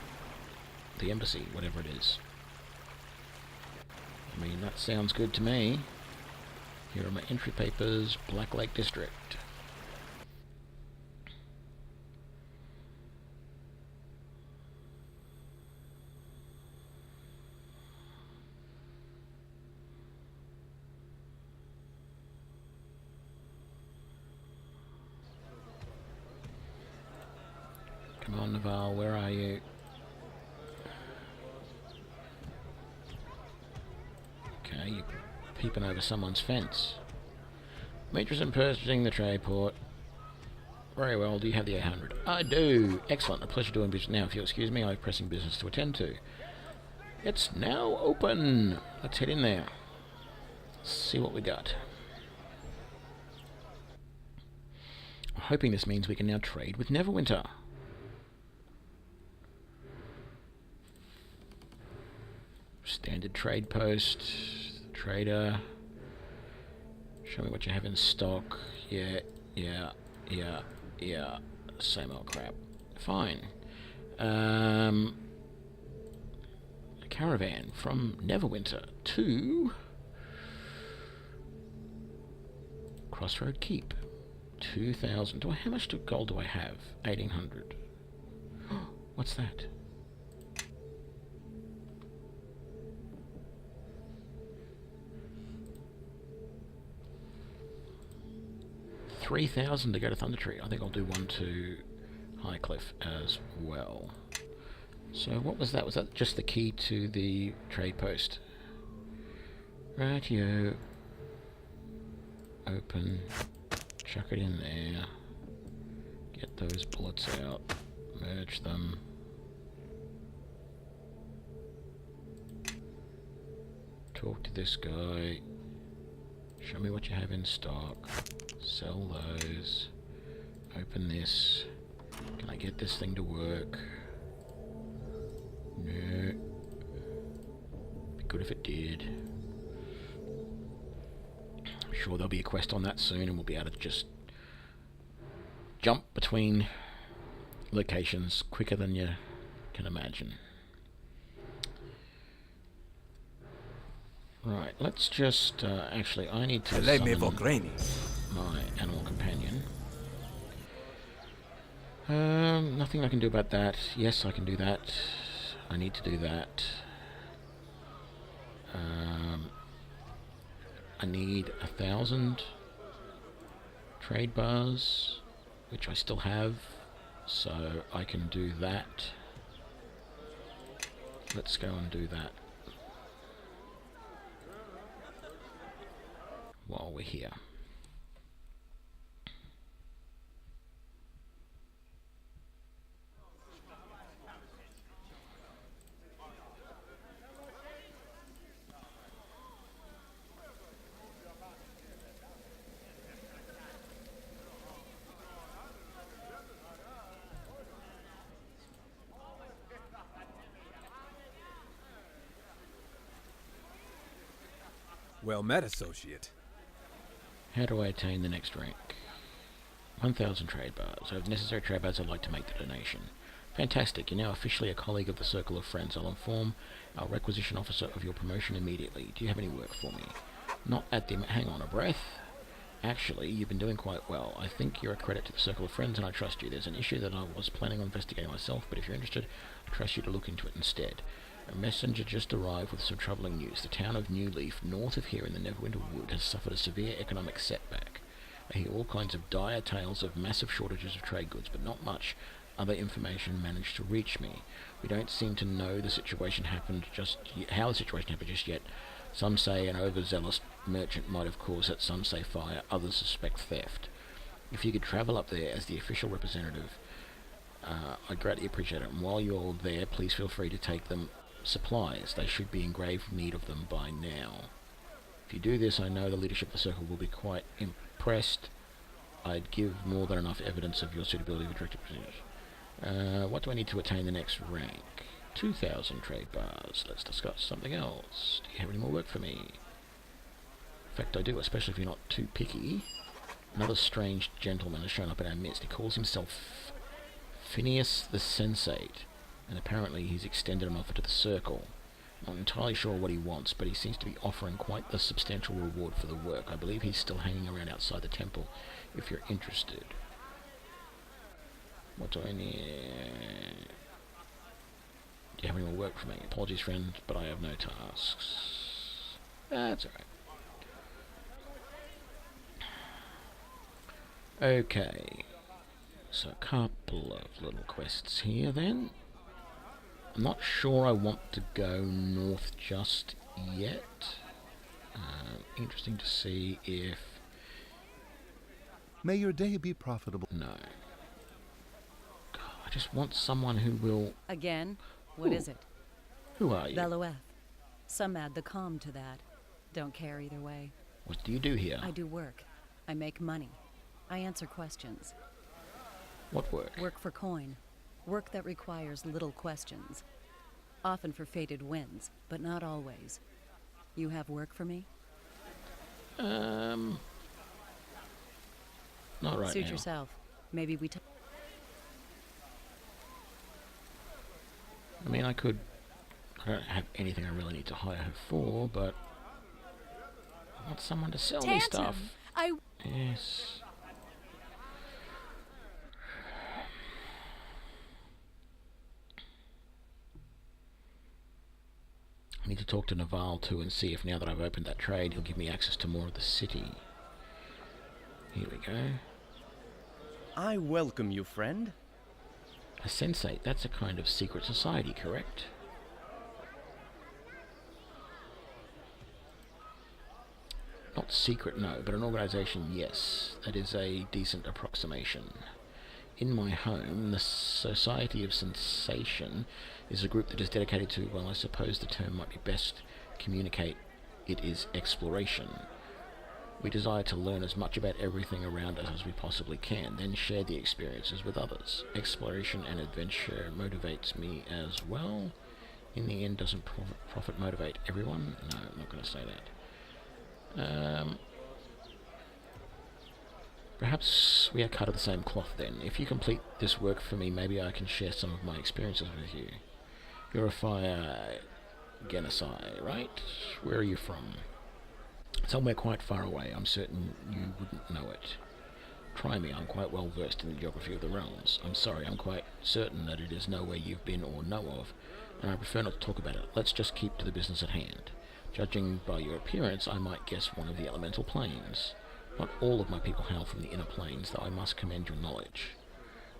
The embassy, whatever it is. I mean, that sounds good to me. Here are my entry papers, Black Lake District. Come on, Naval, where are you? Okay, you're peeping over someone's fence. Matrix and purchasing the trade port. Very well, do you have the 800? I do! Excellent, a pleasure doing business. Now, if you'll excuse me, I have pressing business to attend to. It's now open! Let's head in there. See what we got. I'm hoping this means we can now trade with Neverwinter. Standard trade post, trader, show me what you have in stock. Yeah, same old crap. Fine. A caravan from Neverwinter to Crossroad Keep. 2,000. How much gold do I have? 1,800. What's that? 3,000 to go to Thunder Tree. I think I'll do one to Highcliff as well. So what was that? Was that just the key to the trade post? Rightio. Open. Chuck it in there. Get those bullets out. Merge them. Talk to this guy. Show me what you have in stock. Sell those. Open this. Can I get this thing to work? No. Be good if it did. I'm sure there'll be a quest on that soon and we'll be able to just jump between locations quicker than you can imagine. Right, let's just actually I need to summon my animal companion. Nothing I can do about that. Yes, I can do that. I need to do that. I need 1,000 trade bars, which I still have, so I can do that. Let's go and do that while we're here. Well met, associate. How do I attain the next rank? 1,000 trade bars. I have necessary trade bars. I'd like to make the donation. Fantastic. You're now officially a colleague of the Circle of Friends. I'll inform our requisition officer of your promotion immediately. Do you have any work for me? Not at the... Hang on a breath. Actually, you've been doing quite well. I think you're a credit to the Circle of Friends and I trust you. There's an issue that I was planning on investigating myself, but if you're interested, I trust you to look into it instead. A messenger just arrived with some troubling news. The town of New Leaf, north of here in the Neverwinter Wood, has suffered a severe economic setback. I hear all kinds of dire tales of massive shortages of trade goods, but not much other information managed to reach me. We don't seem to know the situation happened just yet, how the situation happened just yet. Some say an overzealous merchant might have caused it, some say fire, others suspect theft. If you could travel up there as the official representative, I'd greatly appreciate it. And while you're there, please feel free to take them supplies. They should be in grave need of them by now. If you do this, I know the leadership of the circle will be quite impressed. I'd give more than enough evidence of your suitability for director position. What do I need to attain the next rank? 2,000 trade bars. Let's discuss something else. Do you have any more work for me? In fact, I do, especially if you're not too picky. Another strange gentleman has shown up in our midst. He calls himself Phineas the Sensate, and apparently he's extended an offer to the Circle. I'm not entirely sure what he wants, but he seems to be offering quite the substantial reward for the work. I believe he's still hanging around outside the temple, if you're interested. What do I need? Do you have any more work for me? Apologies, friend, but I have no tasks. That's alright. Okay. So a couple of little quests here then. I'm not sure I want to go north just yet. Interesting to see if... May your day be profitable. No. God, I just want someone who will... Again? What is it? Who are you? Veloeth. Some add the calm to that. Don't care either way. What do you do here? I do work. I make money. I answer questions. What work? Work for coin. Work that requires little questions. Often for fated winds, but not always. You have work for me? Not right Suit now. yourself. Maybe we I mean, I don't have anything I really need to hire her for, but I want someone to sell me stuff. Yes. I need to talk to Naval too and see if now that I've opened that trade, he'll give me access to more of the city. Here we go. I welcome you, friend. A sensate, that's a kind of secret society, correct? Not secret, no, but an organization, yes. That is a decent approximation. in my home, the Society of Sensation is a group that is dedicated to, well, I suppose the term might be best communicate, it is exploration. We desire to learn as much about everything around us as we possibly can, then share the experiences with others. Exploration and adventure motivates me as well. In the end, doesn't profit motivate everyone? No, I'm not going to say that. Perhaps we are cut of the same cloth then. If you complete this work for me, maybe I can share some of my experiences with you. You're a fire Genocide, right? Where are you from? Somewhere quite far away. I'm certain you wouldn't know it. Try me, I'm quite well versed in the geography of the realms. I'm sorry, I'm quite certain that it is nowhere you've been or know of, and I prefer not to talk about it. Let's just keep to the business at hand. Judging by your appearance, I might guess one of the elemental planes. Not all of my people hail from the inner planes, though I must commend your knowledge.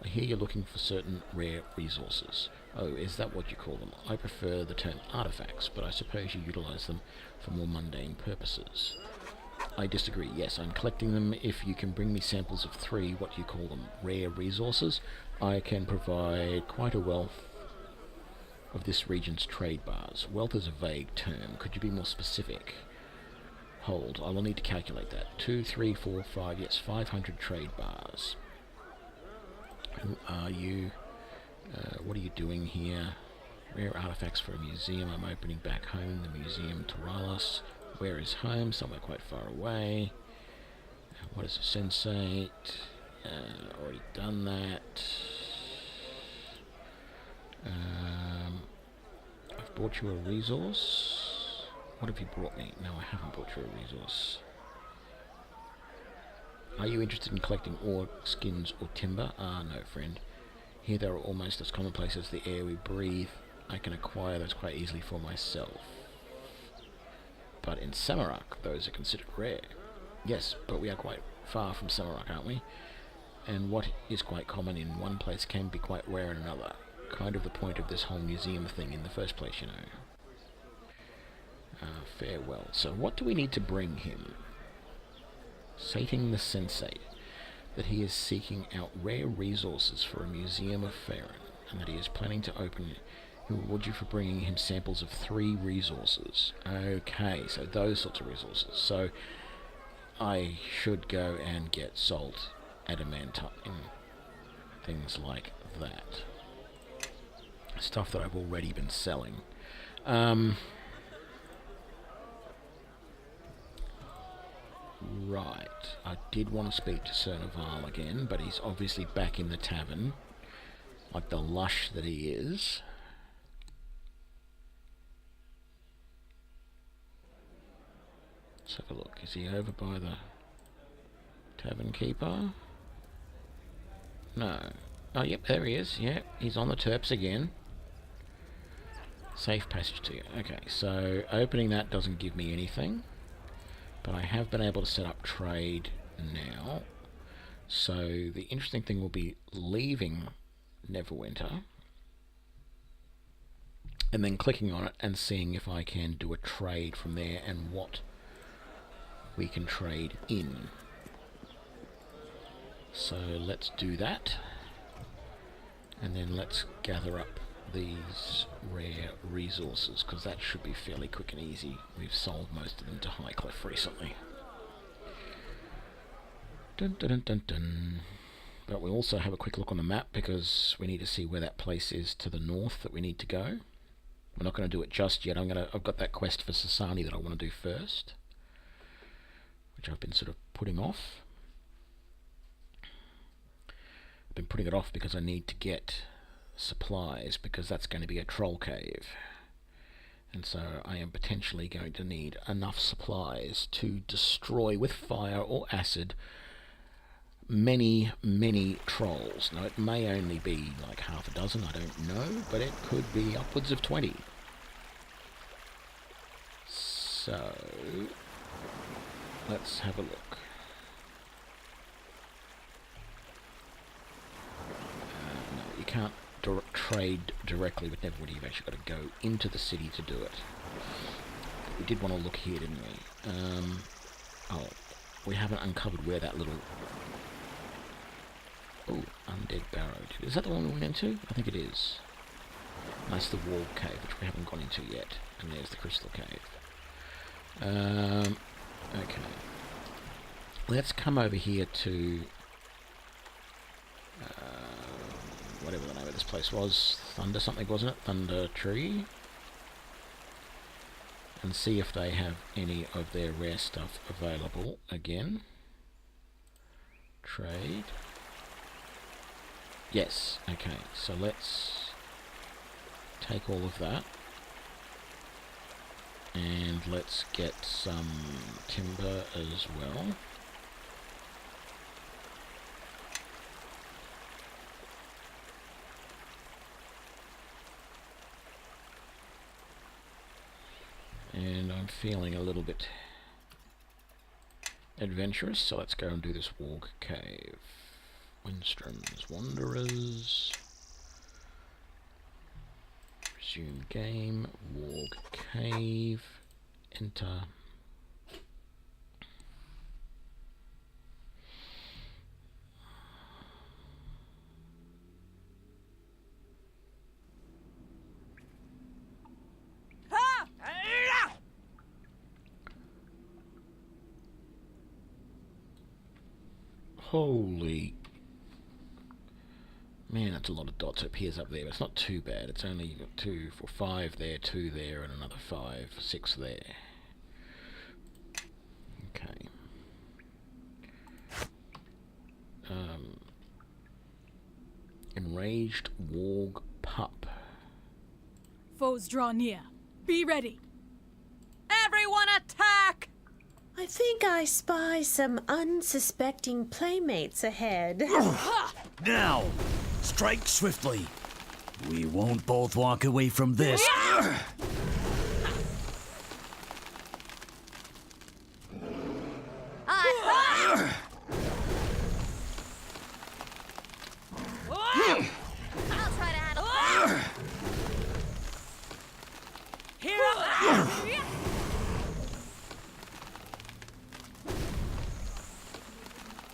I hear you're looking for certain rare resources. Oh, is that what you call them? I prefer the term artifacts, but I suppose you utilize them for more mundane purposes. I disagree. Yes, I'm collecting them. If you can bring me samples of 3, what you call them, rare resources, I can provide quite a wealth of this region's trade bars. Wealth is a vague term. Could you be more specific? Hold, I will need to calculate that. 2, 3, 4, 5, yes, 500 trade bars. Who are you? What are you doing here? Rare artifacts for a museum. I'm opening back home, the Museum Toralos. Where is home? Somewhere quite far away. What is a sensate? Already done that. I've bought you a resource. What have you brought me? No, I haven't bought you a resource. Are you interested in collecting ore, skins, or timber? Ah, no, friend. Here they are almost as commonplace as the air we breathe. I can acquire those quite easily for myself. But in Samarak, those are considered rare. Yes, but we are quite far from Samarak, aren't we? And what is quite common in one place can be quite rare in another. Kind of the point of this whole museum thing in the first place, you know. Farewell. So what do we need to bring him? Sating the sensate that he is seeking out rare resources for a museum of Faerun, and that he is planning to open. He will reward you for bringing him samples of 3 resources. Okay, so those sorts of resources. So I should go and get salt, adamantine, things like that. Stuff that I've already been selling. Right, I did want to speak to Sir Naval again, but he's obviously back in the tavern, like the lush that he is. Let's have a look. Is he over by the tavern keeper? No. Oh, yep, there he is. Yep, he's on the terps again. Safe passage to you. Okay, so opening that doesn't give me anything. But I have been able to set up trade now. So the interesting thing will be leaving Neverwinter and then clicking on it and seeing if I can do a trade from there and what we can trade in. So let's do that. And then let's gather up these rare resources, because that should be fairly quick and easy. We've sold most of them to Highcliffe recently. Dun, dun, dun, dun, dun. But we'll also have a quick look on the map, because we need to see where that place is to the north that we need to go. We're not going to do it just yet. I've got that quest for Sasani that I want to do first, which I've been sort of putting off. I've been putting it off because I need to get supplies, because that's going to be a troll cave, and so I am potentially going to need enough supplies to destroy with fire or acid many trolls. Now it may only be like half a dozen, I don't know, but it could be upwards of 20. So let's have a look. No, you can't trade directly with Neverwinter. You've actually got to go into the city to do it. We did want to look here, didn't we? Oh, we haven't uncovered where that little Oh, Undead Barrow. Is that the one we went into? I think it is. And that's the wall cave, which we haven't gone into yet. And there's the crystal cave. Okay. Let's come over here to... whatever the name of this place was. Thunder something, wasn't it? Thunder Tree. And see if they have any of their rare stuff available again. Trade. Yes, okay, so let's take all of that. And let's get some timber as well. And I'm feeling a little bit adventurous, so let's go and do this Warg Cave. Windstroms, Wanderers. Resume game, Warg Cave, enter. Holy... Man, that's a lot of dots. It appears up there, but it's not too bad. It's only got 2, 4, 5 there, 2 there, and another 5, 6 there. Okay. Enraged Warg Pup. Foes draw near. Be ready. Everyone attack! I think I spy some unsuspecting playmates ahead. Now! Strike swiftly. We won't both walk away from this. I'll try to handle that.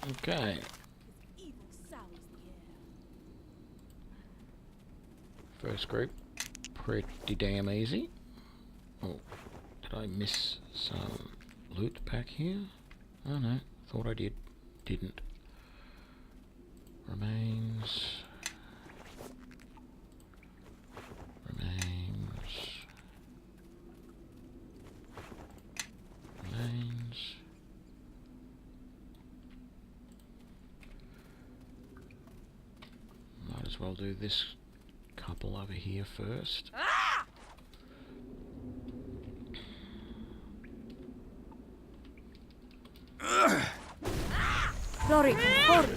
Okay. First group, pretty damn easy. Oh, did I miss some loot back here? Oh no, thought I did. Didn't. Remains. Might as well do this couple over here first. Rory, Rory.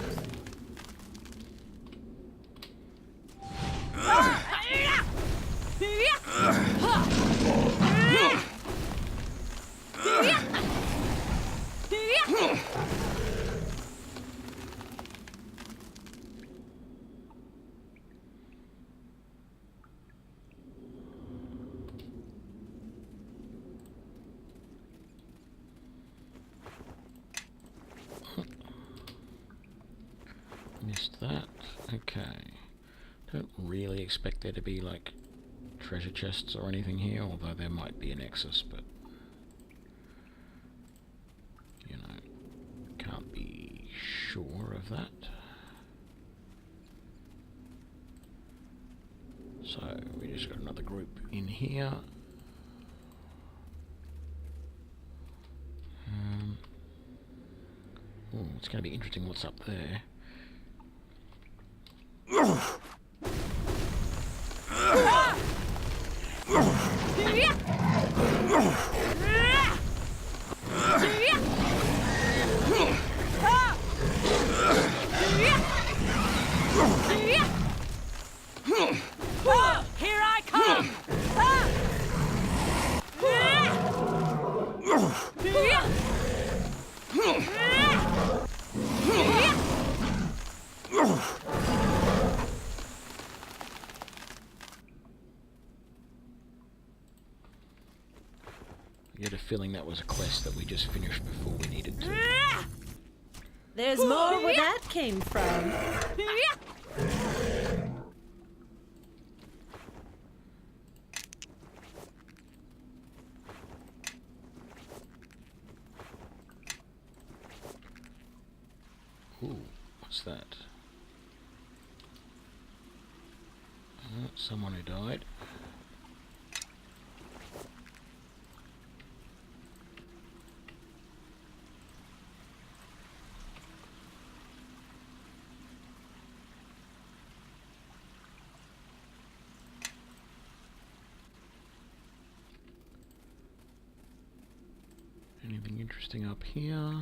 Missed that. Okay. Don't really expect there to be like treasure chests or anything here, although there might be a nexus, but you know, can't be sure of that. So we just got another group in here. Oh, it's going to be interesting what's up there. Here I come! I get a feeling that was a quest that we just finished before we needed to. There's more where that came from. Ooh, what's that? Someone who died. Anything interesting up here?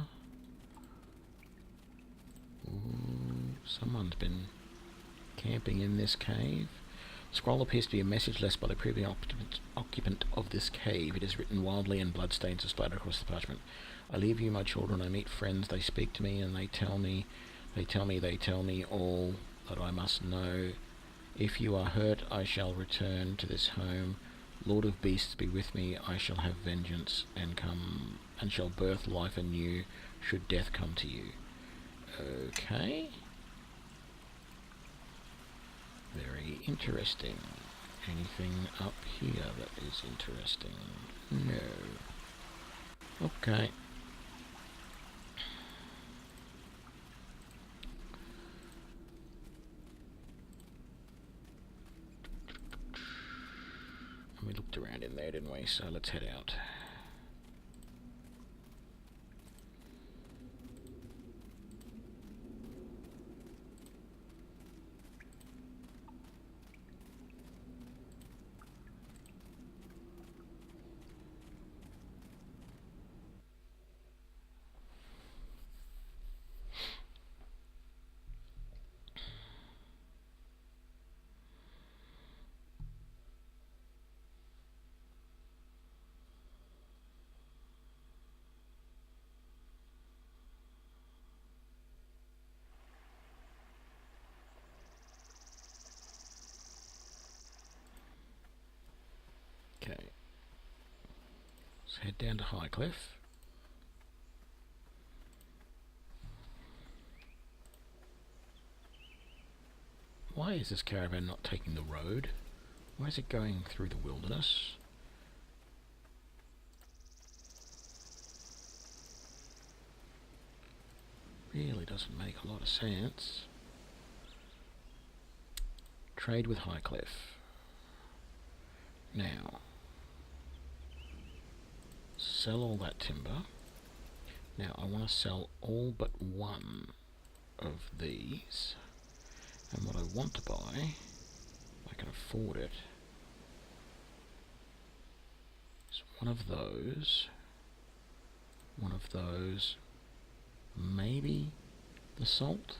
Ooh, someone's been camping in this cave. Scroll appears to be a message left by the previous occupant of this cave. It is written wildly and bloodstains are splattered across the parchment. I leave you, my children. I meet friends. They speak to me and they tell me all that I must know. If you are hurt, I shall return to this home. Lord of beasts, be with me. I shall have vengeance and shall birth life anew should death come to you. Okay. Very interesting. Anything up here that is interesting? No. Okay. We looked around in there, didn't we? So let's head out. Okay. Let's head down to Highcliff. Why is this caravan not taking the road? Why is it going through the wilderness? Really doesn't make a lot of sense. Trade with Highcliff. Now, sell all that timber. Now I want to sell all but one of these. And what I want to buy, if I can afford it, is one of those, maybe the salt,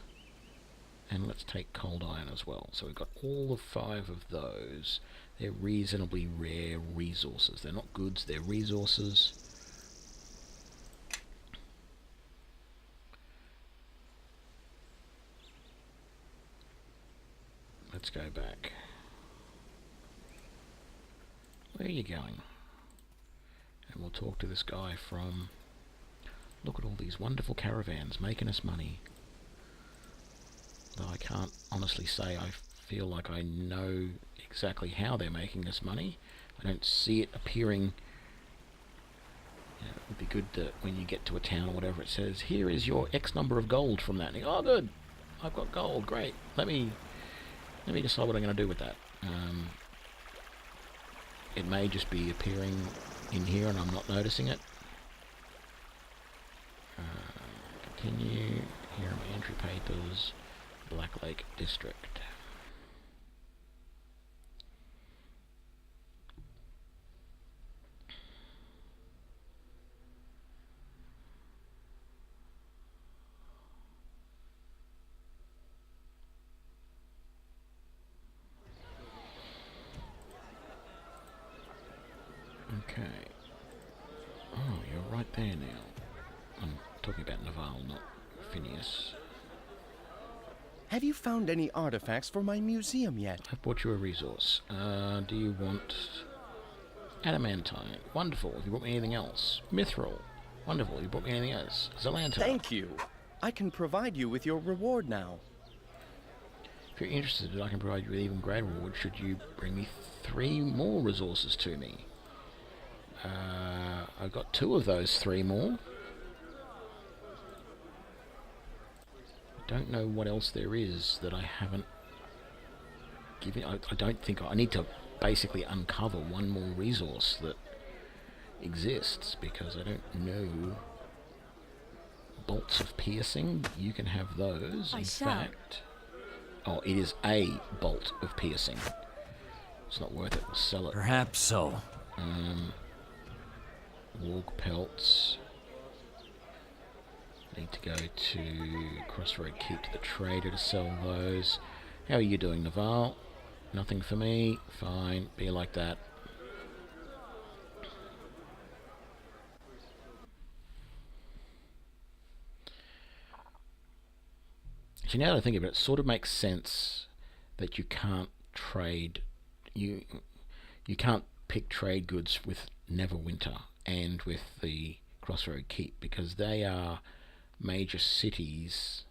and let's take cold iron as well. So we've got all of 5 of those. They're reasonably rare resources. They're not goods, they're resources. Let's go back. Where are you going? And we'll talk to this guy from... Look at all these wonderful caravans making us money. Though I can't honestly say I feel like I know exactly how they're making us money. I don't see it appearing. It would be good that when you get to a town or whatever, it says, here is your X number of gold from that. And you go, oh good, I've got gold, great. Let me decide what I'm going to do with that. It may just be appearing in here and I'm not noticing it. Continue. Here are my entry papers. Black Lake District. Okay. Oh, you're right there now. I'm talking about Naval, not Phineas. Have you found any artifacts for my museum yet? I've bought you a resource. Do you want adamantine? Wonderful. Have you bought me anything else? Mithril. Wonderful. Have you bought me anything else? Zalantine. Thank you. I can provide you with your reward now. If you're interested, I can provide you with even greater reward should you bring me 3 more resources to me. I've got 2 of those 3 more. I don't know what else there is that I haven't given. I don't think I need to basically uncover 1 more resource that exists, because I don't know. Bolts of piercing, you can have those. In fact, oh, it is a bolt of piercing. It's not worth it. We'll sell it. Perhaps so. Warg pelts. Need to go to Crossroad Keep to the trader to sell those. How are you doing, Naval? Nothing for me. Fine. Be like that. Actually, now that I think of it, it sort of makes sense that you can't trade. You can't pick trade goods with Neverwinter and with the Crossroad Keep, because they are major cities.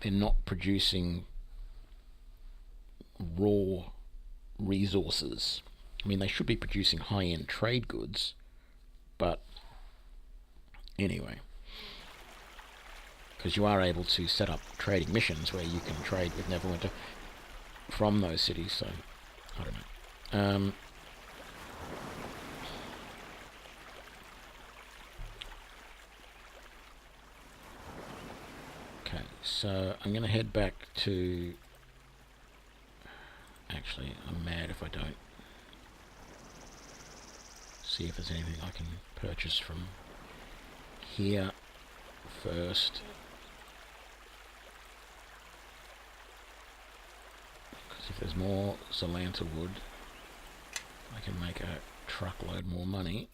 They're not producing raw resources. I mean, they should be producing high-end trade goods, but anyway, because you are able to set up trading missions where you can trade with Neverwinter from those cities, so I don't know. Okay, so I'm going to head back to... Actually, I'm mad if I don't. See if there's anything I can purchase from here first. Because if there's more Zalanta wood, I can make a truckload more money.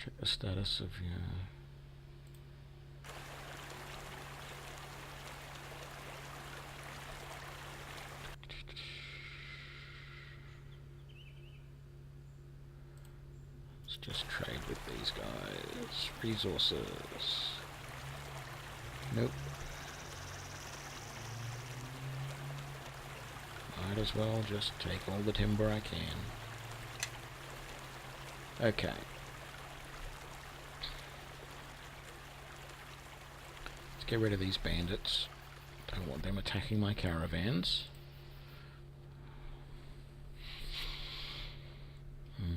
Check the status of your... Let's just trade with these guys. Resources. Nope. Might as well just take all the timber I can. Okay. Let's get rid of these bandits. Don't want them attacking my caravans.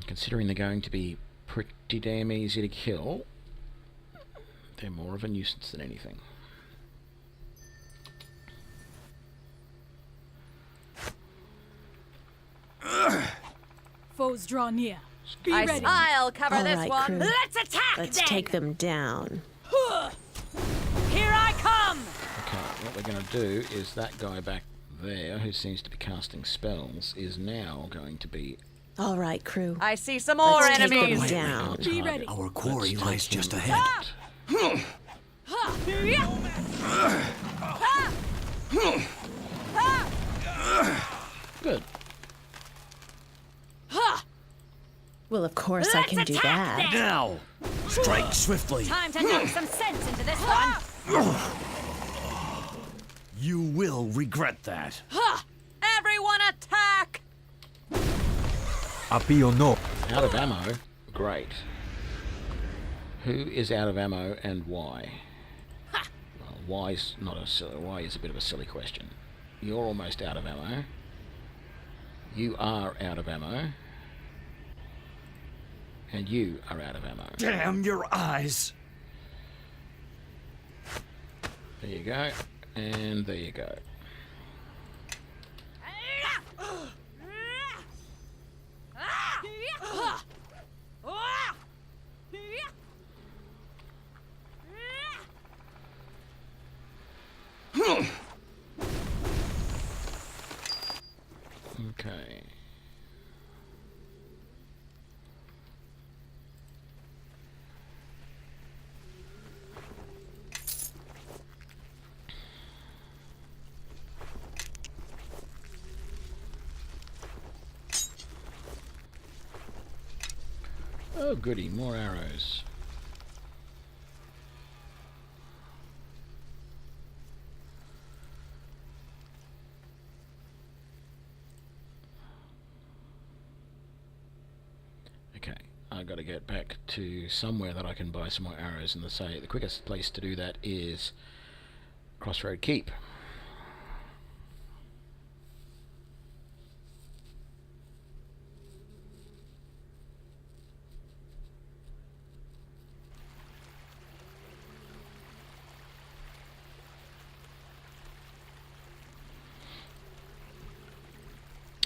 Considering they're going to be pretty damn easy to kill, they're more of a nuisance than anything. Foes draw near. Be ready. I'll cover this right, one. crew. Let's attack Let's then. take them down. Here I come. Okay, what we're going to do is that guy back there, who seems to be casting spells, is now going to be... All right, crew. I see some more Let's take enemies. them down. Be ready. Our quarry lies just ahead. Good. Well, of course I can do that. Now! Strike swiftly! Time to knock some sense into this one. You will regret that. Everyone attack! Apio no. Out of ammo? Great. Who is out of ammo and why? Well, why's not a silly... Why is a bit of a silly question. You're almost out of ammo. You are out of ammo. And you are out of ammo. Damn your eyes! There you go. And there you go. Okay. Oh goody, more arrows. Okay, I gotta get back to somewhere that I can buy some more arrows, and the quickest place to do that is Crossroad Keep.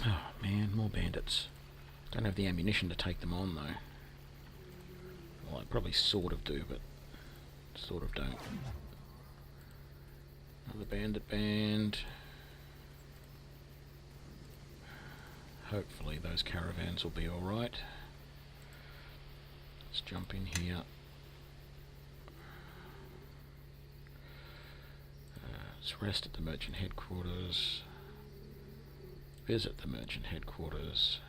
Oh man, more bandits. Don't have the ammunition to take them on though. Well, I probably sort of do, but sort of don't. Another bandit band. Hopefully those caravans will be alright. Let's jump in here. Let's rest at the merchant headquarters. Visit the merchant headquarters.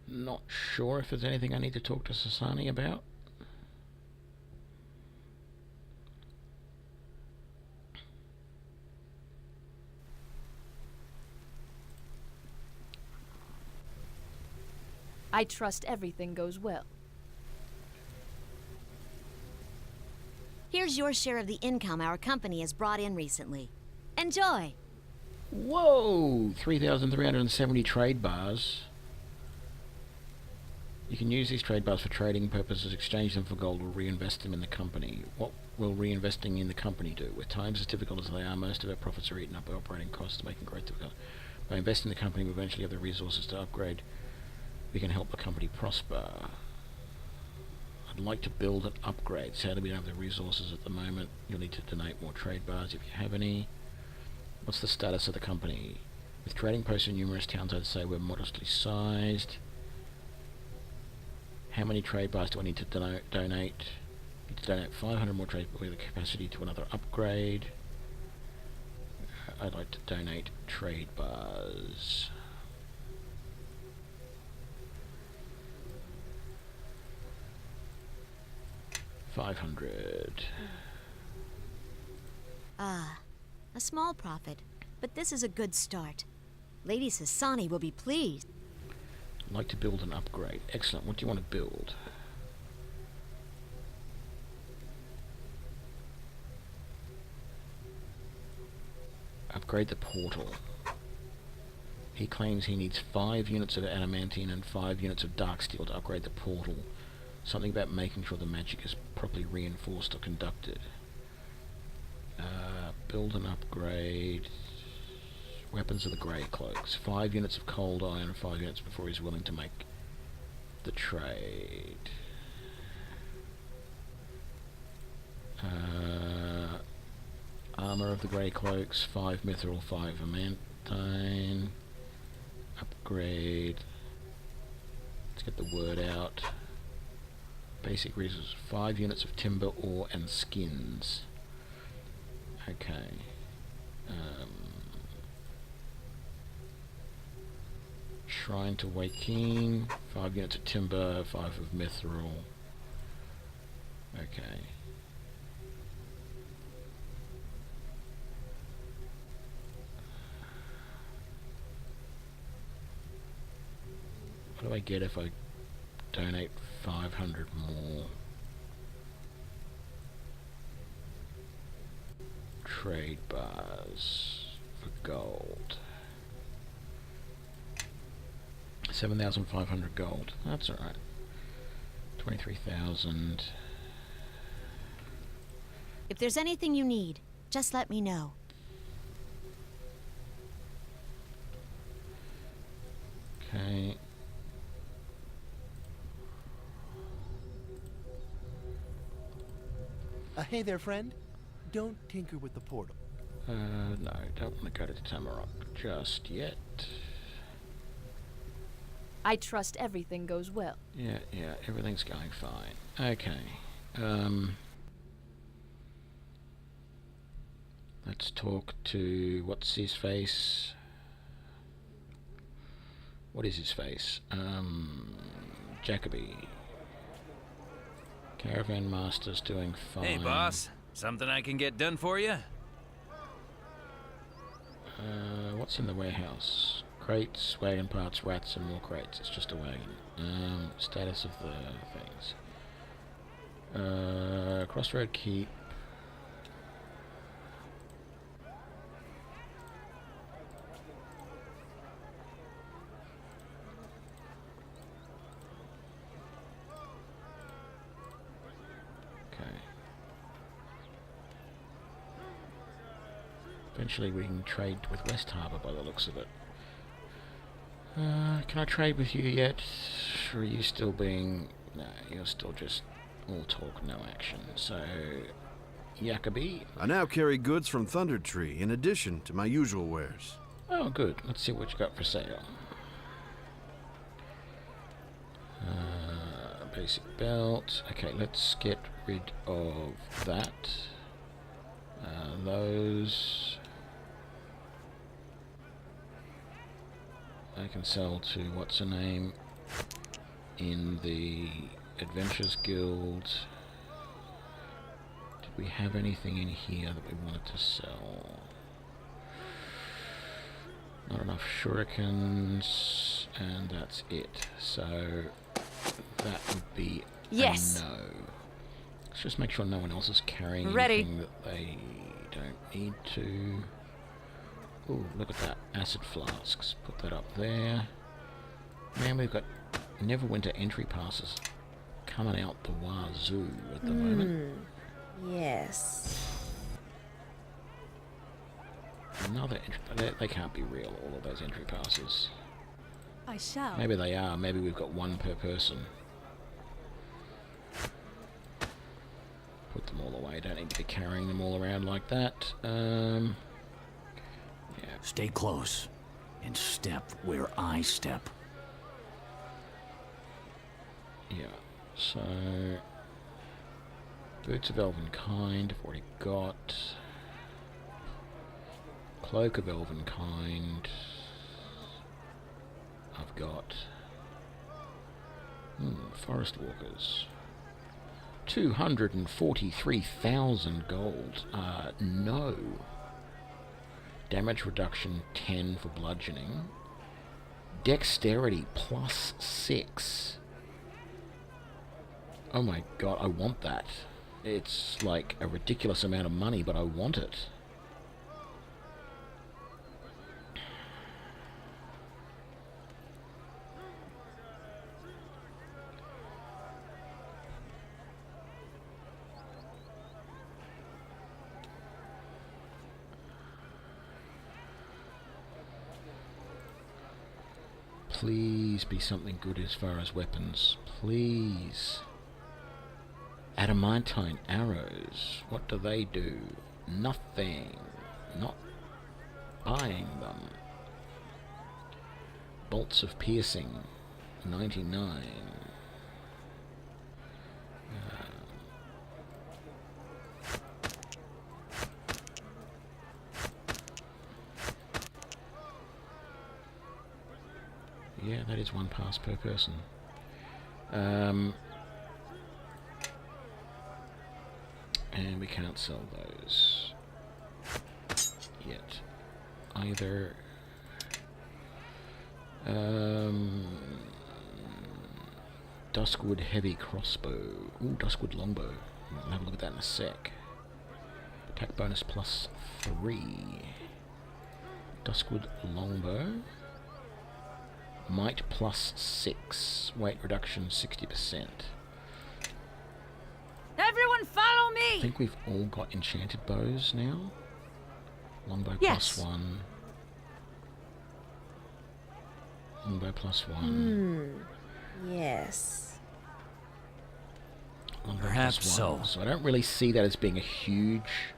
Not sure if there's anything I need to talk to Sasani about. I trust everything goes well. Here's your share of the income our company has brought in recently. Enjoy! Whoa! 3,370 trade bars. You can use these trade bars for trading purposes, exchange them for gold, or reinvest them in the company. What will reinvesting in the company do? With times as difficult as they are, most of our profits are eaten up by operating costs, making growth difficult. By investing in the company, we eventually have the resources to upgrade. We can help the company prosper. I'd like to build and upgrade. Sadly, we don't have the resources at the moment. You'll need to donate more trade bars if you have any. What's the status of the company? With trading posts in numerous towns, I'd say we're modestly sized. How many trade bars do I need to donate? I need to donate 500 more trade bars with the capacity to another upgrade. I'd like to donate trade bars. $500. Ah, a small profit, but this is a good start. Lady Sasani will be pleased. I'd like to build an upgrade. Excellent. What do you want to build? Upgrade the portal. He claims he needs 5 units of adamantine and 5 units of dark steel to upgrade the portal. Something about making sure the magic is properly reinforced or conducted. Build and upgrade. Weapons of the Grey Cloaks. 5 units of cold iron and 5 units before he's willing to make the trade. Armor of the Grey Cloaks. 5 mithril, 5 adamantine. Upgrade. Let's get the word out. Basic resources. 5 units of timber, ore, and skins. Okay. Shrine to Waking. 5 units of timber, 5 of mithril. Okay. What do I get if I donate 500 more? Trade bars for gold. 7,500 gold. That's alright. 23,000. If there's anything you need, just let me know. Okay. Hey there, friend. Don't tinker with the portal. No, don't want to go to Tamarok just yet. I trust everything goes well. Yeah, everything's going fine. Okay. Let's talk to... what's his face? What is his face? Jacoby. Caravan Master's doing fine. Hey, boss. Something I can get done for you? What's in the warehouse? Crates, wagon parts, rats, and more crates. It's just a wagon. Status of the things. Crossroad Keep. Eventually we can trade with West Harbour by the looks of it. Can I trade with you yet? Or are you still being... No, you're still just all talk, no action. So, Jacoby? I now carry goods from Thunder Tree, in addition to my usual wares. Oh, good. Let's see what you got for sale. Basic belt. Okay, let's get rid of that. Those... I can sell to what's her name in the Adventures Guild. Did we have anything in here that we wanted to sell? Not enough shurikens, and that's it. So that would be a no. Let's just make sure no one else is carrying anything that they don't need to. Ooh, look at that. Acid flasks. Put that up there. Man, we've got Neverwinter entry passes coming out the wazoo at the moment. Yes. Another entry... They can't be real, all of those entry passes. I shall. Maybe they are. Maybe we've got one per person. Put them all away. Don't need to be carrying them all around like that. Stay close and step where I step. Yeah, so... Boots of Elven Kind, I've already got. Cloak of Elven Kind, I've got. Forest Walkers. 243,000 gold. No. Damage reduction 10 for bludgeoning. Dexterity plus 6. Oh my god, I want that. It's like a ridiculous amount of money, but I want it. Please be something good as far as weapons. Please. Adamantine arrows. What do they do? Nothing. Not buying them. Bolts of piercing. 99. Yeah, that is one pass per person. And we can't sell those yet either. Duskwood heavy crossbow. Ooh, Duskwood longbow. We'll have a look at that in a sec. Attack bonus plus 3. Duskwood longbow. Might plus 6. Weight reduction 60%. Everyone follow me! I think we've all got enchanted bows now. Longbow Yes. plus 1. Longbow plus 1. Yes. Longbow Perhaps plus so. 1. So I don't really see that as being a huge...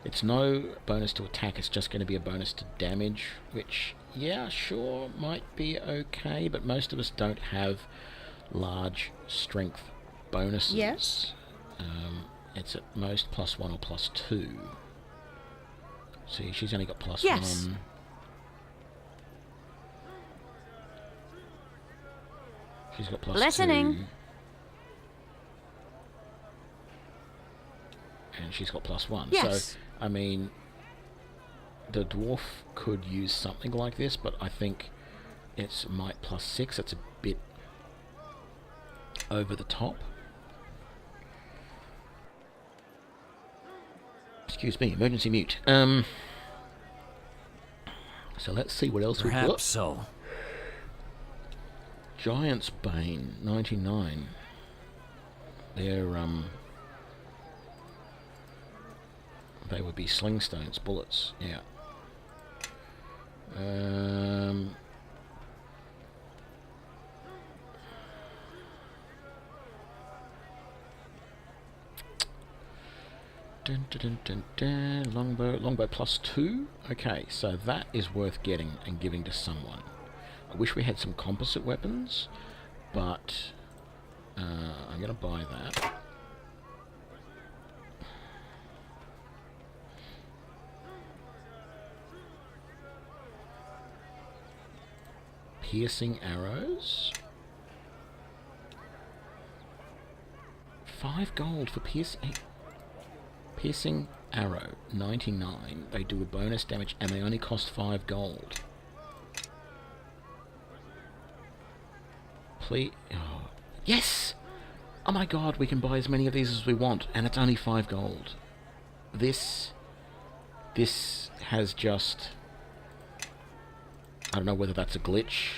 It's no bonus to attack, it's just going to be a bonus to damage, which, yeah, sure, might be okay, but most of us don't have large strength bonuses. Yes. It's at most plus 1 or plus 2. See, she's only got plus Yes. 1. She's got plus Listening. 2. And she's got plus 1. Yes. So, I mean, the dwarf could use something like this, but I think it's might plus 6. That's a bit over the top. Excuse me, emergency mute. So let's see what else we've got. Perhaps so. Giant's Bane, 99. They're, they would be slingstones, bullets, yeah. Dun, dun, dun, dun, dun. Longbow plus 2. Okay, so that is worth getting and giving to someone. I wish we had some composite weapons, but I'm going to buy that. Piercing arrows. 5 gold for piercing arrow, 99. They do a bonus damage and they only cost 5 gold. Please. Oh. Yes! Oh my god, we can buy as many of these as we want, and it's only 5 gold. This has just... I don't know whether that's a glitch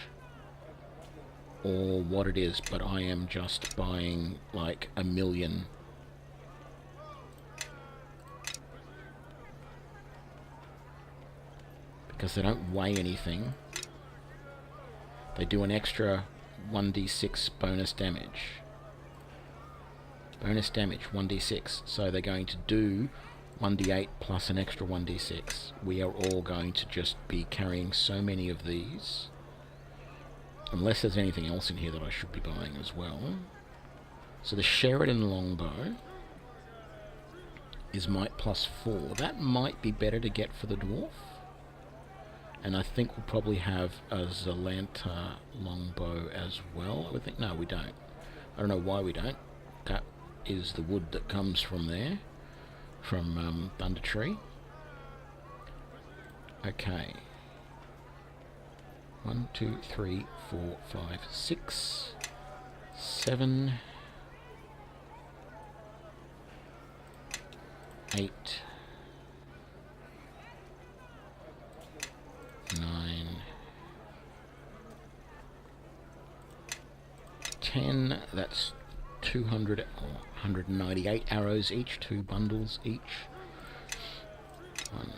or what it is, but I am just buying like 1 million. Because they don't weigh anything. They do an extra 1d6 bonus damage. Bonus damage, 1d6. So they're going to do 1d8 plus an extra 1d6. We are all going to just be carrying so many of these. Unless there's anything else in here that I should be buying as well. So the Sheridan longbow is might plus 4. That might be better to get for the dwarf. And I think we'll probably have a Zalanta longbow as well. I would think, no, we don't. I don't know why we don't. That is the wood that comes from there. From Thunder Tree. Okay. 1, 2, 3, 4, 5, 6, 7, 8, 9, 10. That's 200 or 198 arrows each, 2 bundles each. 1,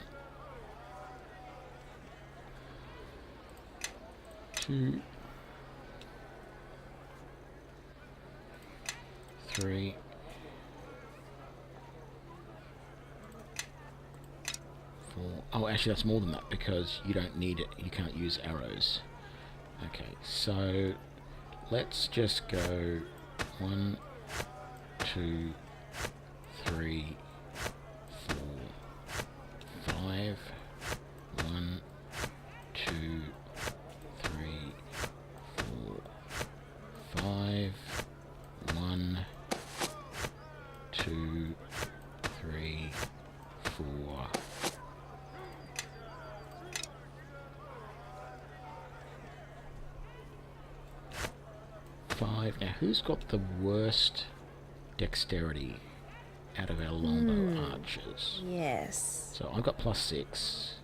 2, 3, 4. Oh, actually that's more than that because you don't need it. You can't use arrows. Okay, so let's just go 1, 2, 3, 4, 5. 1, 2, 3, 4, 5. 1, 2, 3, 4. 5. Now, who's got the worst dexterity out of our longbow archers? Yes. So I've got plus 6.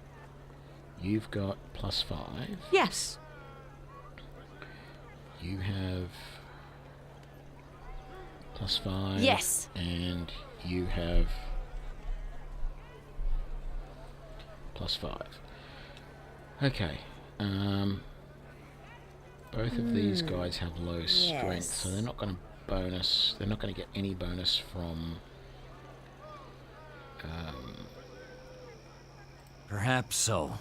You've got plus 5. Yes. You have plus 5. Yes. And you have plus 5. Okay. Both of these guys have low strength, so they're not going to bonus. They're not going to get any bonus from. Perhaps so.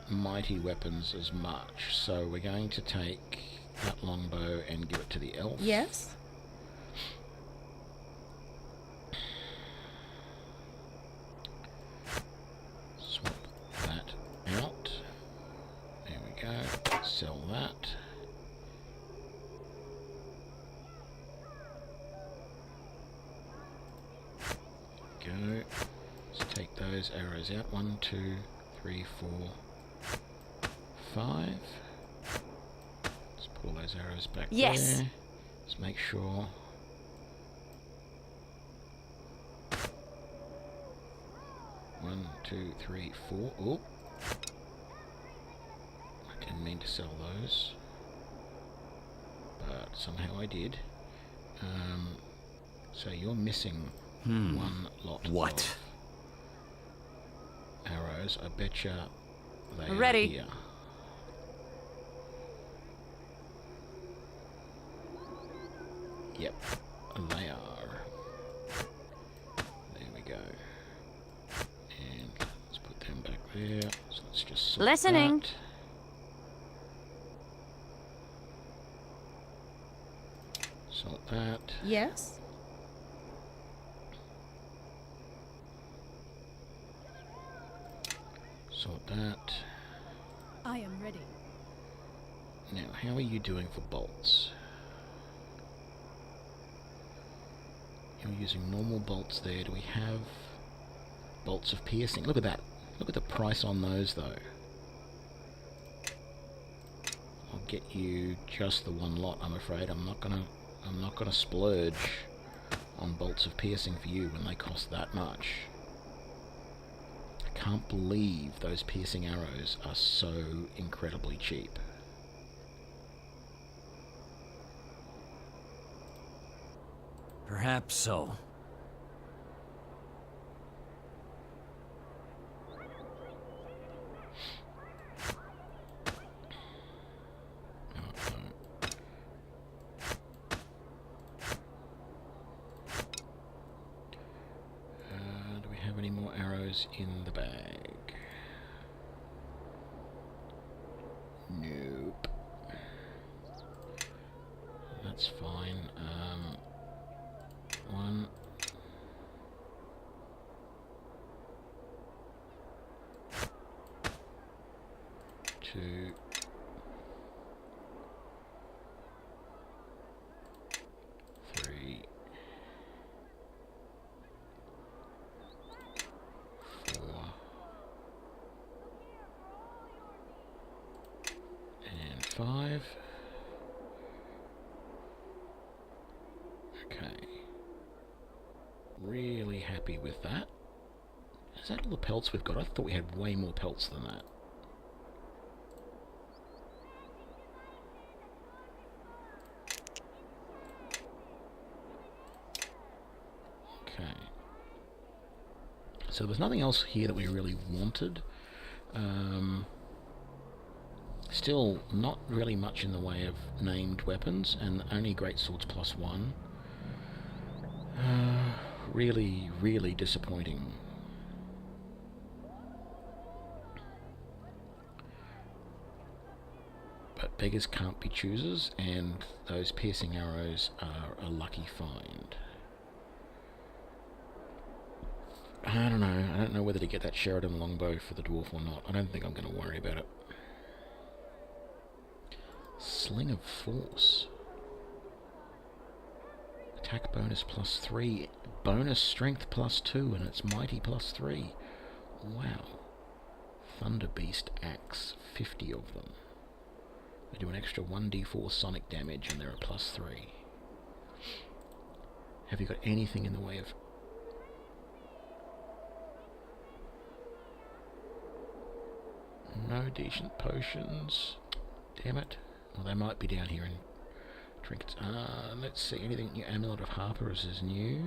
Mighty weapons as much. So we're going to take that longbow and give it to the elf. Yes. sell that. Go. Let's take those arrows out. 1, 2, 3, 4, 5. Let's pull those arrows back there. Let's make sure. One, 2, 3, 4. Oh, I didn't mean to sell those, but somehow I did. So you're missing one lot of arrows. I betcha they are here. Yep, they are. There we go. And let's put them back there. So let's just sort Listening. that. Sort that. Yes? Sort that. I am ready. Now, how are you doing for bolts? You're using normal bolts there. Do we have bolts of piercing? Look at that. Look at the price on those, though. I'll get you just the one lot, I'm afraid. I'm not gonna splurge on bolts of piercing for you when they cost that much. I can't believe those piercing arrows are so incredibly cheap. Perhaps so. Do we have any more arrows in the bag? Nope. That's fine. 1, 2, 3, 4, and 5. Okay. Really happy with that. Is that all the pelts we've got? I thought we had way more pelts than that. Okay. So there was nothing else here that we really wanted. Still not really much in the way of named weapons, and only greatswords +1. Really, really disappointing. But beggars can't be choosers, and those piercing arrows are a lucky find. I don't know. I don't know whether to get that Sheridan longbow for the dwarf or not. I don't think I'm going to worry about it. Sling of Force. Attack bonus +3, bonus strength +2, and it's mighty +3. Wow. Thunder Beast Axe, 50 of them. They do an extra 1d4 sonic damage, and they're a +3. Have you got anything in the way of... No decent potions. Damn it. Well, they might be down here in trinkets. Let's see. Anything new? Amulet of Harpers is new.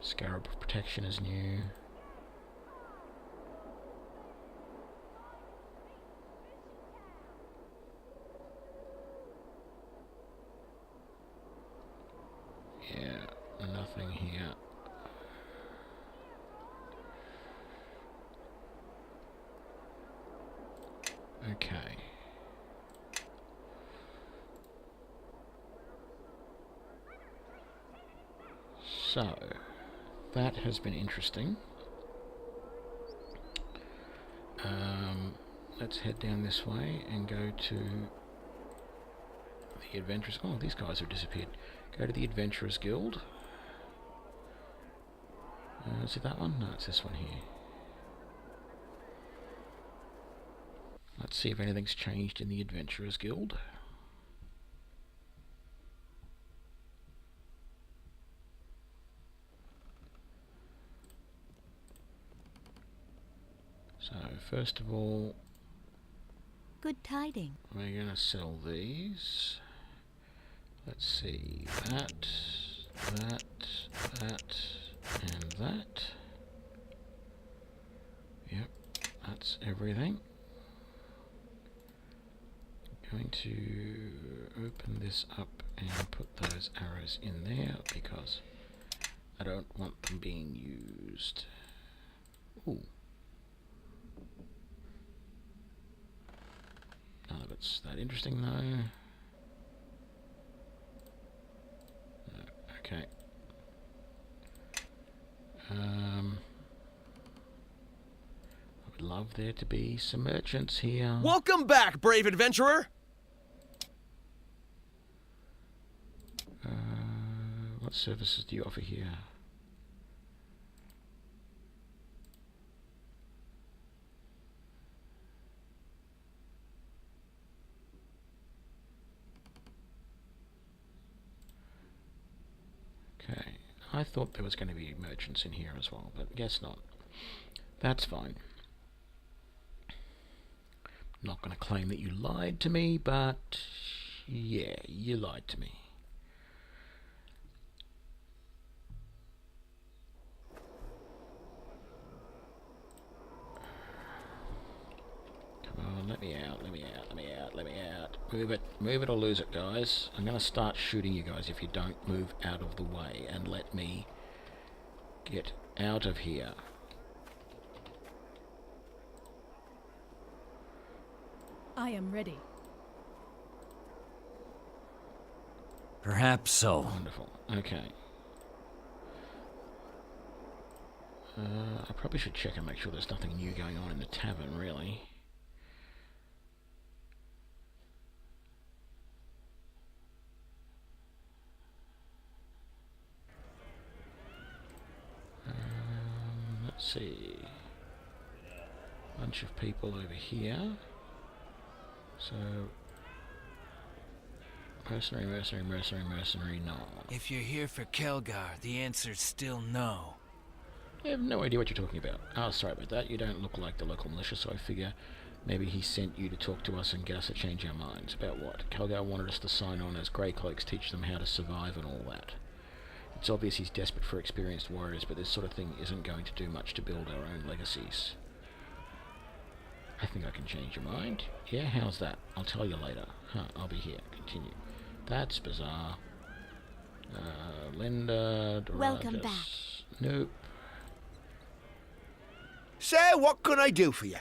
Scarab of Protection is new. Yeah, nothing here. Okay. So, that has been interesting. let's head down this way and go to the Adventurers. Oh, these guys have disappeared. Go to the Adventurers Guild. Is it that one? No, it's this one here. Let's see if anything's changed in the Adventurers Guild. So, first of all, good tidings. We're going to sell these. Let's see, that, and that. Yep, that's everything. Going to open this up and put those arrows in there because I don't want them being used. Ooh. None of it's that interesting though. No, okay. I would love there to be some merchants here. Welcome back, brave adventurer! What services do you offer here? Okay, I thought there was going to be merchants in here as well, but guess not. That's fine. Not going to claim that you lied to me, but yeah, you lied to me. Come on, let me out, let me out, let me out, let me out. Move it or lose it, guys. I'm going to start shooting you guys if you don't move out of the way and let me get out of here. I am ready. Perhaps so. Wonderful. Okay. I probably should check and make sure there's nothing new going on in the tavern, really. Let's see. Bunch of people over here. So, mercenary, no. If you're here for Kelgar, the answer's still no. I have no idea what you're talking about. Oh, sorry about that. You don't look like the local militia, so I figure maybe he sent you to talk to us and get us to change our minds. About what? Kelgar wanted us to sign on as Grey Cloaks, teach them how to survive and all that. It's obvious he's desperate for experienced warriors, but this sort of thing isn't going to do much to build our own legacies. I think I can change your mind. Yeah, how's that? I'll tell you later. Huh, I'll be here. Continue. That's bizarre. Linda... Welcome back. Nope. Say, what can I do for you?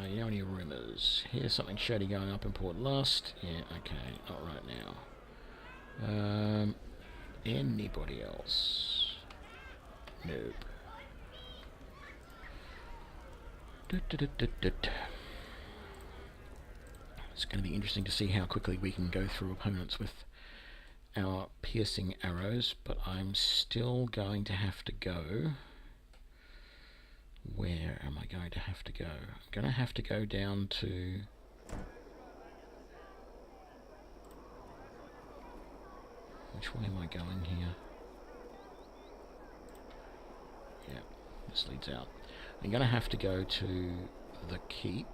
You know any rumours? Here's something shady going up in Port Lust. Yeah, okay, not right now. Anybody else? Nope. It's going to be interesting to see how quickly we can go through opponents with our piercing arrows, but I'm still going to have to go. Where am I going to have to go? I'm going to have to go down to... Which way am I going here? Yeah, this leads out. I'm going to have to go to the keep.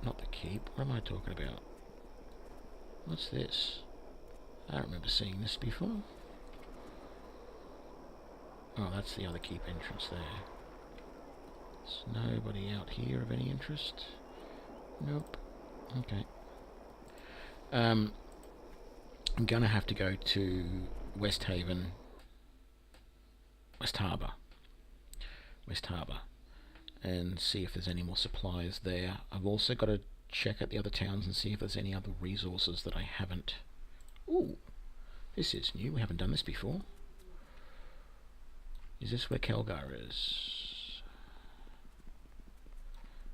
Not the keep. What am I talking about? What's this? I don't remember seeing this before. Oh, that's the other keep entrance there. There's nobody out here of any interest. Nope. Okay. I'm gonna have to go to West Harbour, and see if there's any more supplies there. I've also got to check out the other towns and see if there's any other resources that I haven't. Ooh, this is new. We haven't done this before. Is this where Kelgar is?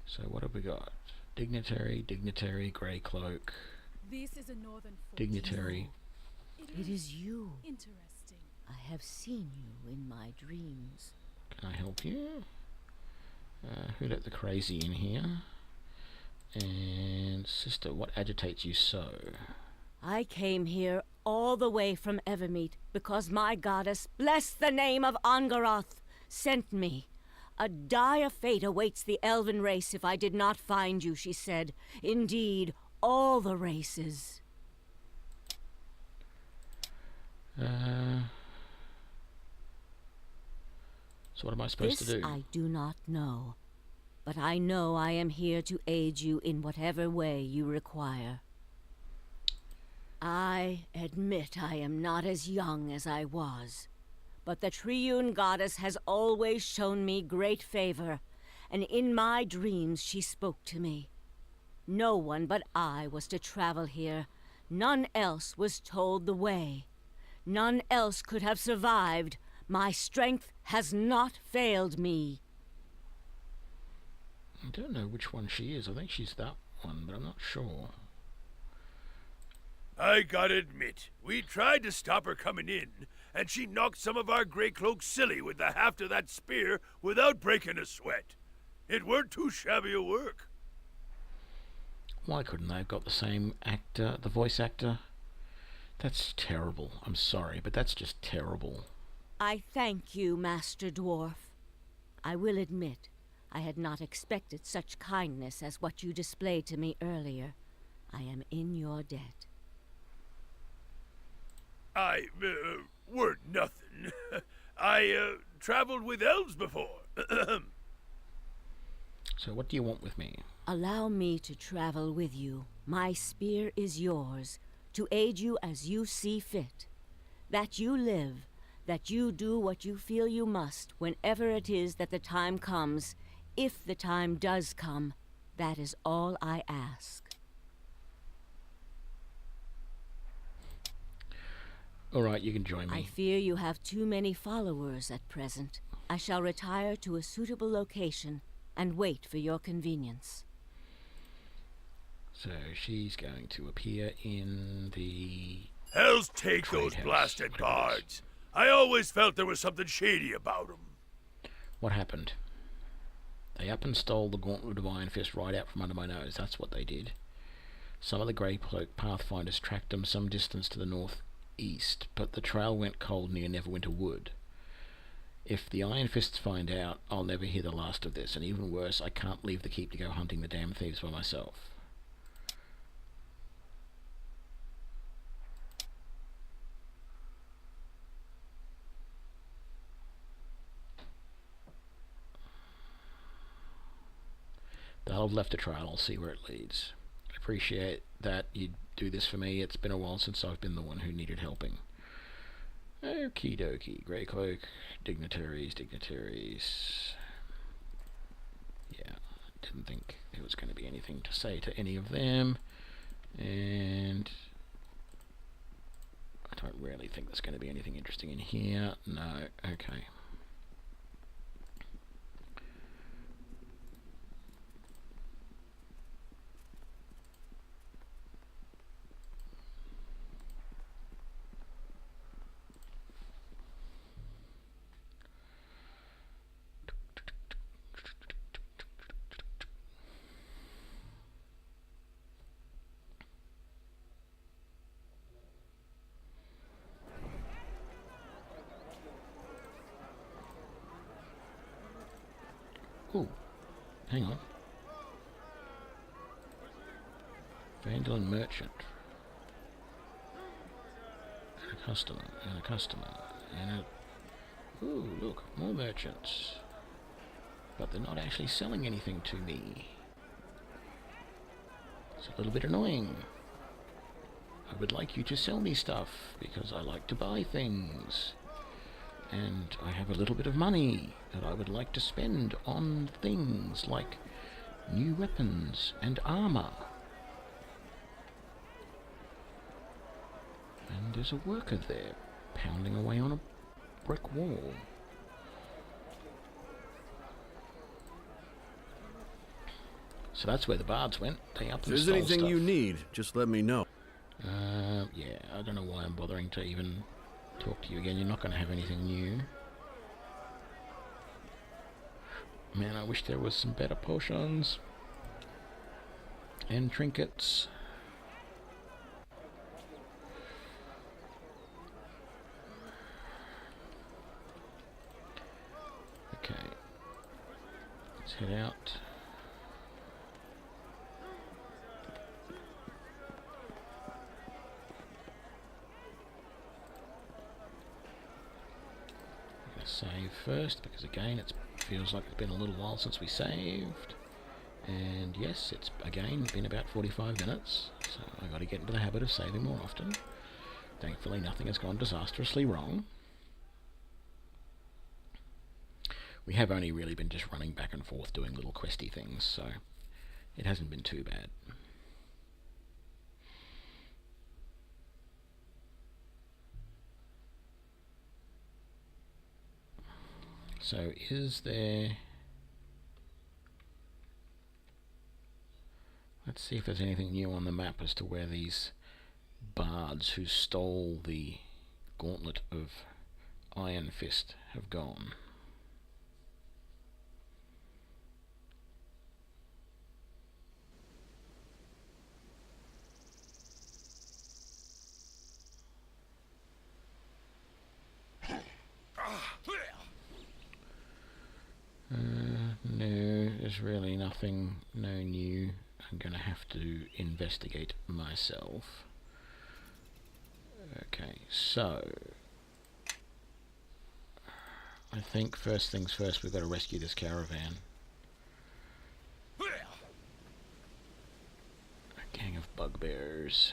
So what have we got? Dignitary, dignitary, grey cloak, This is a northern fortress. dignitary. It is you. Interesting. I have seen you in my dreams. Can I help you? Who let the crazy in here? And sister, what agitates you so? I came here all the way from Evermeet because my goddess, bless the name of Angaroth, sent me. A dire fate awaits the elven race if I did not find you, she said. Indeed, all the races. So what am I supposed to do? I do not know. But I know I am here to aid you in whatever way you require. I admit I am not as young as I was. But the Triune goddess has always shown me great favor, and in my dreams she spoke to me. No one but I was to travel here. None else was told the way. None else could have survived. My strength has not failed me. I don't know which one she is. I think she's that one, but I'm not sure. I gotta admit, we tried to stop her coming in, and she knocked some of our Grey Cloaks silly with the haft of that spear without breaking a sweat. It weren't too shabby a work. Why couldn't they have got the same actor, the voice actor? That's terrible. I'm sorry, but that's just terrible. I thank you, Master Dwarf. I will admit, I had not expected such kindness as what you displayed to me earlier. I am in your debt. I, weren't nothing. I, traveled with elves before. So what do you want with me? Allow me to travel with you. My spear is yours, to aid you as you see fit. That you live, that you do what you feel you must whenever it is that the time comes, if the time does come. That is all I ask. All right, you can join me. I fear you have too many followers at present. I shall retire to a suitable location and wait for your convenience. So she's going to appear in the... Hells take those blasted bards. I always felt there was something shady about them. What happened? They up and stole the Gauntlet of Iron Fist right out from under my nose. That's what they did. Some of the Grey Cloak Pathfinders tracked them some distance to the northeast, but the trail went cold near Neverwinter Wood. If the Iron Fists find out, I'll never hear the last of this, and even worse, I can't leave the keep to go hunting the damn thieves by myself. They'll have left a trail. I'll see where it leads. I appreciate that you do this for me. It's been a while since I've been the one who needed helping. Okie dokie. Grey Cloak, dignitaries. Yeah, didn't think there was going to be anything to say to any of them. And I don't really think there's going to be anything interesting in here. No, okay. Ooh, hang on. Vandal and merchant. And a customer, and a... Ooh, look, more merchants. But they're not actually selling anything to me. It's a little bit annoying. I would like you to sell me stuff, because I like to buy things. And I have a little bit of money that I would like to spend on things like new weapons and armor. And there's a worker there, pounding away on a brick wall. So that's where the bards went. They up If and there's stole anything stuff. you need, just let me know. Yeah, I don't know why I'm bothering to even talk to you again. You're not going to have anything new. Man, I wish there was some better potions. And trinkets. Okay. Let's head out. I'm going to save first because again it feels like it's been a little while since we saved. And yes, it's again been about 45 minutes, so I got to get into the habit of saving more often. Thankfully nothing has gone disastrously wrong. We have only really been just running back and forth doing little questy things, so it hasn't been too bad. So is there... Let's see if there's anything new on the map as to where these bards who stole the Gauntlet of Iron Fist have gone. No, there's really nothing, no new. I'm going to have to investigate myself. Okay, so I think first things first, we've got to rescue this caravan. A gang of bugbears.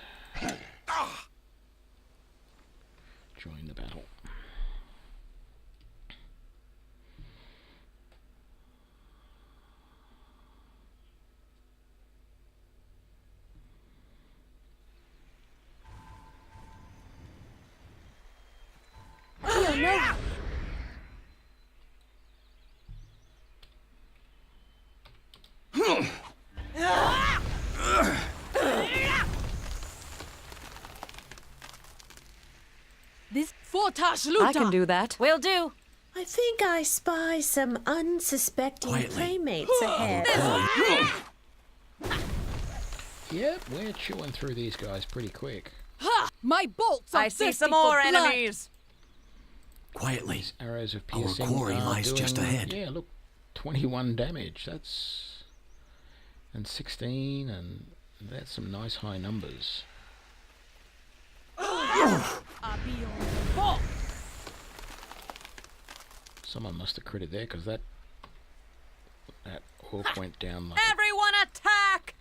Join the battle. No. This Fortash Luta. I can do that. Will do. I think I spy some unsuspecting playmates ahead. Yep, we're chewing through these guys pretty quick. Ha! My bolts are I see thirsty some more for blood. enemies. Quietly. These arrows of Our piercing quarry are lies just doing- ahead. Yeah, look, 21 damage. That's... And 16, and that's some nice high numbers. Someone must have critted there, because that orc went down like... Everyone attack!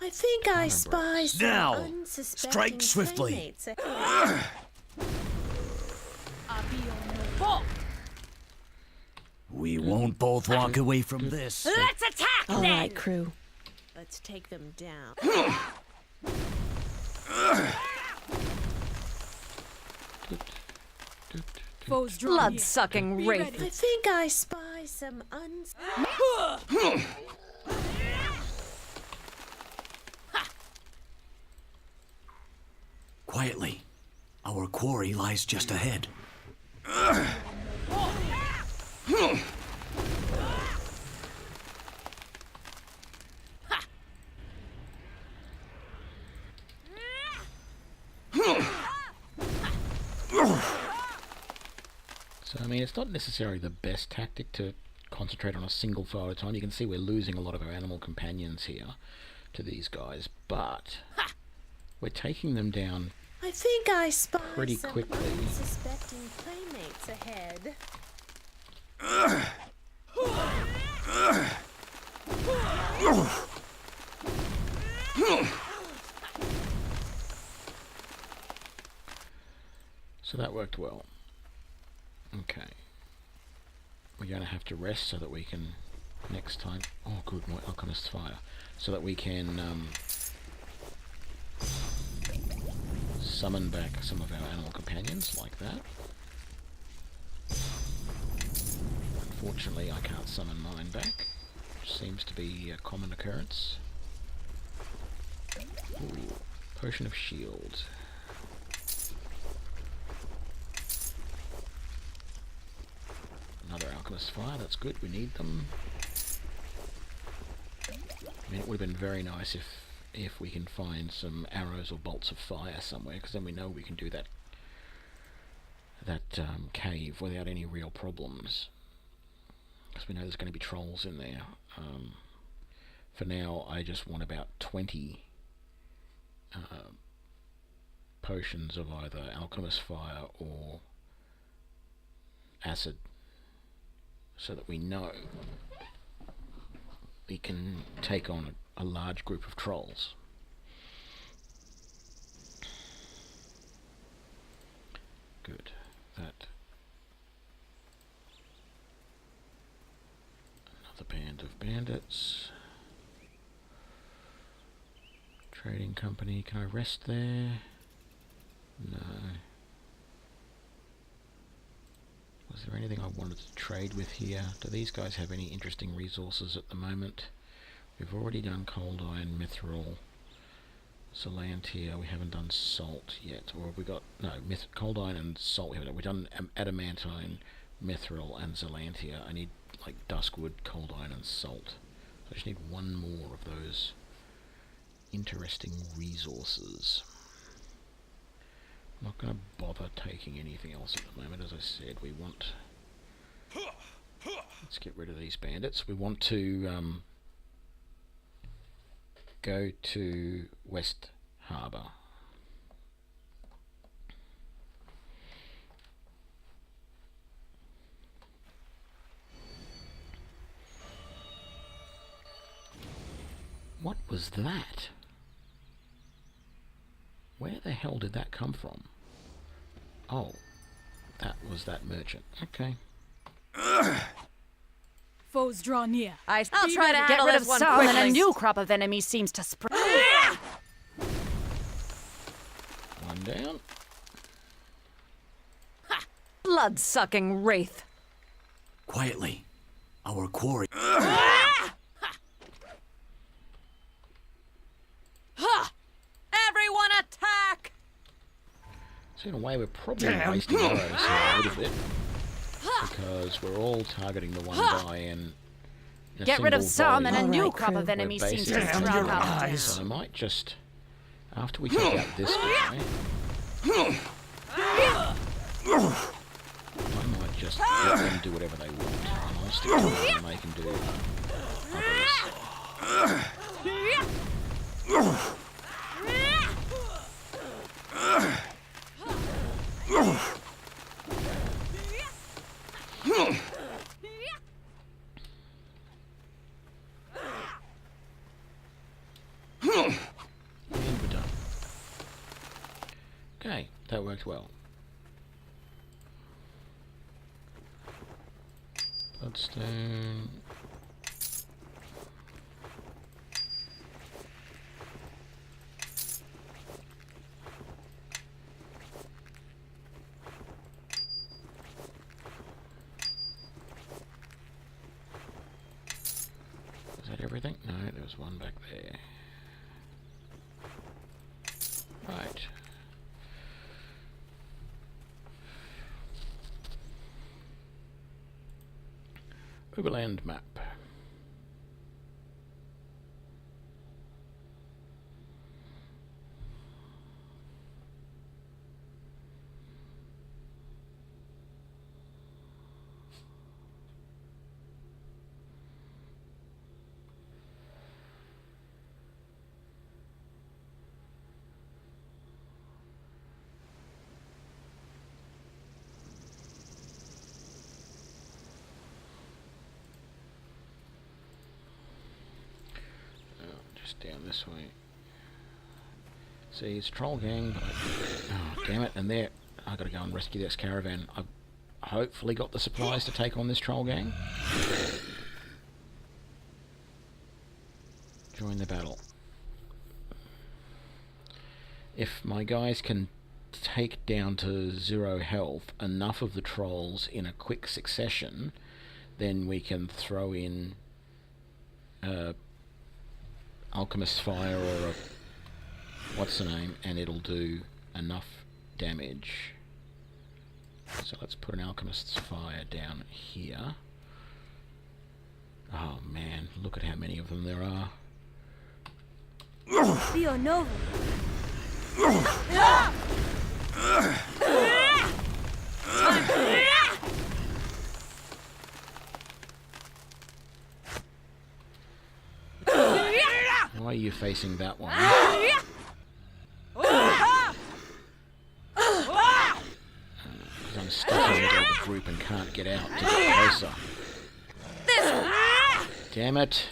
I think I spy some Now, unsuspecting strike swiftly. playmates ahead. We won't both walk away from this. Let's attack All then! right, crew. Let's take them down. Blood-sucking wraith. I think I spy some Quietly. Our quarry lies just ahead. So, I mean, it's not necessarily the best tactic to concentrate on a single foe at a time. You can see we're losing a lot of our animal companions here to these guys, but we're taking them down I think I spy pretty some quickly. unsuspecting playmates ahead. So that worked well. Okay. We're going to have to rest so that we can next time... Oh good, my alchemist's fire. So that we can summon back some of our animal companions like that. Unfortunately I can't summon mine back. seems to be a common occurrence. Ooh, potion of shield. Another alchemist fire, that's good, we need them. I mean, it would have been very nice if we can find some arrows or bolts of fire somewhere, because then we know we can do that cave without any real problems. Because we know there's going to be trolls in there. For now, I just want about 20 potions of either alchemist fire or acid, so that we know we can take on a large group of trolls. Good. That. Another band of bandits. Trading company. Can I rest there? No. Was there anything I wanted to trade with here? Do these guys have any interesting resources at the moment? We've already done cold iron, mithril, Zelantia. We haven't done salt yet. Or have we got... No, cold iron and salt. We've done adamantine, mithril, and Zelantia. I need, like, duskwood, cold iron, and salt. So I just need one more of those interesting resources. I'm not going to bother taking anything else at the moment. As I said, we want... Let's get rid of these bandits. We want to go to West Harbour. What was that? Where the hell did that come from? Oh, that was that merchant. Okay. Foes draw near. I'll try to handle this one quickly. And a new crop of enemies seems to spread. One down. Blood-sucking wraith. Quietly. Our quarry. Everyone attack! So in a way we're probably wasting arrows here a little bit, because we're all targeting the one guy and get rid of some and a new crop of enemies seems to sprout out. So I might just, after we take out this guy, I might just let them do whatever they want, and I'll stick around and they can do others. And we're done. Okay, that worked well. Bloodstone. Is that everything? No, there was one back there. Right. Overland map. Down this way. See, it's Troll Gang. Oh, damn it. And there, I've got to go and rescue this caravan. I've hopefully got the supplies to take on this Troll Gang. Join the battle. If my guys can take down to 0 health enough of the trolls in a quick succession, then we can throw in Alchemist's Fire or a what's the name, and it'll do enough damage. So let's put an Alchemist's Fire down here. Oh man, look at how many of them there are. Theo Nova. Why are you facing that one? I'm stuck in the middle of the group and can't get out to get closer. Damn it.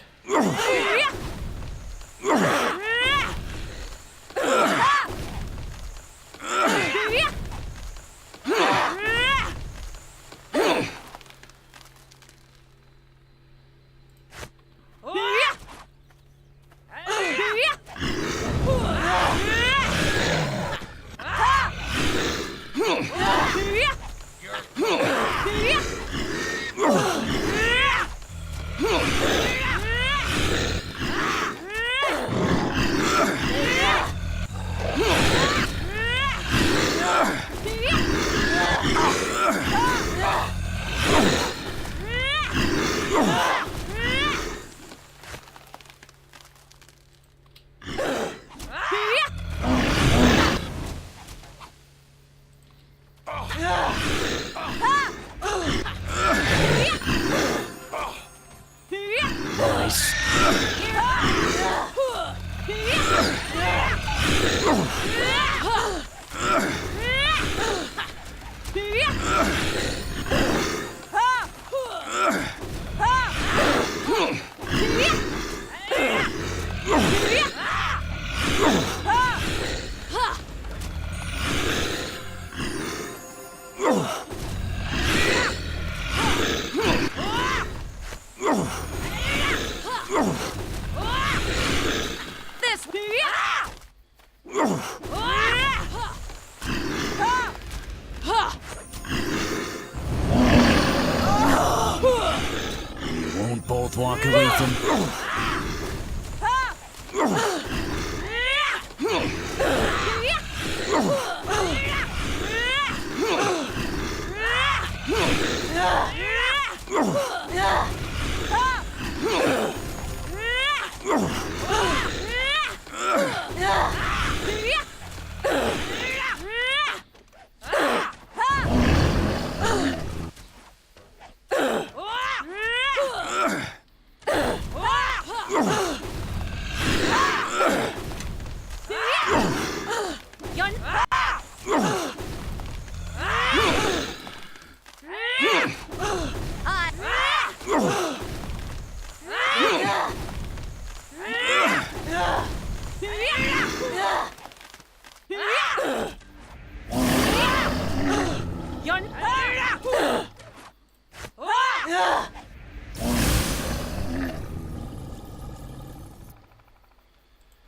Walk away from...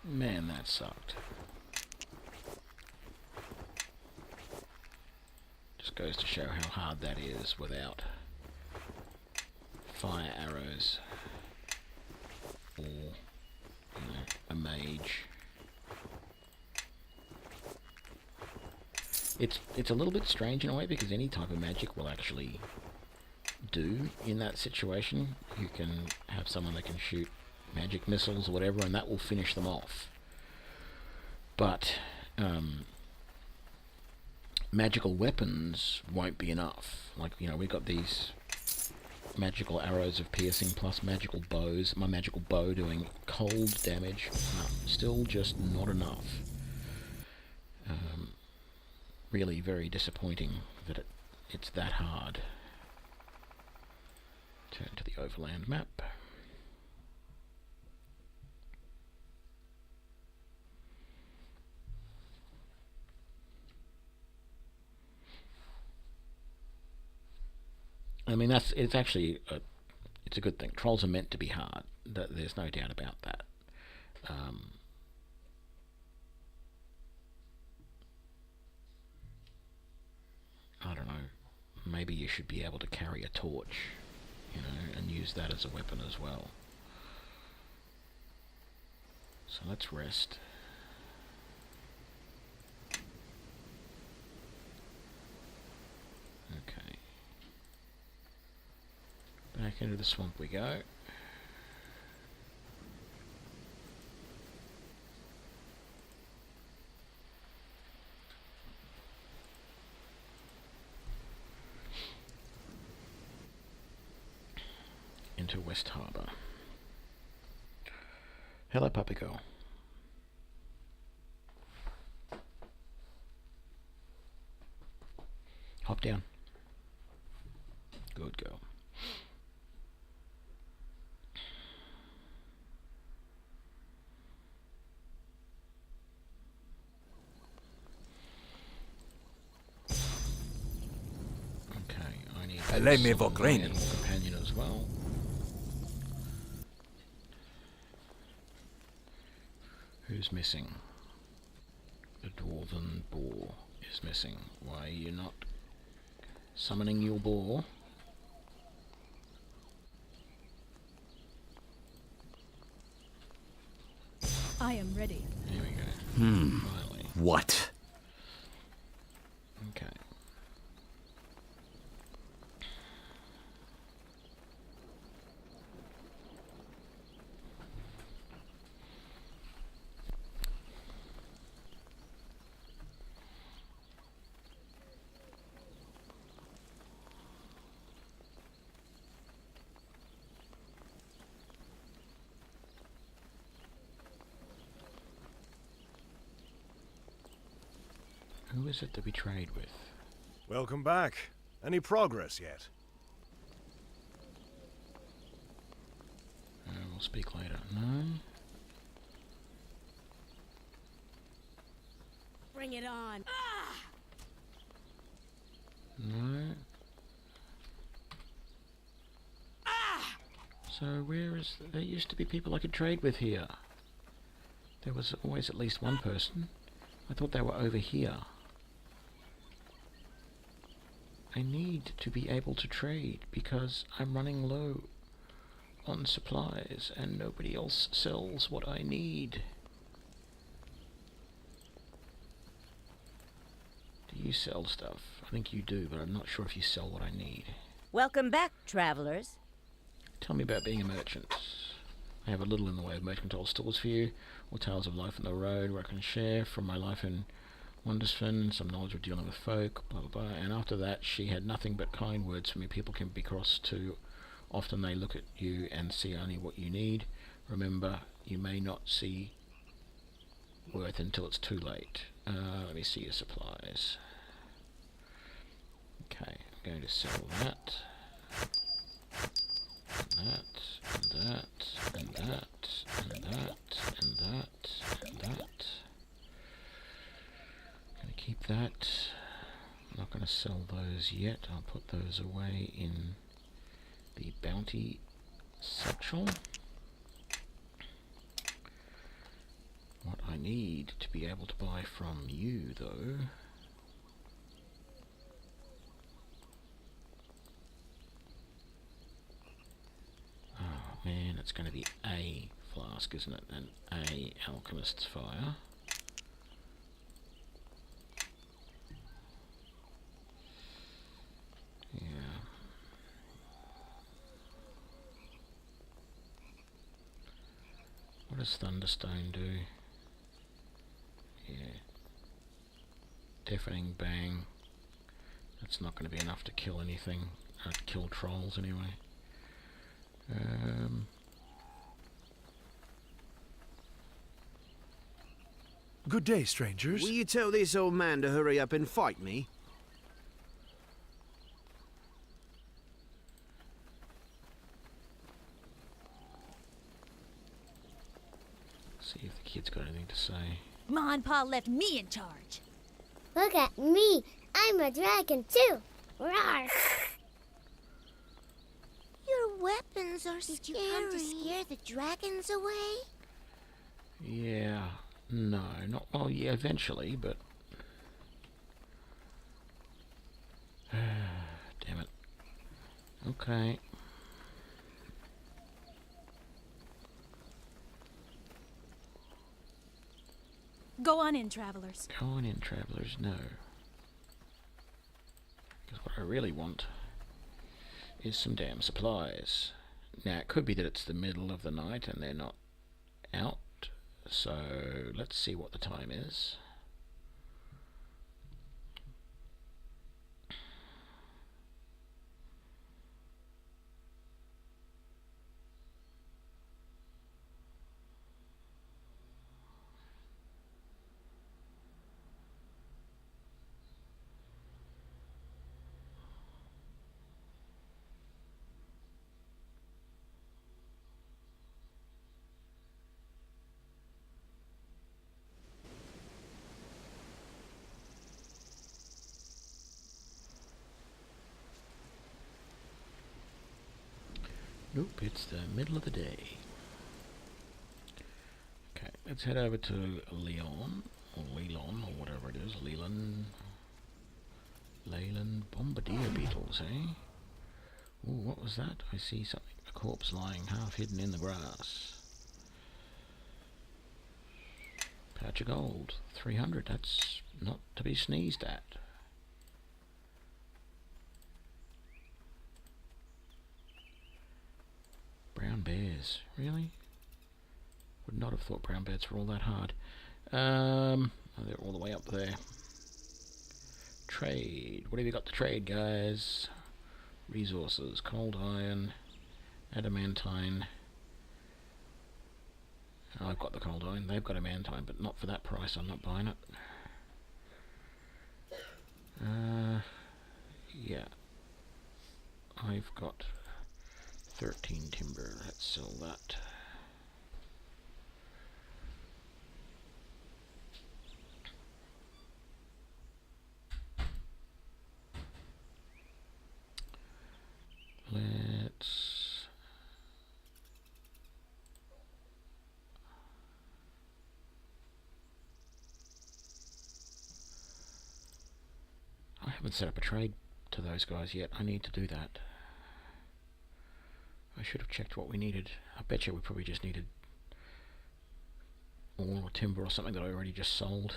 Man, that sucked. Just goes to show how hard that is without fire arrows or, you know, a mage. It's a little bit strange in a way because any type of magic will actually do in that situation. You can have someone that can shoot magic missiles or whatever, and that will finish them off. But magical weapons won't be enough. Like, you know, we've got these magical arrows of piercing plus magical bows. My magical bow doing cold damage. Still just not enough. Really very disappointing that it's that hard. Turn to the overland map. I mean, it's actually it's a good thing. Trolls are meant to be hard. There's no doubt about that. I don't know. Maybe you should be able to carry a torch, you know, and use that as a weapon as well. So let's rest. Okay. Back into the swamp we go. Into West Harbour. Hello, puppy girl. Hop down. Good girl. Okay, I need Allez, me some vos graines. animal companion as well. Who's missing? The dwarven boar is missing. Why are you not summoning your boar? I am ready. Here we go. Finally. What? Okay. Who is it that we trade with? Welcome back. Any progress yet? We'll speak later. No? Bring it on. No? So where is... There used to be people I could trade with here. There was always at least one person. I thought they were over here. I need to be able to trade because I'm running low on supplies and nobody else sells what I need. Do you sell stuff? I think you do, but I'm not sure if you sell what I need. Welcome back, travelers. Tell me about being a merchant. I have a little in the way of mercantile stores for you, or tales of life on the road where I can share from my life in Windstroms, some knowledge of dealing with folk, blah blah blah. And after that she had nothing but kind words for me. People can be cross too. Often they look at you and see only what you need. Remember, you may not see worth until it's too late. Let me see your supplies. Okay, I'm going to sell that. And that, and that, and that, and that, and that, and that. Gonna keep that. I'm not gonna sell those yet. I'll put those away in the bounty satchel. What I need to be able to buy from you, though, oh man, it's going to be a flask, isn't it? And a alchemist's fire. Yeah. What does Thunderstone do? Yeah. Deafening bang. That's not going to be enough to kill anything. Kill trolls anyway. Good day, strangers. Will you tell this old man to hurry up and fight me? See if the kid's got anything to say. Mon Pa left me in charge. Look at me. I'm a dragon too. Rawr. Your weapons are scary. Did you come to scare the dragons away? Yeah. No, not... Well, yeah, eventually, but... Damn it. Okay. Go on in, travelers. Go on in, travelers. No. Because what I really want is some damn supplies. Now, it could be that it's the middle of the night and they're not out. So, let's see what the time is. Nope, it's the middle of the day. Okay, let's head over to Leon, or or whatever it is. Leyland Bombardier beetles, eh? Ooh, what was that? I see something. A corpse lying half hidden in the grass. Patch of gold. 300, that's not to be sneezed at. Brown bears, really? Would not have thought brown bears were all that hard. Oh, they're all the way up there. Trade. What have you got to trade, guys? Resources. Cold iron. Adamantine. Oh, I've got the cold iron. They've got adamantine, but not for that price. I'm not buying it. Yeah. I've got 13 timber. Let's sell that. Let's I haven't set up a trade to those guys yet. I need to do that. I should have checked what we needed. I bet you we probably just needed ore or timber or something that I already just sold.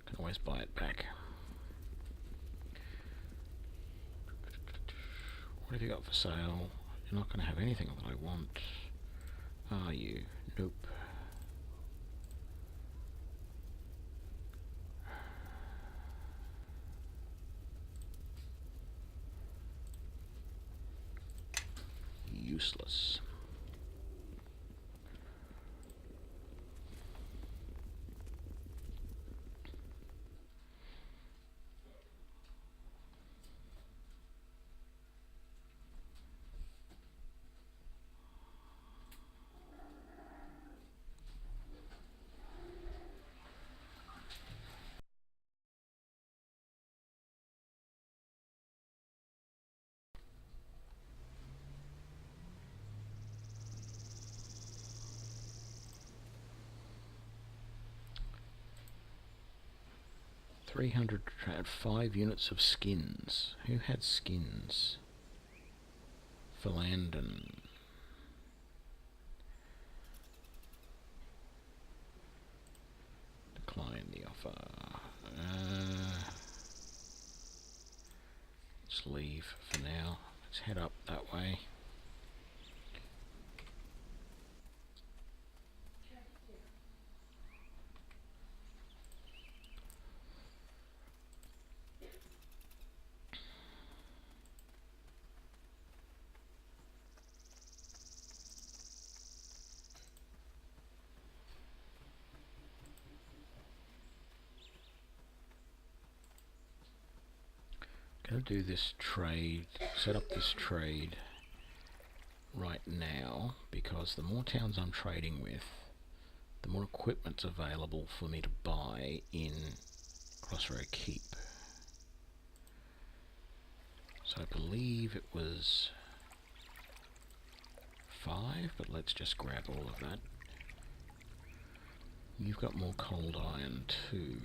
Can always buy it back. What have you got for sale? You're not going to have anything that I want, are you? Nope. Useless. Had 5 units of skins. Who had skins? Philandon. Decline the offer. Let's leave for now. Let's head up that way. Gonna do this trade, set up this trade right now, because the more towns I'm trading with, the more equipment's available for me to buy in Crossroad Keep. So I believe it was 5, but let's just grab all of that. You've got more cold iron too.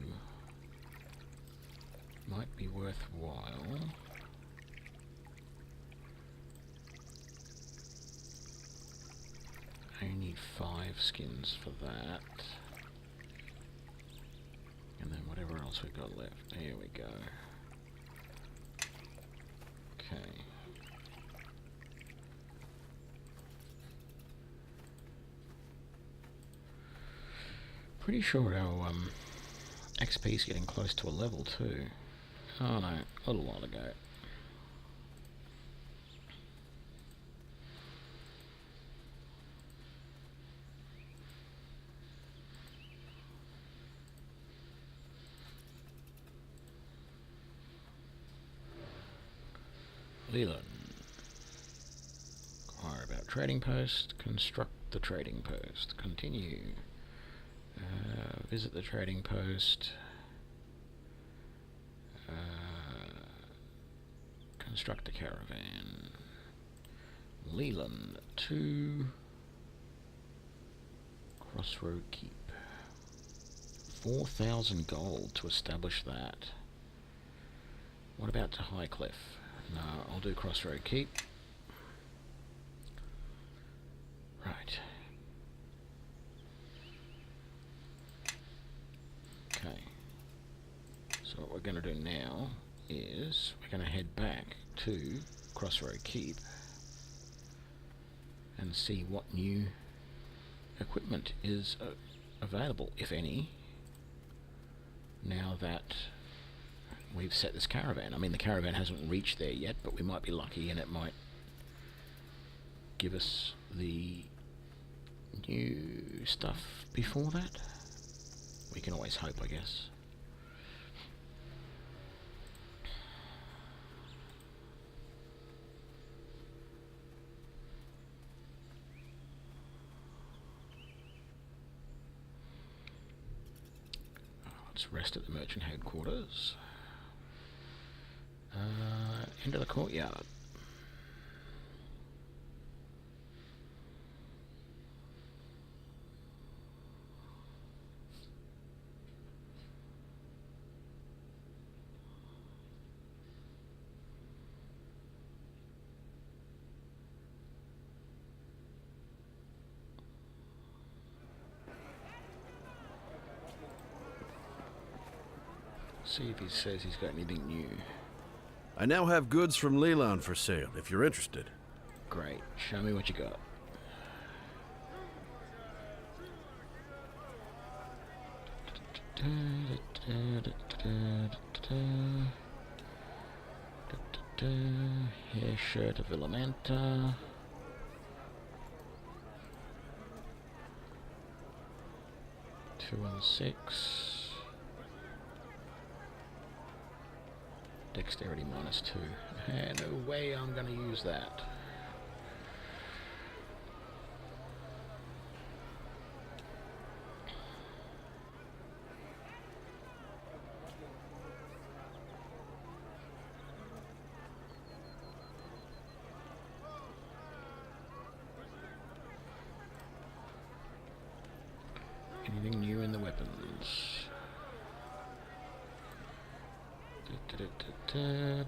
Might be worthwhile. I need 5 skins for that. else we got left? Here we go. Okay. Pretty sure our XP is getting close to a level too. Oh no, a little while ago. Leland. Inquire about trading post. Construct the trading post. Continue. Visit the trading post. Construct a caravan. Leland to Crossroad Keep. 4,000 gold to establish that. What about to Highcliff? No, I'll do Crossroad Keep. Right. Okay. So what we're going to do now is we're going to head back to Crossroad Keep and see what new equipment is available, if any, now that we've set this caravan. I mean, the caravan hasn't reached there yet, but we might be lucky and it might give us the new stuff before that. We can always hope, I guess. Let's rest at the merchant headquarters. Into the courtyard. See if he says he's got anything new. I now have goods from Leland for sale, if you're interested. Great. Show me what you got. Hair shirt of Villamanta. Two and 6. Dexterity -2. No way I'm going to use that. Anything new in the weapons?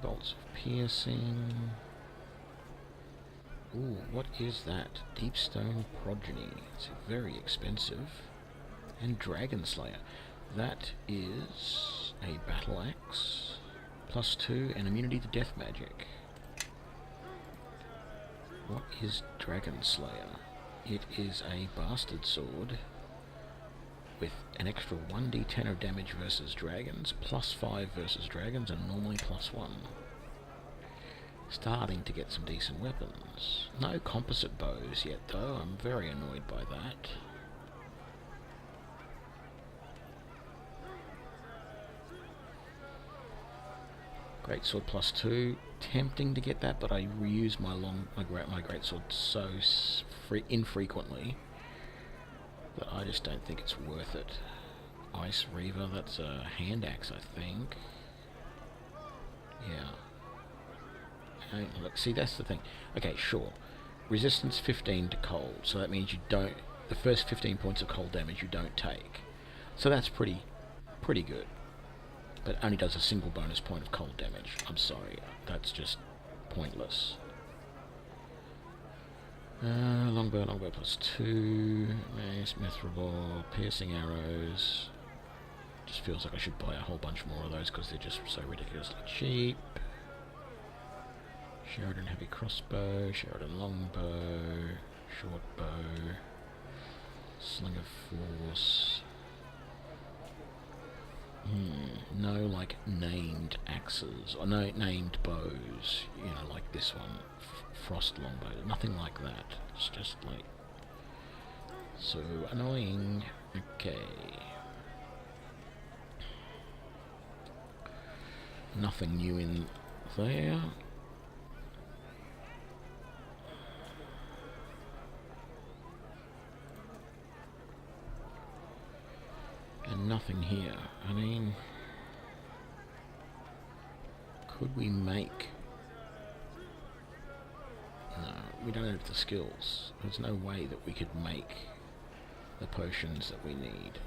Bolts of piercing. Ooh, what is that? Deepstone Progeny. It's very expensive. And Dragon Slayer. That is a battle axe. +2 and immunity to death magic. What is Dragon Slayer? It is a bastard sword with an extra 1d10 of damage versus dragons, +5 versus dragons, and normally +1. Starting to get some decent weapons. No composite bows yet though, I'm very annoyed by that. Greatsword +2, tempting to get that, but I reuse my greatsword so infrequently that I just don't think it's worth it. Ice Reaver, that's a hand axe, I think. Yeah. Okay, look, see, that's the thing. Okay, sure. Resistance 15 to cold, so that means you don't. The first 15 points of cold damage you don't take. So that's pretty good. But only does a single bonus point of cold damage. I'm sorry, that's just pointless. Longbow +2, mace, mithril, piercing arrows, Just feels like I should buy a whole bunch more of those because they're just so ridiculously cheap. Sheridan heavy crossbow, Sheridan longbow, short bow, sling of force. No, like, named axes, or no named bows, you know, like this one, frost longbow, nothing like that. It's just, like, so annoying. Okay. Nothing new in there. And nothing here. I mean, could we make... No, we don't have the skills. There's no way that we could make the potions that we need.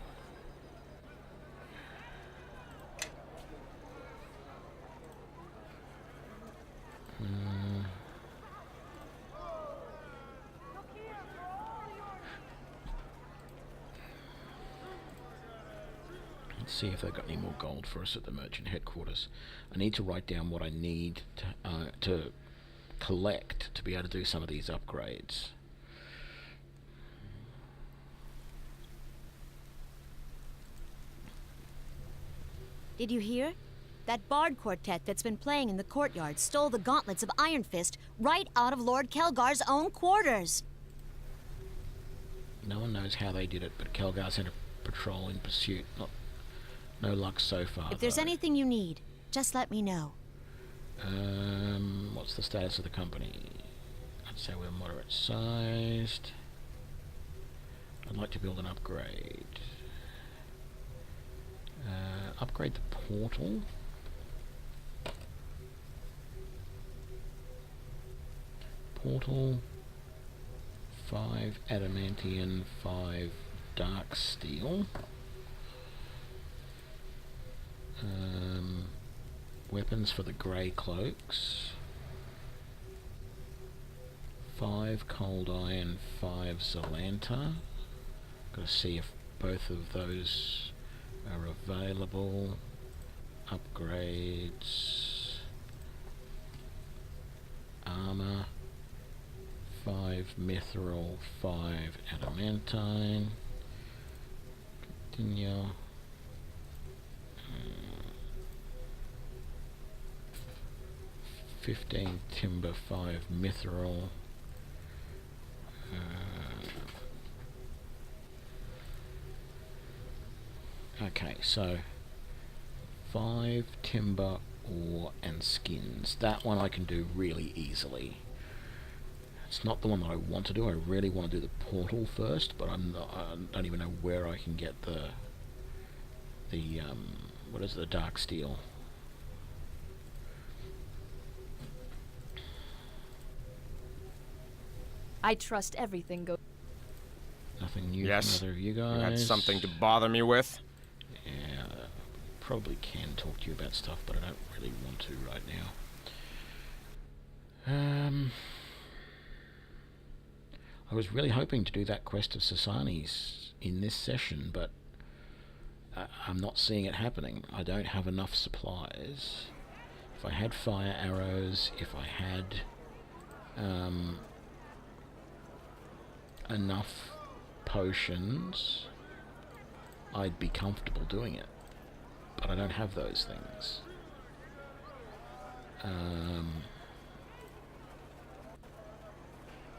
Let's see if they've got any more gold for us at the merchant headquarters. I need to write down what I need to collect to be able to do some of these upgrades. Did you hear? That bard quartet that's been playing in the courtyard stole the gauntlets of Iron Fist right out of Lord Kelgar's own quarters. No one knows how they did it, but Kelgar sent a patrol in pursuit. No luck so far. If there's anything you need, just let me know. What's the status of the company? I'd say we're moderate sized. I'd like to build an upgrade. Upgrade the portal. Portal. 5 adamantium, 5 dark steel. Weapons for the grey cloaks. 5 cold iron, 5 Zalanta. Got to see if both of those are available. Upgrades. Armor. 5 mithril, 5 adamantine. Continue. 15 timber, 5 mithril. Okay, so 5 timber, ore, and skins. That one I can do really easily. It's not the one that I want to do. I really want to do the portal first, but I don't even know where I can get the what is it, the dark steel. I trust everything goes. Nothing new Yes. from either of you guys. You had something to bother me with? Yeah, probably can talk to you about stuff, but I don't really want to right now. I was really hoping to do that quest of Sasani's in this session, but I'm not seeing it happening. I don't have enough supplies. If I had fire arrows, if I had enough potions, I'd be comfortable doing it. But I don't have those things.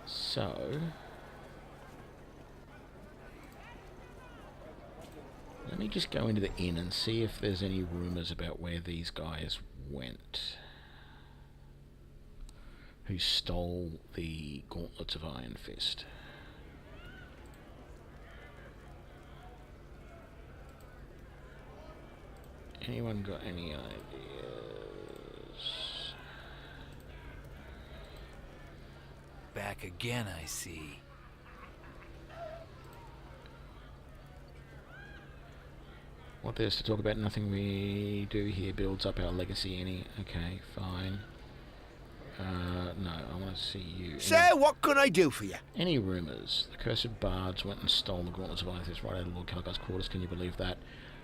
So let me just go into the inn and see if there's any rumours about where these guys went who stole the gauntlets of Iron Fist. Anyone got any ideas? Back again, I see. What there's to talk about? Nothing we do here builds up our legacy any. Okay, fine. No, I want to see you. So, what can I do for you? Any rumours? The cursed bards went and stole the gauntlets of Iron Fist right out of Lord Calgar's quarters. Can you believe that?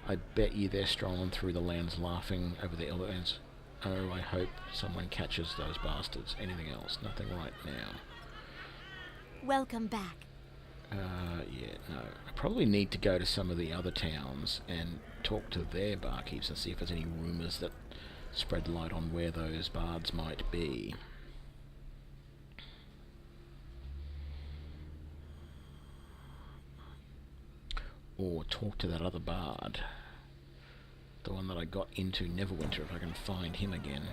I bet you they're strolling through the lands laughing over the Elderlands. Oh, I hope someone catches those bastards. Anything else? Nothing right now. Welcome back. Yeah, no. I probably need to go to some of the other towns and talk to their barkeeps and see if there's any rumours that spread light on where those bards might be. Or talk to that other bard. The one that I got into Neverwinter, if I can find him again.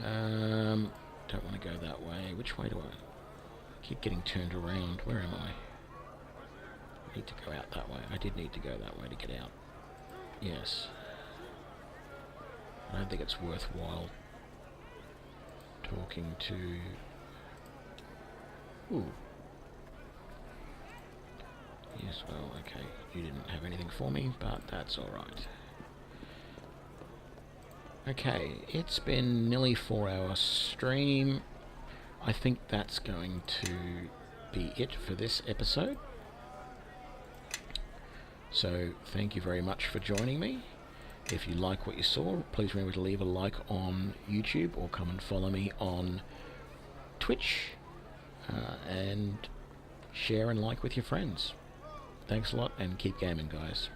Don't want to go that way. Which way do I keep getting turned around? Where am I? I need to go out that way. I did need to go that way to get out. Yes. I don't think it's worthwhile talking to... Ooh. Yes, well, okay. You didn't have anything for me, but that's alright. Okay, it's been nearly 4-hour stream. I think that's going to be it for this episode. So, thank you very much for joining me. If you like what you saw, please remember to leave a like on YouTube or come and follow me on Twitch. And share and like with your friends. Thanks a lot and keep gaming, guys.